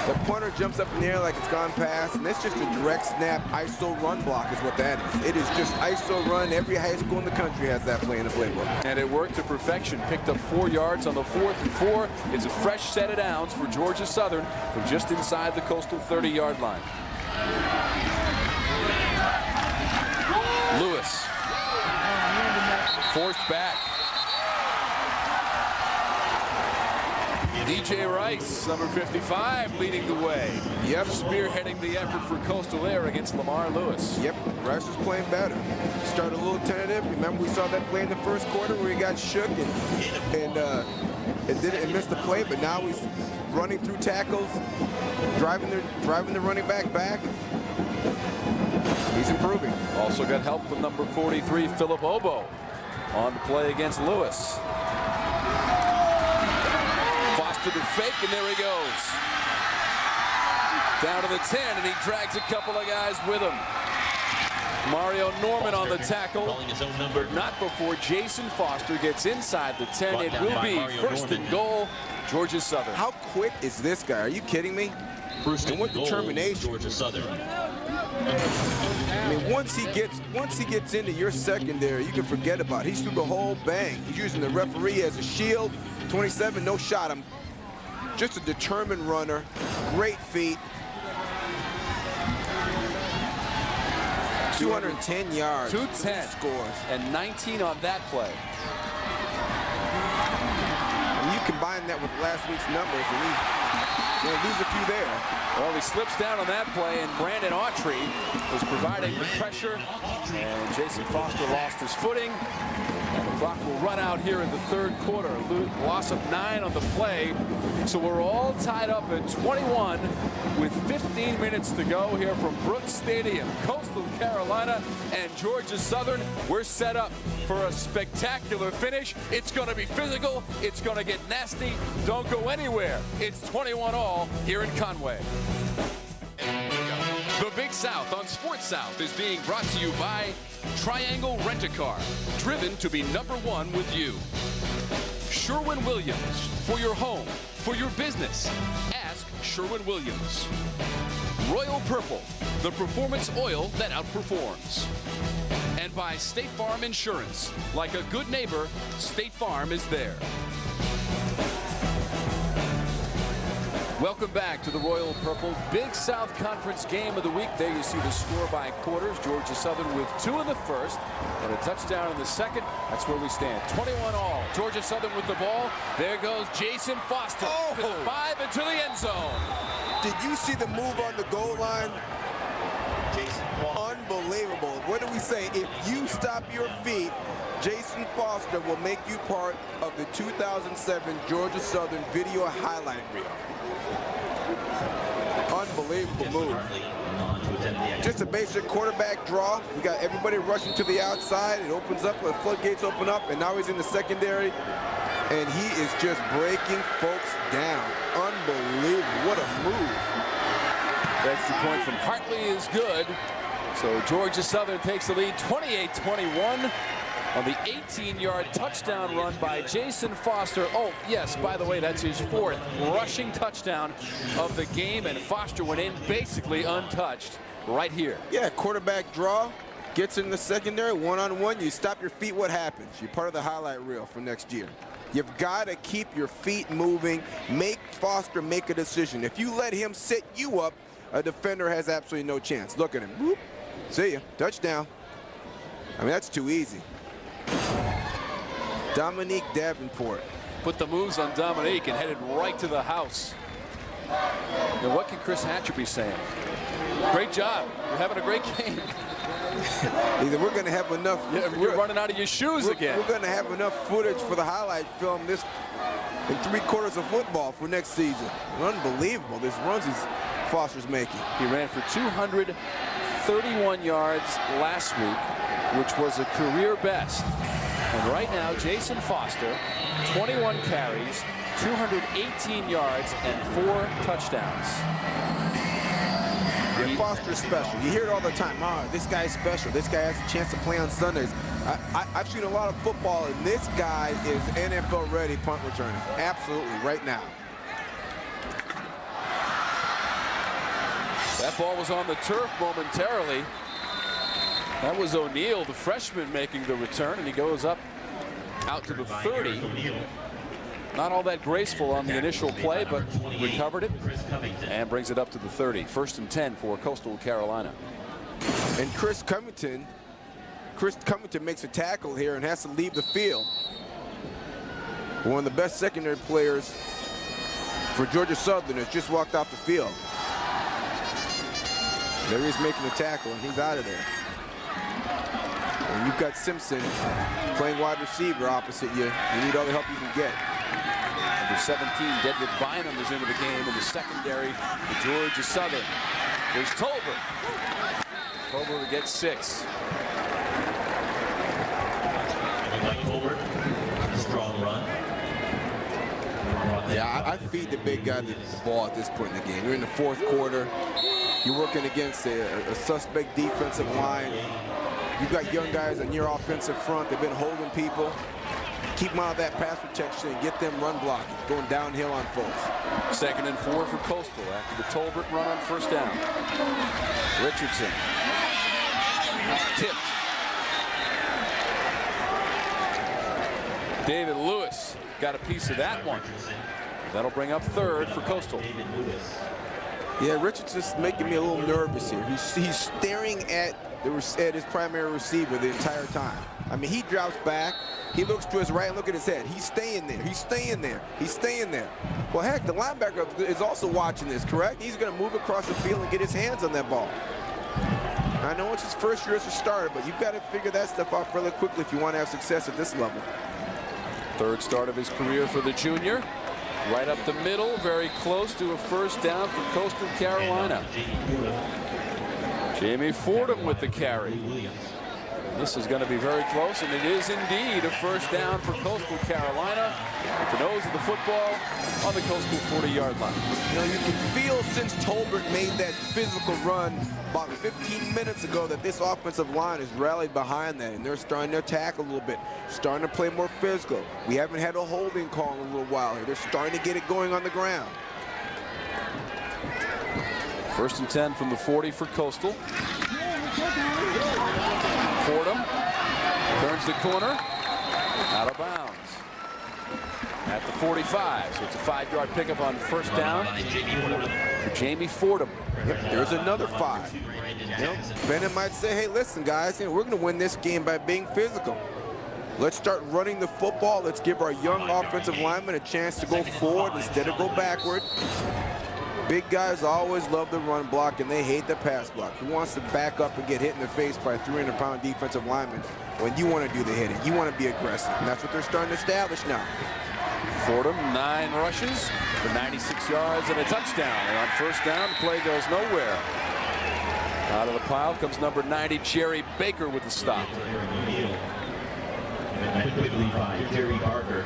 The punter jumps up in the air like it's gone past, and it's just a direct snap ISO run block is what that is. It is just ISO run. Every high school in the country has that play in the playbook. And it worked to perfection. Picked up 4 yards on the 4th and 4. It's a fresh set of downs for Georgia Southern from just inside the Coastal 30-yard line. Lewis forced back. DJ Rice, number 55, leading the way. Yep. Spearheading the effort for Coastal there against Lamar Lewis. Yep. Rice was playing better. Started a little tentative. Remember, we saw that play in the first quarter where he got shook and missed the play, but now he's running through tackles, driving the running back. He's improving. Also got help from number 43, Philip Obo, on the play against Lewis. Foster the fake, and there he goes. Down to the 10, and he drags a couple of guys with him. Mario Norman on the tackle, but not before Jason Foster gets inside the 10. It will be first and goal, Georgia Southern. How quick is this guy? Are you kidding me? And what determination. Georgia Southern. I mean, once he gets into your secondary, you can forget about it. He's through the whole bang. He's using the referee as a shield. 27, no shot. I'm just a determined runner. Great feet. 210 yards. 210 scores. And 19 on that play. And you combine that with last week's numbers, and he's lose a few there. Well, he slips down on that play, and Brandon Autry was providing the pressure, and Jason Foster lost his footing. And the clock will run out here in the third quarter. Loss of 9 on the play. So we're all tied up at 21 with 15 minutes to go here from Brooks Stadium. Coastal Carolina and Georgia Southern, we're set up for a spectacular finish. It's going to be physical. It's going to get nasty. Don't go anywhere. It's 21-all here in Conway. The Big South on Sports South is being brought to you by Triangle Rent-A-Car, driven to be #1 with you. Sherwin-Williams, for your home, for your business. Ask Sherwin-Williams. Royal Purple, the performance oil that outperforms. And by State Farm Insurance. Like a good neighbor, State Farm is there. Welcome back to the Royal Purple Big South Conference game of the week. There you see the score by quarters. Georgia Southern with 2 in the first and a touchdown in the second. That's where we stand. 21-all. Georgia Southern with the ball. There goes Jason Foster. Oh. 5 into the end zone. Did you see the move on the goal line? Unbelievable. What do we say? If you stop your feet, Jason Foster will make you part of the 2007 Georgia Southern video highlight reel. Unbelievable move. Just a basic quarterback draw. We got everybody rushing to the outside. It opens up, the floodgates open up, and now he's in the secondary. And he is just breaking folks down. Unbelievable. What a move. Extra point from Hartley is good. So Georgia Southern takes the lead 28-21 on the 18-yard touchdown run by Jason Foster. Oh, yes, by the way, that's his 4th rushing touchdown of the game, and Foster went in basically untouched right here. Yeah, quarterback draw, gets in the secondary, one-on-one. You stop your feet, what happens? You're part of the highlight reel for next year. You've got to keep your feet moving. Make Foster make a decision. If you let him sit you up, a defender has absolutely no chance. Look at him. Whoop. See ya. Touchdown. I mean, that's too easy. Dominique Davenport. Put the moves on Dominique and headed right to the house. Now, what can Chris Hatcher be saying? Great job. You're having a great game. He said, we're going to have enough. Yeah, you're running out of your shoes again. We're going to have enough footage for the highlight film this in 3/4 of football for next season. Unbelievable, this runs Foster's making. He ran for 231 yards last week, which was a career best. And right now, Jason Foster, 21 carries, 218 yards, and 4 touchdowns. Yeah, Foster's special. You hear it all the time. This guy's special. This guy has a chance to play on Sundays. I've seen a lot of football, and this guy is NFL-ready punt returner. Absolutely, right now. That ball was on the turf momentarily. That was O'Neal, the freshman, making the return, and he goes up out to the 30. Not all that graceful on the initial play, but recovered it and brings it up to the 30. 1st and 10 for Coastal Carolina. And Chris Covington makes a tackle here and has to leave the field. One of the best secondary players for Georgia Southern has just walked off the field. There he is making the tackle, and he's out of there. And you've got Simpson playing wide receiver opposite you. You need all the help you can get. Number 17, Dedrick Bynum is into the game in the secondary for Georgia Southern. There's Tolbert. Tolbert gets 6. Tolbert, strong run. Yeah, I feed the big guy the ball at this point in the game. You're in the 4th quarter. You're working against a suspect defensive line. You've got young guys on your offensive front. They've been holding people. Keep them out of that pass protection and get them run blocking, going downhill on folks. 2nd and 4 for Coastal after the Tolbert run on 1st down. Richardson. Tipped. David Lewis got a piece of that one. That'll bring up 3rd for Coastal. Yeah, Richardson's making me a little nervous here. He's staring at his primary receiver the entire time. I mean, he drops back. He looks to his right and look at his head. He's staying there. He's staying there. He's staying there. Well, heck, the linebacker is also watching this, correct? He's going to move across the field and get his hands on that ball. I know it's his first year as a starter, but you've got to figure that stuff out fairly quickly if you want to have success at this level. 3rd start of his career for the junior. Right up the middle, very close to a 1st down for Coastal Carolina. Jamie Fordham with the carry. This is going to be very close, and it is indeed a 1st down for Coastal Carolina. At the nose of the football on the Coastal 40-yard line. You know, you can feel since Tolbert made that physical run about 15 minutes ago that this offensive line has rallied behind that, and they're starting to attack a little bit, starting to play more physical. We haven't had a holding call in a little while here. They're starting to get it going on the ground. 1st and 10 from the 40 for Coastal. Fordham turns the corner, out of bounds at the 45. So it's a 5-yard pickup on 1st down for Jamie Fordham. Yep, there's another 5. You know, Bennett might say, hey, listen, guys, we're going to win this game by being physical. Let's start running the football. Let's give our young offensive linemen a chance to go forward instead of go backward. Big guys always love the run block, and they hate the pass block. Who wants to back up and get hit in the face by a 300-pound defensive lineman when you want to do the hitting? You want to be aggressive, and that's what they're starting to establish now. Fordham, 9 rushes for 96 yards and a touchdown. And on 1st down, the play goes nowhere. Out of the pile comes number 90, Jerry Baker, with the stop. Quickly by Jerry Barker.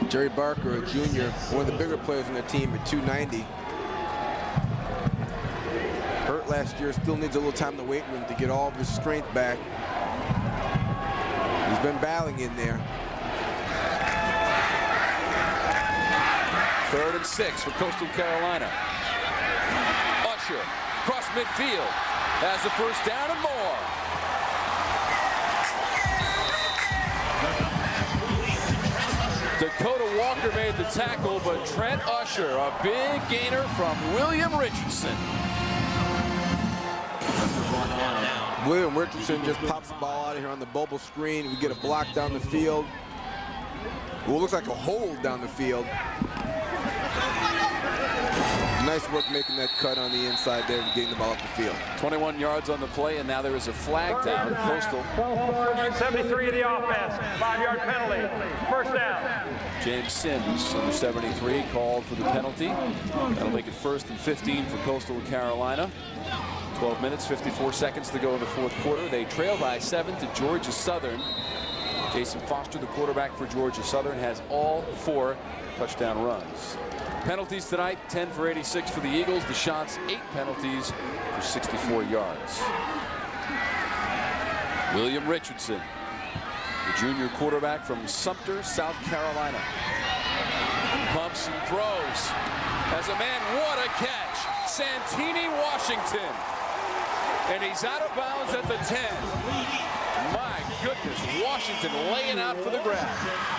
Jerry Barker, a junior, one of the bigger players on the team at 290. Hurt last year, still needs a little time in the weight room to get all of his strength back. He's been battling in there. 3rd and 6 for Coastal Carolina. Usher, cross midfield, has the 1st down and more. Dakota Walker made the tackle, but Trent Usher, a big gainer from William Richardson. William Richardson just pops the ball out of here on the bubble screen. We get a block down the field. Well, it looks like a hold down the field. Nice work making that cut on the inside there and getting the ball up the field. 21 yards on the play, and now there is a flag down. Coastal. 73 of the offense. 5-yard penalty. First down. James Sims, number 73, called for the penalty. That'll make it 1st and 15 for Coastal Carolina. 12 minutes, 54 seconds to go in the 4th quarter. They trail by 7 to Georgia Southern. Jason Foster, the quarterback for Georgia Southern, has all 4 touchdown runs. Penalties tonight, 10 for 86 for the Eagles. The shots, 8 penalties for 64 yards. William Richardson, the junior quarterback from Sumter, South Carolina. Pumps and throws. As a man, what a catch. Santini Washington. And he's out of bounds at the 10. My goodness, Washington laying out for the grab.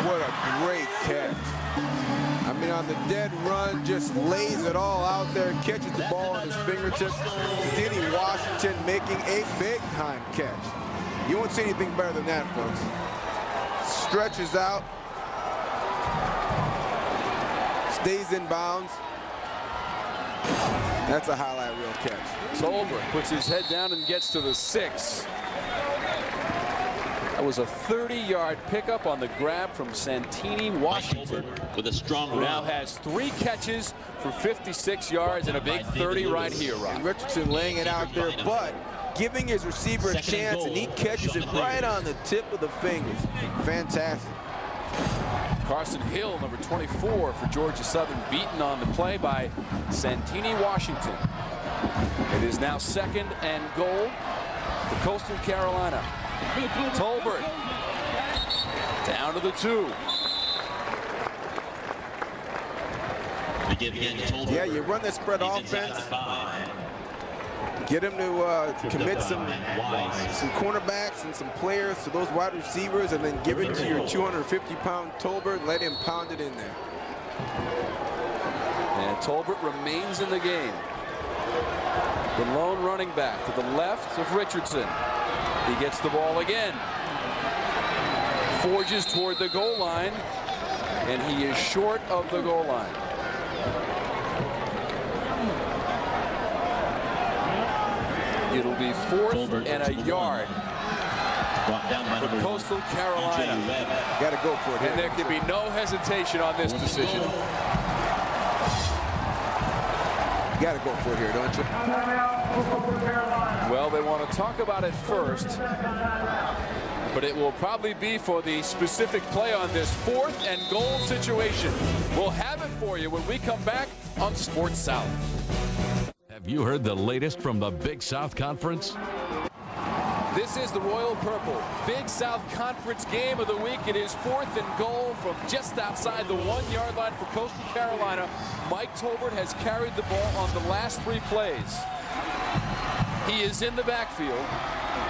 What a great catch. I mean, on the dead run, just lays it all out there, catches the ball on his fingertips. Santini Washington making a big-time catch. You won't see anything better than that, folks. Stretches out. Stays in bounds. That's a highlight reel catch. Tolbert puts his head down and gets to the 6. That was a 30-yard pickup on the grab from Santini Washington. With a strong run. Now has 3 catches for 56 yards and a big 30 right here, Rob. And Richardson laying it out there, but giving his receiver a chance, and he catches it right on the tip of the fingers. Fantastic. Carson Hill, number 24 for Georgia Southern, beaten on the play by Santini Washington. It is now 2nd and goal for Coastal Carolina. Tolbert down to the 2. Yeah, you run that spread offense. Get him to commit some cornerbacks and some players to those wide receivers, and then give it to your 250-pound Tolbert and let him pound it in there. And Tolbert remains in the game. The lone running back to the left of Richardson. He gets the ball again. Forges toward the goal line, and he is short of the goal line. It'll be 4th and a yard for Coastal Carolina. Got to go for it. And there can be no hesitation on this decision. You got to go for it here, don't you? Well, they want to talk about it first, but it will probably be for the specific play on this 4th and goal situation. We'll have it for you when we come back on Sports South. Have you heard the latest from the Big South Conference? This is the Royal Purple Big South Conference game of the week. It is 4th and goal from just outside the 1-yard line for Coastal Carolina. Mike Tolbert has carried the ball on the last 3 plays. He is in the backfield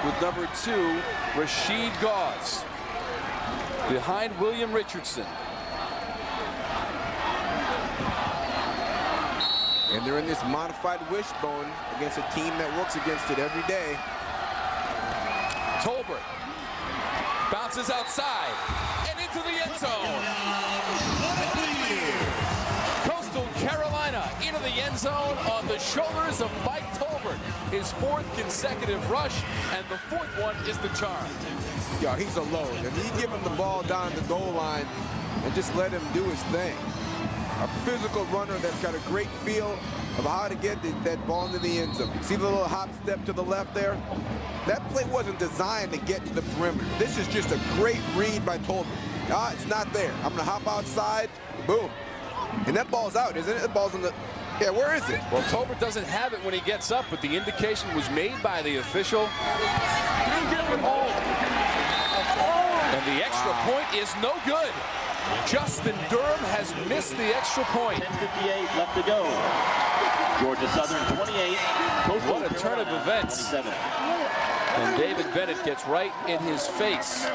with number 2, Rashid Gauze, behind William Richardson. And they're in this modified wishbone against a team that works against it every day. Tolbert bounces outside and into the end zone. Coastal Carolina into the end zone on the shoulders of Mike Tolbert. His 4th consecutive rush, and the 4th one is the charm. Yeah, he's alone. And you give him the ball down the goal line and just let him do his thing. A physical runner that's got a great feel of how to get that ball into the end zone. See the little hop step to the left there? That play wasn't designed to get to the perimeter. This is just a great read by Tolbert. It's not there. I'm going to hop outside. Boom. And that ball's out, isn't it? The ball's in the... Yeah, where is it? Well, Tolbert doesn't have it when he gets up, but the indication was made by the official. And the extra point is no good. Justin Durham has missed the extra point. 10:58 left to go. Georgia Southern 28. What a turn of events. And David Bennett gets right in his face.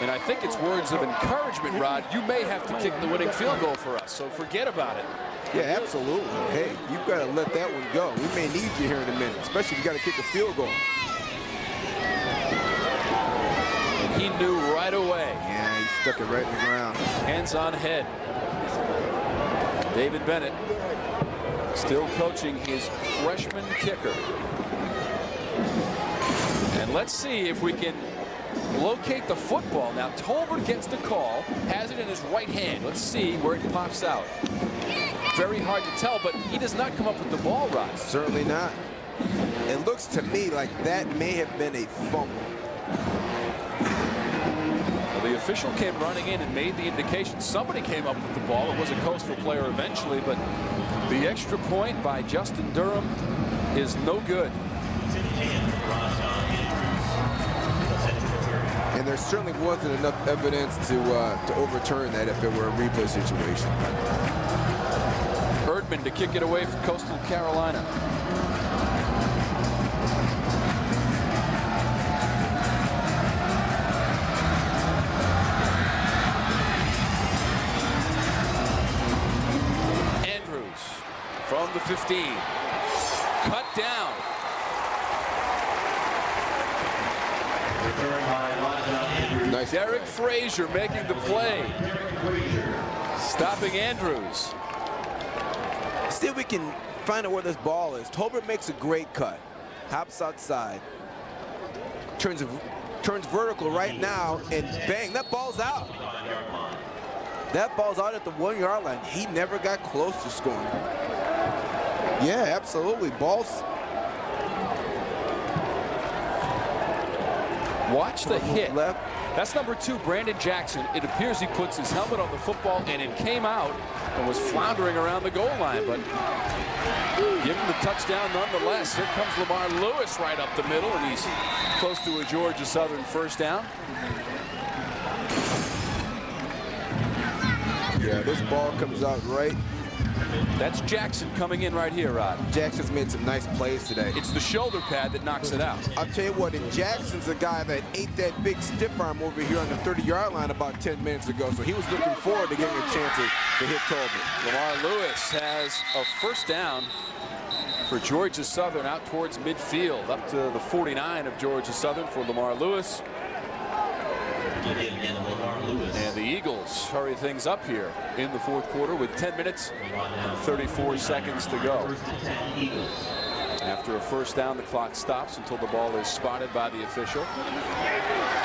And I think it's words of encouragement, Rod. You may have to kick the winning field goal for us, so forget about it. Yeah, absolutely. Hey, you've got to let that one go. We may need you here in a minute, especially if you got to kick a field goal. And he knew right away. Yeah, he stuck it right in the ground. Hands on head. David Bennett still coaching his freshman kicker. And let's see if we can locate the football. Now Tolbert gets the call, has it in his right hand. Let's see where it pops out. Very hard to tell, but he does not come up with the ball, Rod. Certainly not. It looks to me like that may have been a fumble. Well, the official came running in and made the indication somebody came up with the ball. It was a Coastal player eventually, but the extra point by Justin Durham is no good. And there certainly wasn't enough evidence to overturn that if it were a replay situation. Erdman to kick it away for Coastal Carolina. Andrews from the 15. Cut down. Nice. Derek Frazier making the play. Stopping Andrews. See if we can find out where this ball is. Tolbert makes a great cut. Hops outside. Turns vertical right now, and bang, that ball's out. That ball's out at the 1-yard line. He never got close to scoring. Yeah, absolutely. Balls. Watch the hit. Left. That's number 2, Brandon Jackson. It appears he puts his helmet on the football, and it came out and was floundering around the goal line, but give him the touchdown nonetheless. Here comes Lamar Lewis right up the middle, and he's close to a Georgia Southern first down. Yeah, this ball comes out right. That's Jackson coming in right here, Rod. Jackson's made some nice plays today. It's the shoulder pad that knocks it out. I'll tell you what, and Jackson's the guy that ate that big stiff arm over here on the 30-yard line about 10 minutes ago, so he was looking forward to getting a chance to hit Tolbert. Lamar Lewis has a first down for Georgia Southern out towards midfield, up to the 49 of Georgia Southern for Lamar Lewis. And the Eagles hurry things up here in the fourth quarter with 10 minutes and 34 seconds to go. After a first down, the clock stops until the ball is spotted by the official.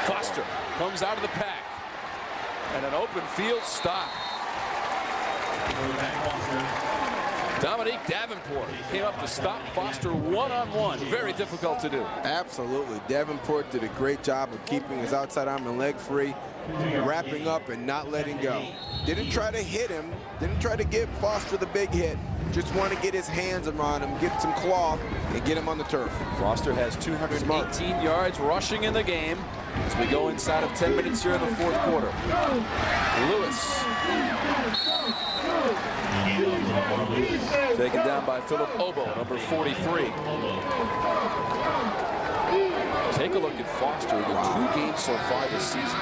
Foster comes out of the pack, and an open field stop. Dominique Davenport came up to stop Foster one-on-one. Very difficult to do. Absolutely. Davenport did a great job of keeping his outside arm and leg free, wrapping up and not letting go. Didn't try to hit him. Didn't try to give Foster the big hit. Just want to get his hands around him, get some cloth, and get him on the turf. Foster has 218 yards rushing in the game as we go inside of 10 minutes here in the fourth quarter. Lewis. Taken down by Philip Obo, number 43. Take a look at Foster in the 2 games so far this season.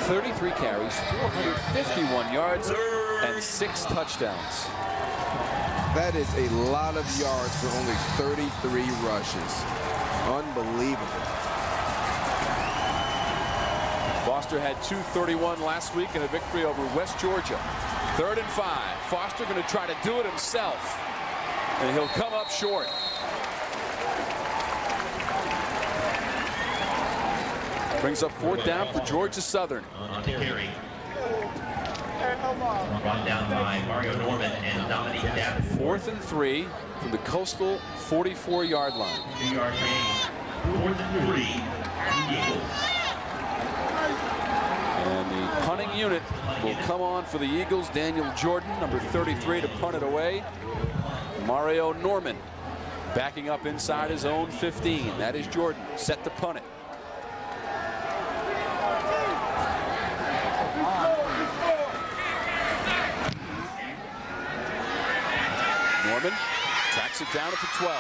33 carries, 451 yards, and 6 touchdowns. That is a lot of yards for only 33 rushes. Unbelievable. Foster had 231 last week in a victory over West Georgia. 3rd and 5. Foster going to try to do it himself, and he'll come up short. Brings up 4th down for Georgia Southern. On to carry. Brought down by Mario Norman and Dominique Davenport. 4th and 3 from the Coastal 44-yard line. 2-yard gain. 4th and 3. Eagles. And the punting unit will come on for the Eagles. Daniel Jordan, number 33, to punt it away. Mario Norman backing up inside his own 15. That is Jordan, set to punt it. Norman tracks it down at the 12.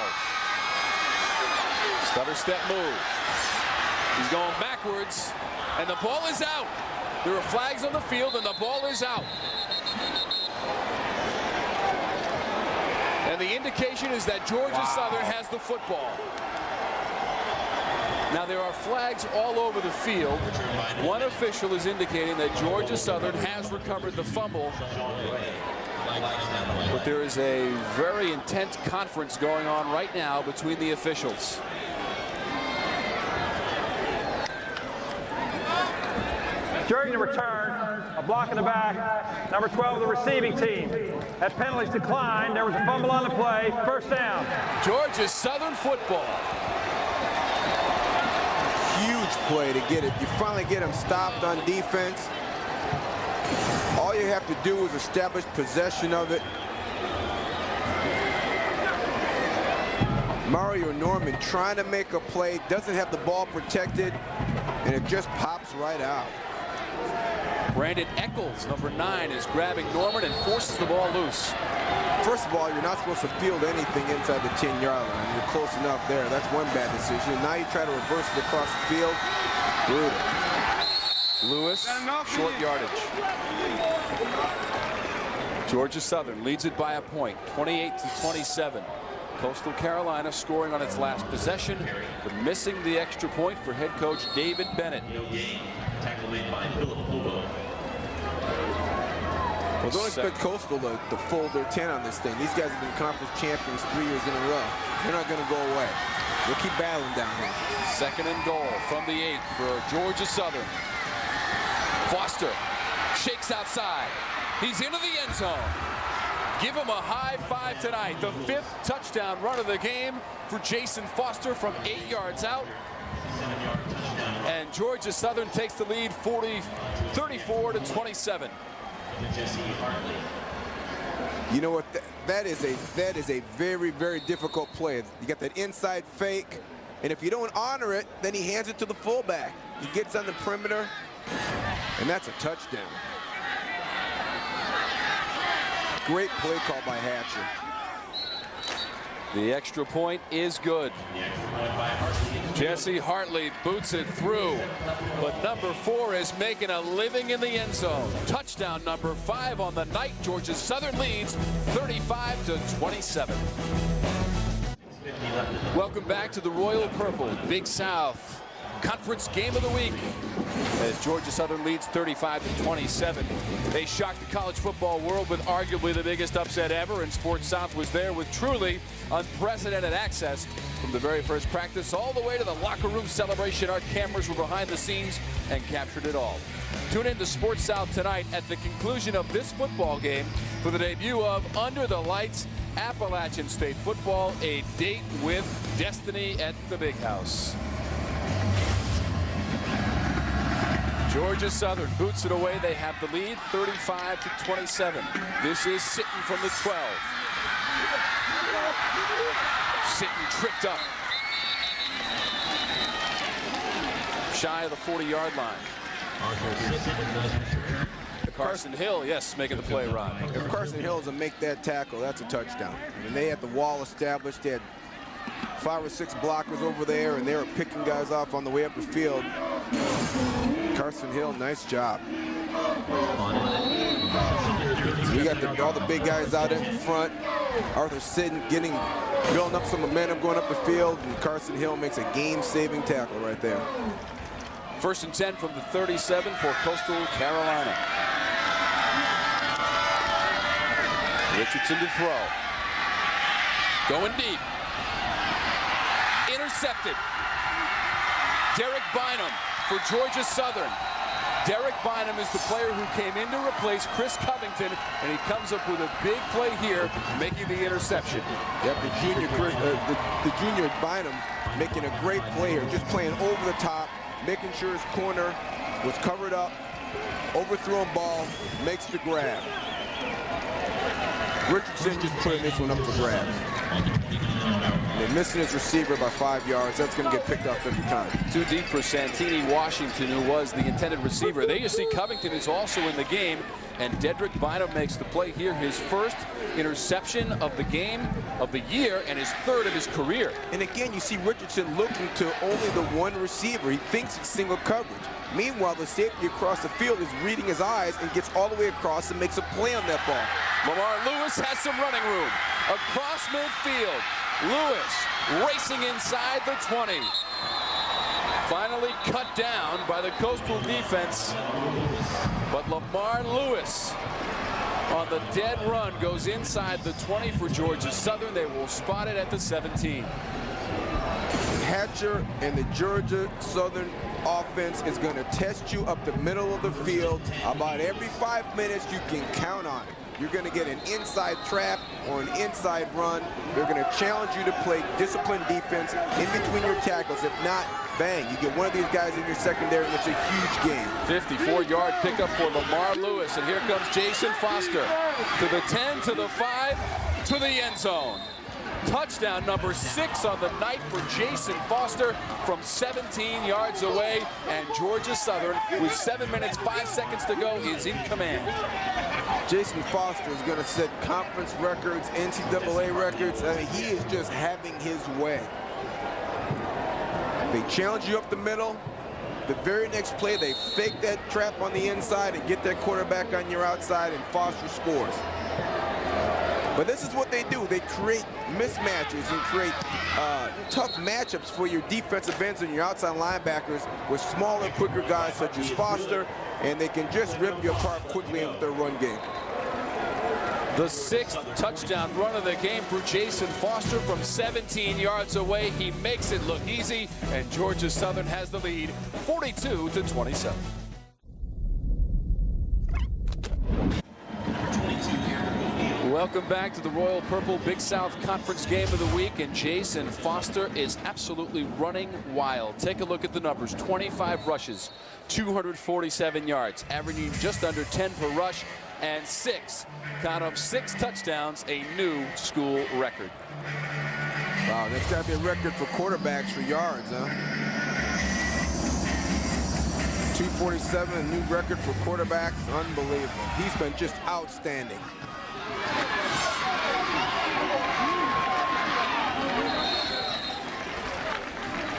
Stutter step move. He's going backwards, and the ball is out. There are flags on the field, and the ball is out. And the indication is that Georgia Southern has the football. Now, there are flags all over the field. One official is indicating that Georgia Southern has recovered the fumble. But there is a very intense conference going on right now between the officials. During the return, a block in the back, number 12 of the receiving team. As penalties declined, there was a fumble on the play, first down. Georgia Southern football. Huge play to get it. You finally get him stopped on defense. All you have to do is establish possession of it. Mario Norman trying to make a play, doesn't have the ball protected, and it just pops right out. Brandon Eccles, number 9, is grabbing Norman and forces the ball loose. First of all, you're not supposed to field anything inside the 10-yard line. You're close enough there. That's one bad decision. Now you try to reverse it across the field. Brutal. Lewis, short yardage. Georgia Southern leads it by a point, 28-27. Coastal Carolina scoring on its last possession, but missing the extra point for head coach David Bennett. Well, don't expect Coastal to fold their 10 on this thing. These guys have been conference champions 3 years in a row. They're not going to go away. They'll keep battling down here. Second and goal from the 8 for Georgia Southern. Foster shakes outside. He's into the end zone. Give him a high five tonight. The 5th touchdown run of the game for Jason Foster from 8 yards out. And Georgia Southern takes the lead 34-27. You know what? That is a very, very difficult play. You got that inside fake, and if you don't honor it, then he hands it to the fullback. He gets on the perimeter, and that's a touchdown. Great play call by Hatcher. The extra point is good. Jesse Hartley boots it through, but number 4 is making a living in the end zone. Touchdown number 5 on the night. Georgia Southern leads 35-27. Welcome back to the Royal Purple Big South Conference Game of the Week as Georgia Southern leads 35-27. They shocked the college football world with arguably the biggest upset ever, and Sports South was there with truly unprecedented access from the very first practice all the way to the locker room celebration. Our cameras were behind the scenes and captured it all. Tune in to Sports South tonight at the conclusion of this football game for the debut of Under the Lights Appalachian State Football, a date with destiny at the Big House. Georgia Southern boots it away. They have the lead 35-27. This is Sitton from the 12. Sitton tripped up. Shy of the 40-yard line. Carson Hill, yes, making the play run. If Carson Hill doesn't make that tackle, that's a touchdown. I mean, they had the wall established. They had 5 or 6 blockers over there, and they were picking guys off on the way up the field. Carson Hill, nice job. So we got all the big guys out in front. Arthur Sitton building up some momentum going up the field, and Carson Hill makes a game-saving tackle right there. First and 10 from the 37 for Coastal Carolina. Richardson to throw. Going deep. Intercepted. Derek Bynum for Georgia Southern. Derek Bynum is the player who came in to replace Chris Covington, and he comes up with a big play here, making the interception. Yep, the junior Bynum making a great play here, just playing over the top, making sure his corner was covered up, overthrown ball, makes the grab. Richardson just putting this one up for grabs. They're missing his receiver by 5 yards. That's going to get picked up every time. Too deep for Santini Washington, who was the intended receiver. There you see Covington is also in the game, and Dedrick Bynum makes the play here. His first interception of the game of the year and his 3rd of his career. And again, you see Richardson looking to only the one receiver. He thinks it's single coverage. Meanwhile, the safety across the field is reading his eyes and gets all the way across and makes a play on that ball. Lamar Lewis has some running room. Across midfield, Lewis racing inside the 20. Finally cut down by the Coastal defense. But Lamar Lewis on the dead run goes inside the 20 for Georgia Southern. They will spot it at the 17. Hatcher and the Georgia Southern offense is going to test you up the middle of the field. About every 5 minutes, you can count on it. You're going to get an inside trap or an inside run. They're going to challenge you to play disciplined defense in between your tackles. If not, bang, you get one of these guys in your secondary, and it's a huge game. 54-yard pickup for Lamar Lewis, and here comes Jason Foster to the 10, to the 5, to the end zone. Touchdown number 6 on the night for Jason Foster from 17 yards away, and Georgia Southern, with 7 minutes 5 seconds to go, is in command. Jason Foster is going to set conference records, NCAA records. I mean, he is just having his way. They challenge you up the middle. The very next play, they fake that trap on the inside and get their quarterback on your outside, and Foster scores. But this is what they do. They create mismatches and create tough matchups for your defensive ends and your outside linebackers with smaller, quicker guys such as Foster, and they can just rip you apart quickly with their run game. The 6th touchdown run of the game for Jason Foster from 17 yards away. He makes it look easy, and Georgia Southern has the lead, 42-27. Welcome back to the Royal Purple Big South Conference game of the week, and Jason Foster is absolutely running wild. Take a look at the numbers. 25 rushes, 247 yards, averaging just under 10 per rush, and 6 touchdowns, a new school record. Wow, that's got to be a record for quarterbacks for yards, huh? 247, a new record for quarterbacks. Unbelievable. He's been just outstanding.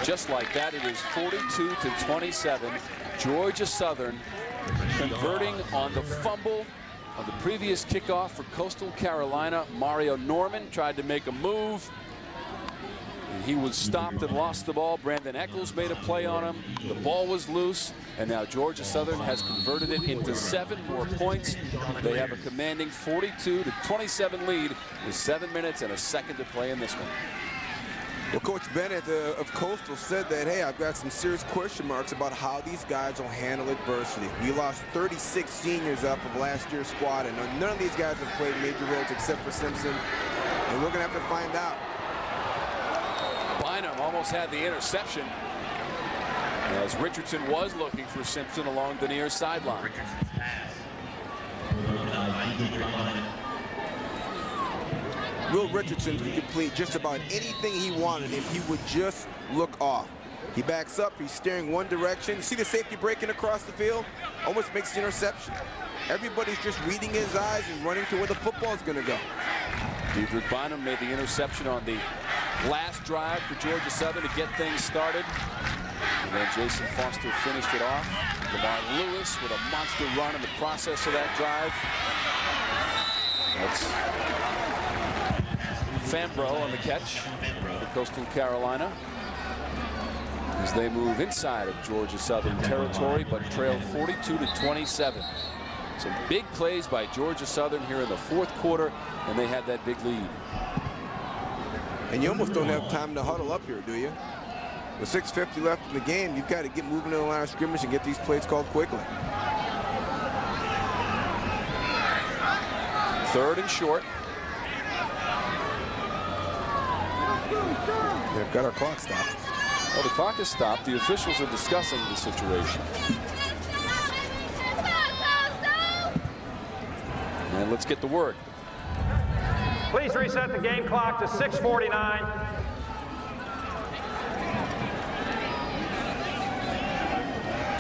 Just like that, it is 42-27. Georgia Southern converting on the fumble of the previous kickoff for Coastal Carolina. Mario Norman tried to make a move, and he was stopped and lost the ball. Brandon Eccles made a play on him. The ball was loose, and now Georgia Southern has converted it into 7 more points. They have a commanding 42-27 lead with 7 minutes and a second to play in this one. Well, Coach Bennett of Coastal said that, hey, I've got some serious question marks about how these guys will handle adversity. We lost 36 seniors up of last year's squad, and none of these guys have played major roles except for Simpson, and we're going to have to find out. Bynum almost had the interception, as Richardson was looking for Simpson along the near sideline. Will Richardson can complete just about anything he wanted if he would just look off. He backs up, he's steering one direction. See the safety breaking across the field? Almost makes the interception. Everybody's just reading his eyes and running to where the football's going to go. Diedrich Bynum made the interception on the last drive for Georgia Southern to get things started. And then Jason Foster finished it off. Lamar Lewis with a monster run in the process of that drive. That's Fambro on the catch for Coastal Carolina as they move inside of Georgia Southern territory, but trail 42-27. Some big plays by Georgia Southern here in the 4th quarter, and they had that big lead. And you almost don't have time to huddle up here, do you? With 6:50 left in the game, you've got to get moving to the line of scrimmage and get these plays called quickly. 3rd and short. They've got our clock stopped. Well, the clock is stopped. The officials are discussing the situation. And let's get the word. Please reset the game clock to 6:49.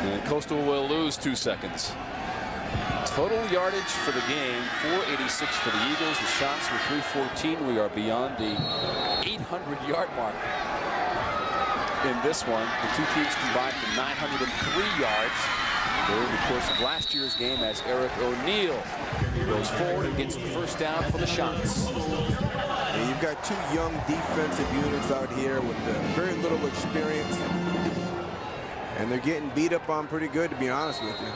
And Coastal will lose 2 seconds. Total yardage for the game, 486 for the Eagles. The shots were 314. We are beyond the 800-yard mark in this one. The two teams combined for 903 yards during the course of last year's game, as Eric O'Neill goes forward and gets the first down for the shots. Yeah, you've got 2 young defensive units out here with very little experience, and they're getting beat up on pretty good, to be honest with you.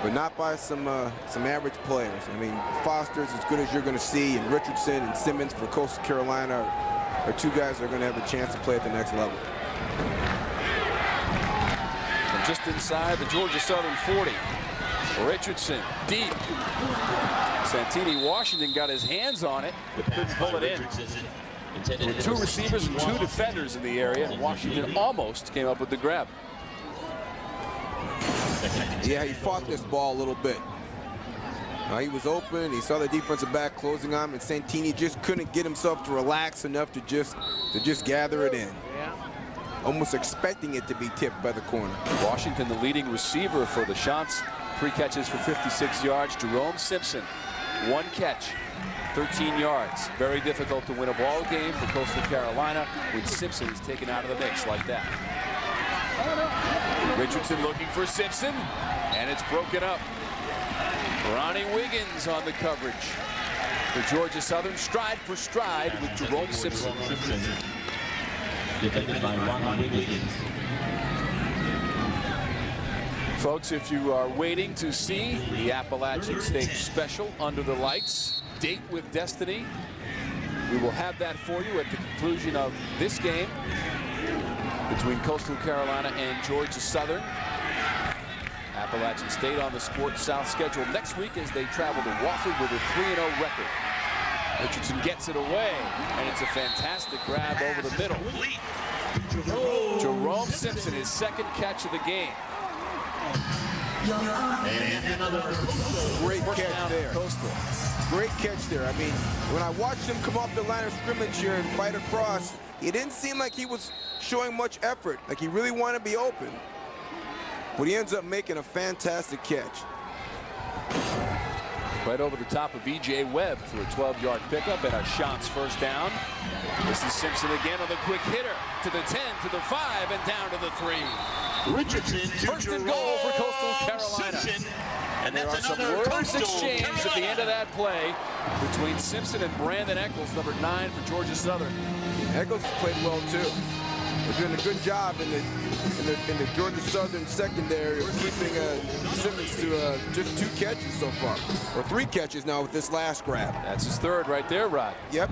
but not by some average players. I mean, Foster's as good as you're going to see, and Richardson and Simmons for Coastal Carolina are two guys that are going to have a chance to play at the next level. And just inside the Georgia Southern 40. Richardson deep. Santini Washington got his hands on it, but couldn't pull it in. With two receivers and two defenders in the area, Washington almost came up with the grab. Yeah, he fought this ball a little bit. He was open. He saw the defensive back closing on him, and Santini just couldn't get himself to relax enough to just gather it in. Almost expecting it to be tipped by the corner. Washington, the leading receiver for the Chants. 3 catches for 56 yards. Jerome Simpson, 1 catch, 13 yards. Very difficult to win a ball game for Coastal Carolina when Simpson is taken out of the mix like that. Richardson looking for Simpson, and it's broken up. Ronnie Wiggins on the coverage for Georgia Southern, stride for stride with Jerome Simpson. Defended by Ronnie Wiggins. Folks, if you are waiting to see the Appalachian State Special Under the Lights, Date with Destiny, we will have that for you at the conclusion of this game between Coastal Carolina and Georgia Southern. Appalachian State on the Sports South schedule next week as they travel to Wofford with a 3-0 record. Richardson gets it away, and it's a fantastic grab over the middle. Jerome Simpson, his 2nd catch of the game. Great catch there. Coastal. Great catch there. I mean, when I watched him come off the line of scrimmage here and fight across, it didn't seem like he was showing much effort, like he really wanted to be open. But he ends up making a fantastic catch. Right over the top of E.J. Webb for a 12-yard pickup and a Chants first down. This is Simpson again on the quick hitter to the 10, to the 5, and down to the 3. Richardson first and goal for Coastal Carolina. Simpson. And there are some words exchanged at the end of that play between Simpson and Brandon Eccles, number 9 for Georgia Southern. Eccles played well too. They're doing a good job in the Georgia Southern secondary of keeping Simmons to just 2 catches so far, or 3 catches now with this last grab. That's his 3rd right there, Rod. Yep,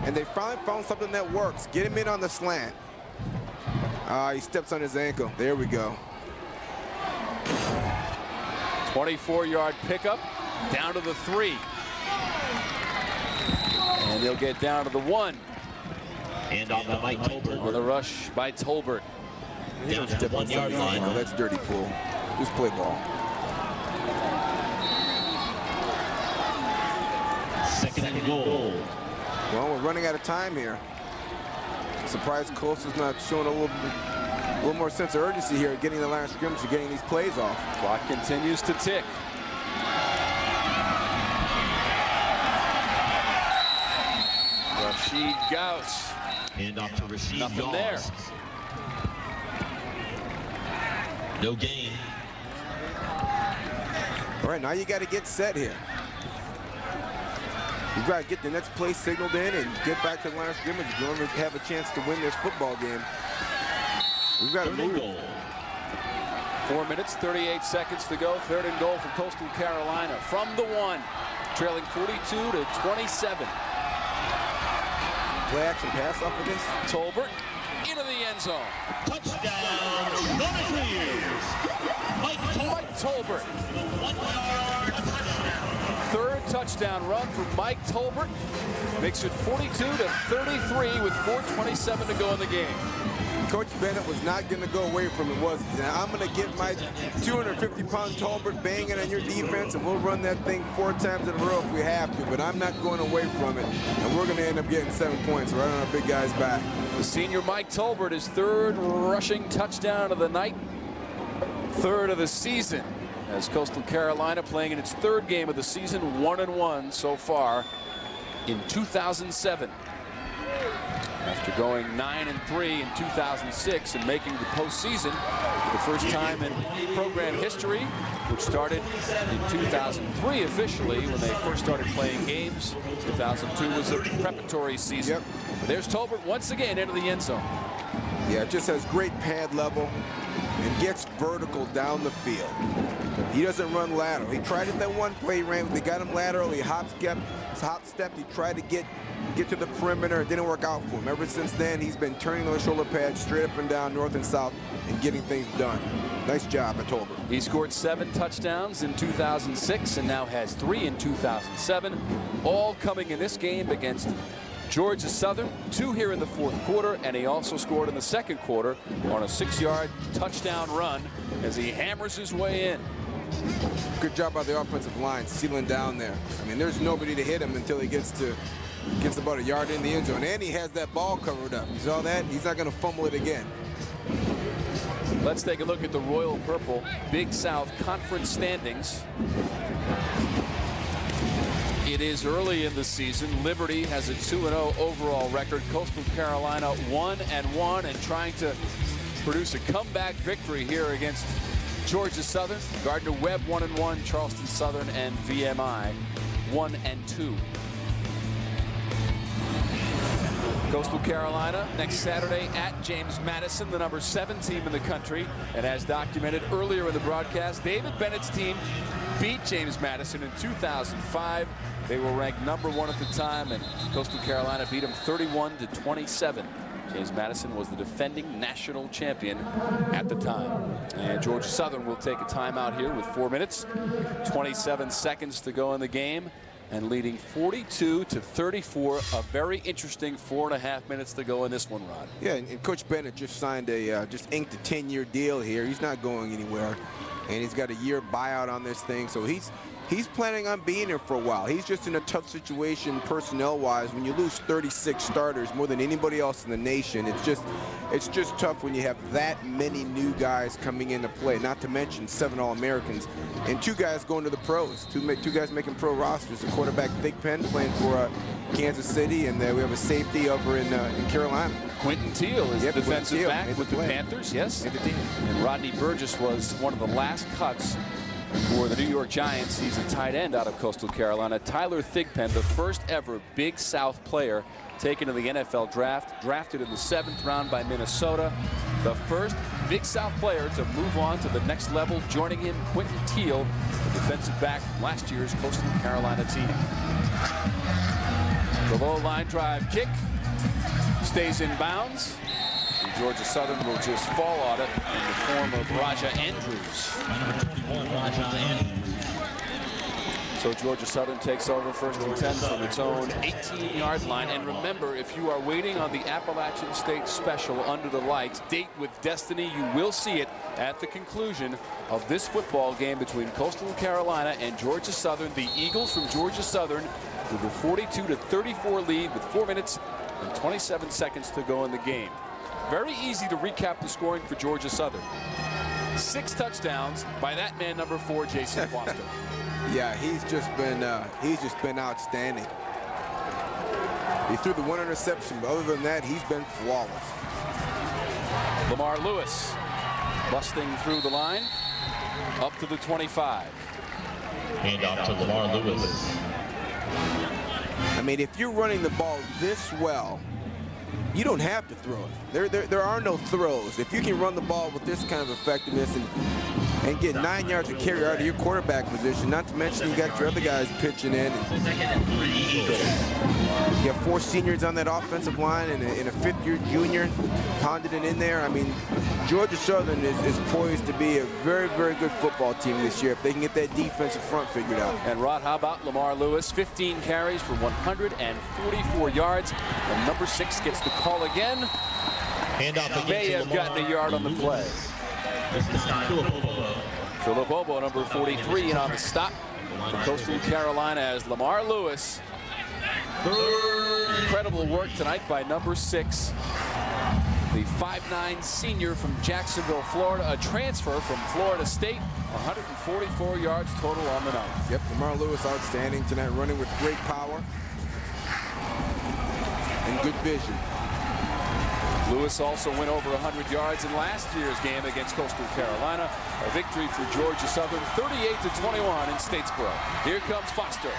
and they finally found something that works. Get him in on the slant. He steps on his ankle. There we go. 24-yard pickup, down to the 3. And they'll get down to the 1. And on the Mike Tolbert. On the rush by Tolbert. He don't step inside his ankle. That's dirty pool. Just play ball. 2nd and goal. Well, we're running out of time here. Surprised Coastal's not showing a little more sense of urgency here, getting the line of scrimmage and getting these plays off. Clock continues to tick. Rashid Gauss. And off to Rashid Nothing Gauss. there. No gain. All right, now you got to get set here. You've got to get the next play signaled in and get back to the line of scrimmage if you want to have a chance to win this football game. We've got to move. 4 minutes, 38 seconds to go. 3rd and goal for Coastal Carolina from the 1, trailing 42 to 27. Play action pass off of this. Tolbert into the end zone. Touchdown, Buccaneers. Mike Tolbert. 1-yard touchdown. 3rd touchdown run for Mike Tolbert. Makes it 42 to 33 with 4:27 to go in the game. Coach Bennett was not going to go away from it, was he? Now, I'm going to get my 250-pound Tolbert banging on your defense, and we'll run that thing 4 times in a row if we have to, but I'm not going away from it, and we're going to end up getting 7 points right on our big guy's back. The senior Mike Tolbert, his 3rd rushing touchdown of the night, 3rd of the season, as Coastal Carolina playing in its 3rd game of the season, 1-1 so far in 2007. After going 9-3 in 2006 and making the postseason for the first time in program history, which started in 2003 officially when they first started playing games. 2002 was a preparatory season. Yep. There's Tolbert once again into the end zone. Yeah, it just has great pad level and gets vertical down the field. He doesn't run lateral. He tried it that one play. They got him lateral. He hop-stepped. He tried to get to the perimeter. It didn't work out for him. Ever since then, he's been turning those shoulder pads straight up and down, north and south, and getting things done. Nice job at Tolbert. He scored 7 touchdowns in 2006 and now has 3 in 2007, all coming in this game against Georgia Southern. 2 here in the fourth quarter, and he also scored in the second quarter on a 6-yard touchdown run as he hammers his way in. Good job by the offensive line sealing down there. I mean, there's nobody to hit him until he gets about a yard in the end zone, and he has that ball covered up. You saw that? He's not going to fumble it again. Let's take a look at the Royal Purple Big South Conference standings. It is early in the season. Liberty has a 2-0 overall record. Coastal Carolina 1-1 and trying to produce a comeback victory here against Georgia Southern. Gardner-Webb 1-1, Charleston Southern and VMI 1-2. Coastal Carolina next Saturday at James Madison, the number 7 team in the country. And as documented earlier in the broadcast, David Bennett's team beat James Madison in 2005. They were ranked number 1 at the time, and Coastal Carolina beat them 31-27. James Madison was the defending national champion at the time. And Georgia Southern will take a timeout here with 4 minutes, 27 seconds to go in the game, and leading 42-34. A very interesting 4.5 minutes to go in this one, Rod. Yeah, and Coach Bennett just signed just inked a 10-year deal here. He's not going anywhere, and he's got a year buyout on this thing, so he's planning on being here for a while. He's just in a tough situation personnel-wise. When you lose 36 starters, more than anybody else in the nation, it's just tough when you have that many new guys coming into play, not to mention 7 All-Americans and 2 guys going to the pros, 2 guys making pro rosters. The quarterback Thigpen playing for Kansas City, and we have a safety over in Carolina. Quentin Teal is the defensive back with the Panthers, yes. And Rodney Burgess was one of the last cuts for the New York Giants. He's a tight end out of Coastal Carolina. Tyler Thigpen, the first ever Big South player taken to the NFL draft, drafted in the 7th round by Minnesota. The first Big South player to move on to the next level, joining him, Quentin Teal, the defensive back from last year's Coastal Carolina team. The low line drive kick stays in bounds. And Georgia Southern will just fall on it in the form of Raja Andrews. Number 21, Raja Andrews. So Georgia Southern takes over 1st and 10 from its own 18-yard line. And remember, if you are waiting on the Appalachian State Special Under the Lights, Date with Destiny, you will see it at the conclusion of this football game between Coastal Carolina and Georgia Southern. The Eagles from Georgia Southern with a 42-34 lead with 4 minutes and 27 seconds to go in the game. Very easy to recap the scoring for Georgia Southern. 6 touchdowns by that man, number 4, Jason Foster. Yeah, he's just been outstanding. He threw the 1 interception, but other than that, he's been flawless. Lamar Lewis busting through the line up to the 25. Hand off to Lamar Lewis. I mean, if you're running the ball this well, you don't have to throw it. There are no throws. If you can run the ball with this kind of effectiveness and get 9 yards of carry out of your quarterback position, not to mention you got your other guys pitching in. You have 4 seniors on that offensive line and a 5th-year junior pounding it in there. I mean, Georgia Southern is poised to be a very, very good football team this year if they can get that defensive front figured out. And Rod, how about Lamar Lewis? 15 carries for 144 yards. And number 6 gets the call again. Hand off again May have gotten a yard on the play. Philip Obo, number 43, and on the stop for Coastal Carolina as Lamar Lewis. Incredible work tonight by number 6, the 5'9" senior from Jacksonville, Florida, a transfer from Florida State. 144 yards total on the night. Yep, Lamar Lewis outstanding tonight, running with great power and good vision. Lewis also went over 100 yards in last year's game against Coastal Carolina. A victory for Georgia Southern, 38-21 in Statesboro. Here comes Foster.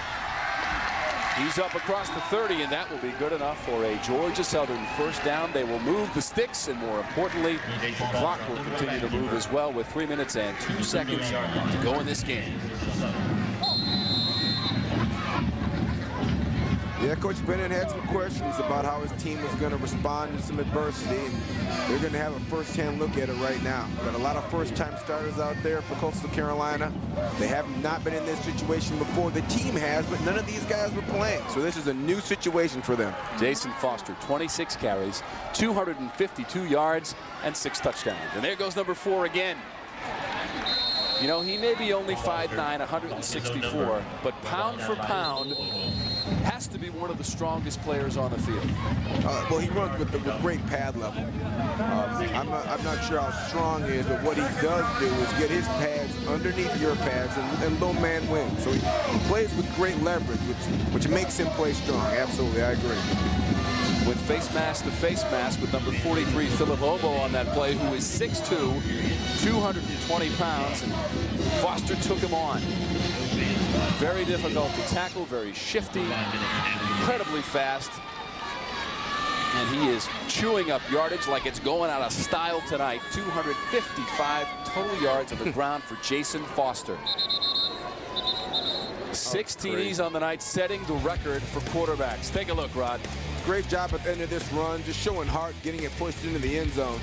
He's up across the 30, and that will be good enough for a Georgia Southern first down. They will move the sticks, and more importantly, the clock will continue to move as well with 3 minutes and 2 seconds to go in this game. Yeah, Coach Bennett had some questions about how his team was going to respond to some adversity, and they're going to have a first-hand look at it right now. Got a lot of first-time starters out there for Coastal Carolina. They have not been in this situation before. The team has, but none of these guys were playing. So this is a new situation for them. Jason Foster, 26 carries, 252 yards, and 6 touchdowns. And there goes number 4 again. You know, he may be only 5'9", 164, but pound for pound, has to be one of the strongest players on the field. Well, he runs with great pad level. I'm not sure how strong he is, but what he does do is get his pads underneath your pads and low man win. So he plays with great leverage, which makes him play strong. Absolutely, I agree. With face mask to face mask with number 43, Philip Obo on that play, who is 6'2", 220 pounds, and Foster took him on. Very difficult to tackle, very shifty, incredibly fast. And he is chewing up yardage like it's going out of style tonight. 255 total yards on the ground for Jason Foster. 6 TDs on the night, setting the record for quarterbacks. Take a look, Rod. Great job at the end of this run, just showing heart, getting it pushed into the end zone.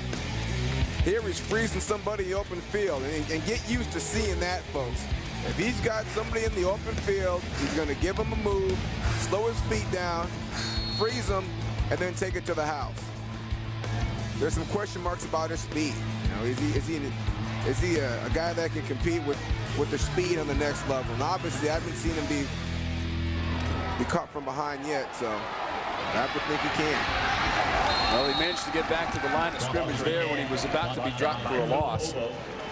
Here he's freezing somebody in the open field, and get used to seeing that, folks. If he's got somebody in the open field, he's going to give him a move, slow his feet down, freeze him, and then take it to the house. There's some question marks about his speed. You know, is he a guy that can compete with the speed on the next level? And obviously, I haven't seen him be caught from behind yet, so I have to think he can. Well, he managed to get back to the line of scrimmage there when he was about to be dropped for a loss.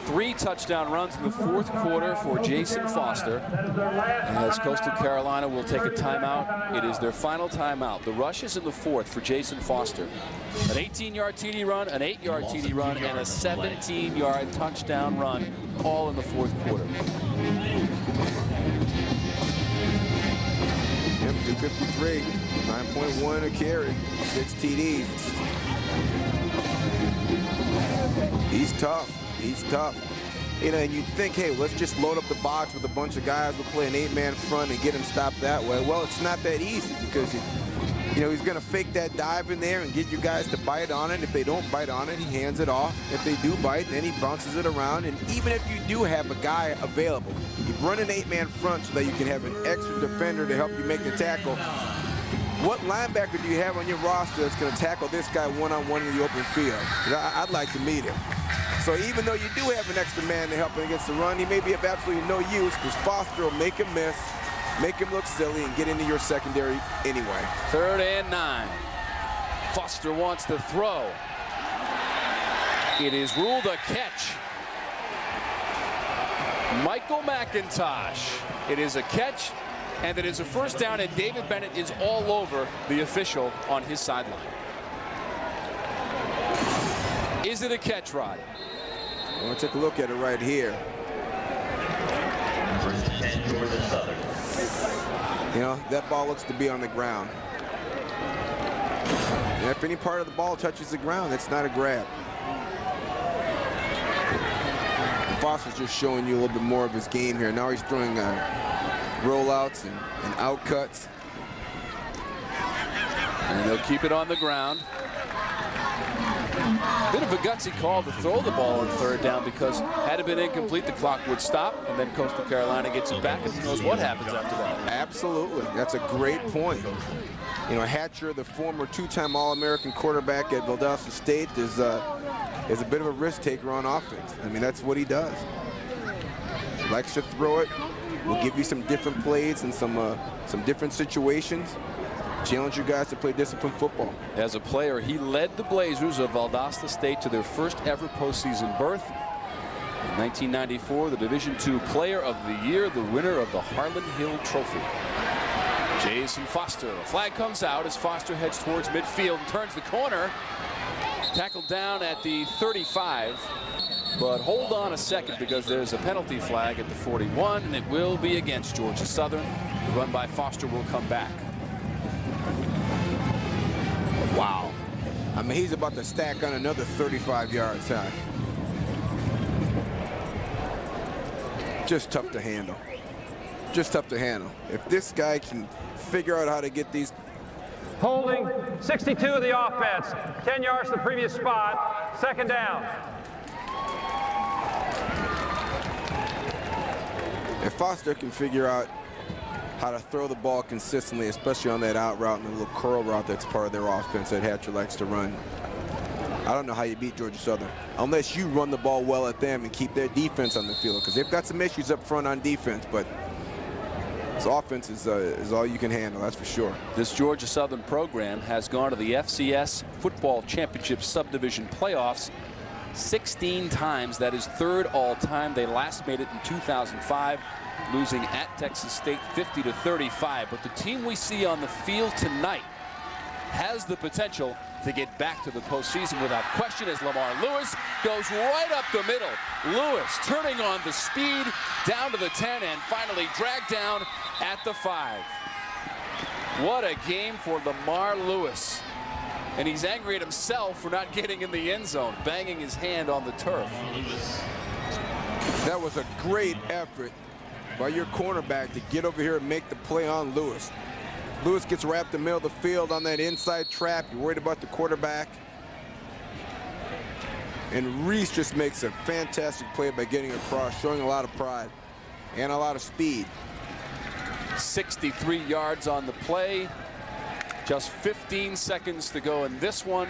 3 touchdown runs in the 4th quarter for Jason Foster. As Coastal Carolina will take a timeout. It is their final timeout. The rush is in the 4th for Jason Foster. An 18-yard TD run, an 8-yard TD run, and a 17-yard touchdown run, all in the 4th quarter. Yep, 253, 9.1 a carry, 6 TDs. He's tough. He's tough. You know, and you think, hey, let's just load up the box with a bunch of guys who play an 8-man front and get him stopped that way. Well, it's not that easy because, you know, he's going to fake that dive in there and get you guys to bite on it. If they don't bite on it, he hands it off. If they do bite, then he bounces it around. And even if you do have a guy available, you run an 8-man front so that you can have an extra defender to help you make the tackle. What linebacker do you have on your roster that's going to tackle this guy one-on-one in the open field? I'd like to meet him. So even though you do have an extra man to help him against the run, he may be of absolutely no use because Foster will make him miss, make him look silly, and get into your secondary anyway. 3rd and 9. Foster wants to throw. It is ruled a catch. Michael McIntosh. It is a catch, and it is a first down, and David Bennett is all over the official on his sideline. Is it a catch, Rod? We'll take a look at it right here. You know, that ball looks to be on the ground. And if any part of the ball touches the ground, it's not a grab. Foster's just showing you a little bit more of his game here. Now he's throwing rollouts and out cuts. And they'll keep it on the ground. Bit of a gutsy call to throw the ball on 3rd down because had it been incomplete, the clock would stop, and then Coastal Carolina gets it back, and who knows what happens after that. Absolutely. That's a great point. You know, Hatcher, the former 2-time All-American quarterback at Valdosta State, is a bit of a risk taker on offense. I mean, that's what he does. He likes to throw it. We'll give you some different plays and some different situations. Challenge you guys to play disciplined football. As a player, he led the Blazers of Valdosta State to their first ever postseason berth. In 1994, the Division II Player of the Year, the winner of the Harlan Hill Trophy. Jason Foster. A flag comes out as Foster heads towards midfield and turns the corner. Tackled down at the 35. But hold on a second because there's a penalty flag at the 41, and it will be against Georgia Southern. The run by Foster will come back. I mean, he's about to stack on another 35 yards, huh? Just tough to handle. Just tough to handle. If this guy can figure out how to get these. Holding 62 of the offense. 10 yards to the previous spot. Second down. If Foster can figure out how to throw the ball consistently, especially on that out route and the little curl route that's part of their offense that Hatcher likes to run, I don't know how you beat Georgia Southern unless you run the ball well at them and keep their defense on the field, because they've got some issues up front on defense, but this offense is all you can handle, that's for sure. This Georgia Southern program has gone to the FCS Football Championship Subdivision Playoffs 16 times. That is third all time. They last made it in 2005, losing at Texas State 50-35. But the team we see on the field tonight has the potential to get back to the postseason without question, as Lamar Lewis goes right up the middle. Lewis turning on the speed down to the 10 and finally dragged down at the 5. What a game for Lamar Lewis. And he's angry at himself for not getting in the end zone, banging his hand on the turf. That was a great effort by your cornerback to get over here and make the play on Lewis. Lewis gets wrapped in the middle of the field on that inside trap. You're worried about the quarterback. And Reese just makes a fantastic play by getting across, showing a lot of pride and a lot of speed. 63 yards on the play. Just 15 seconds to go in this one.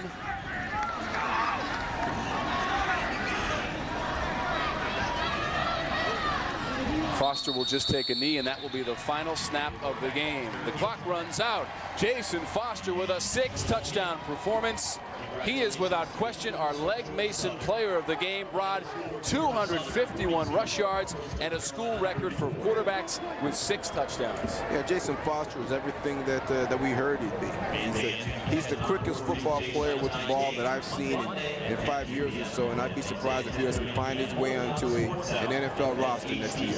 Foster will just take a knee, and that will be the final snap of the game. The clock runs out. Jason Foster with a 6-touchdown performance. He is without question our Leg Mason player of the game. Rod, 251 rush yards and a school record for quarterbacks with 6 touchdowns. Yeah, Jason Foster is everything that we heard he'd be. He's the quickest football player with the ball that I've seen in 5 years or so, and I'd be surprised if he doesn't find his way onto an NFL roster next year.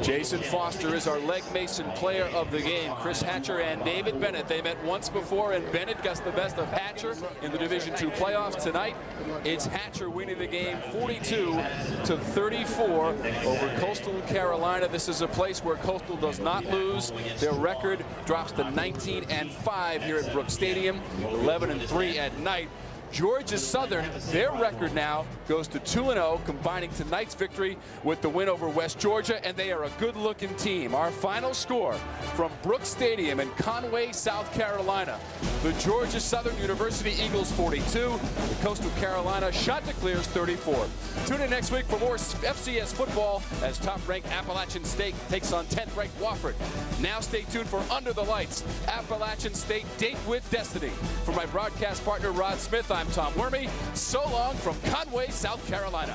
Jason Foster is our Leg Mason player of the game. Chris Hatcher and David Bennett, they met once before, and Bennett got the best of Hatcher in the Division II playoffs. Tonight, it's Hatcher winning the game 42-34 over Coastal Carolina. This is a place where Coastal does not lose. Their record drops to 19-5 here at Brooks Stadium, 11-3 at night. Georgia Southern, their record now goes to 2-0, combining tonight's victory with the win over West Georgia, and they are a good-looking team. Our final score from Brooks Stadium in Conway, South Carolina. The Georgia Southern University Eagles 42, the Coastal Carolina Chanticleers 34. Tune in next week for more FCS football as top-ranked Appalachian State takes on 10th-ranked Wofford. Now stay tuned for Under the Lights, Appalachian State Date with Destiny. For my broadcast partner Rod Smith, I'm Tom Wormy. So long from Conway, South Carolina.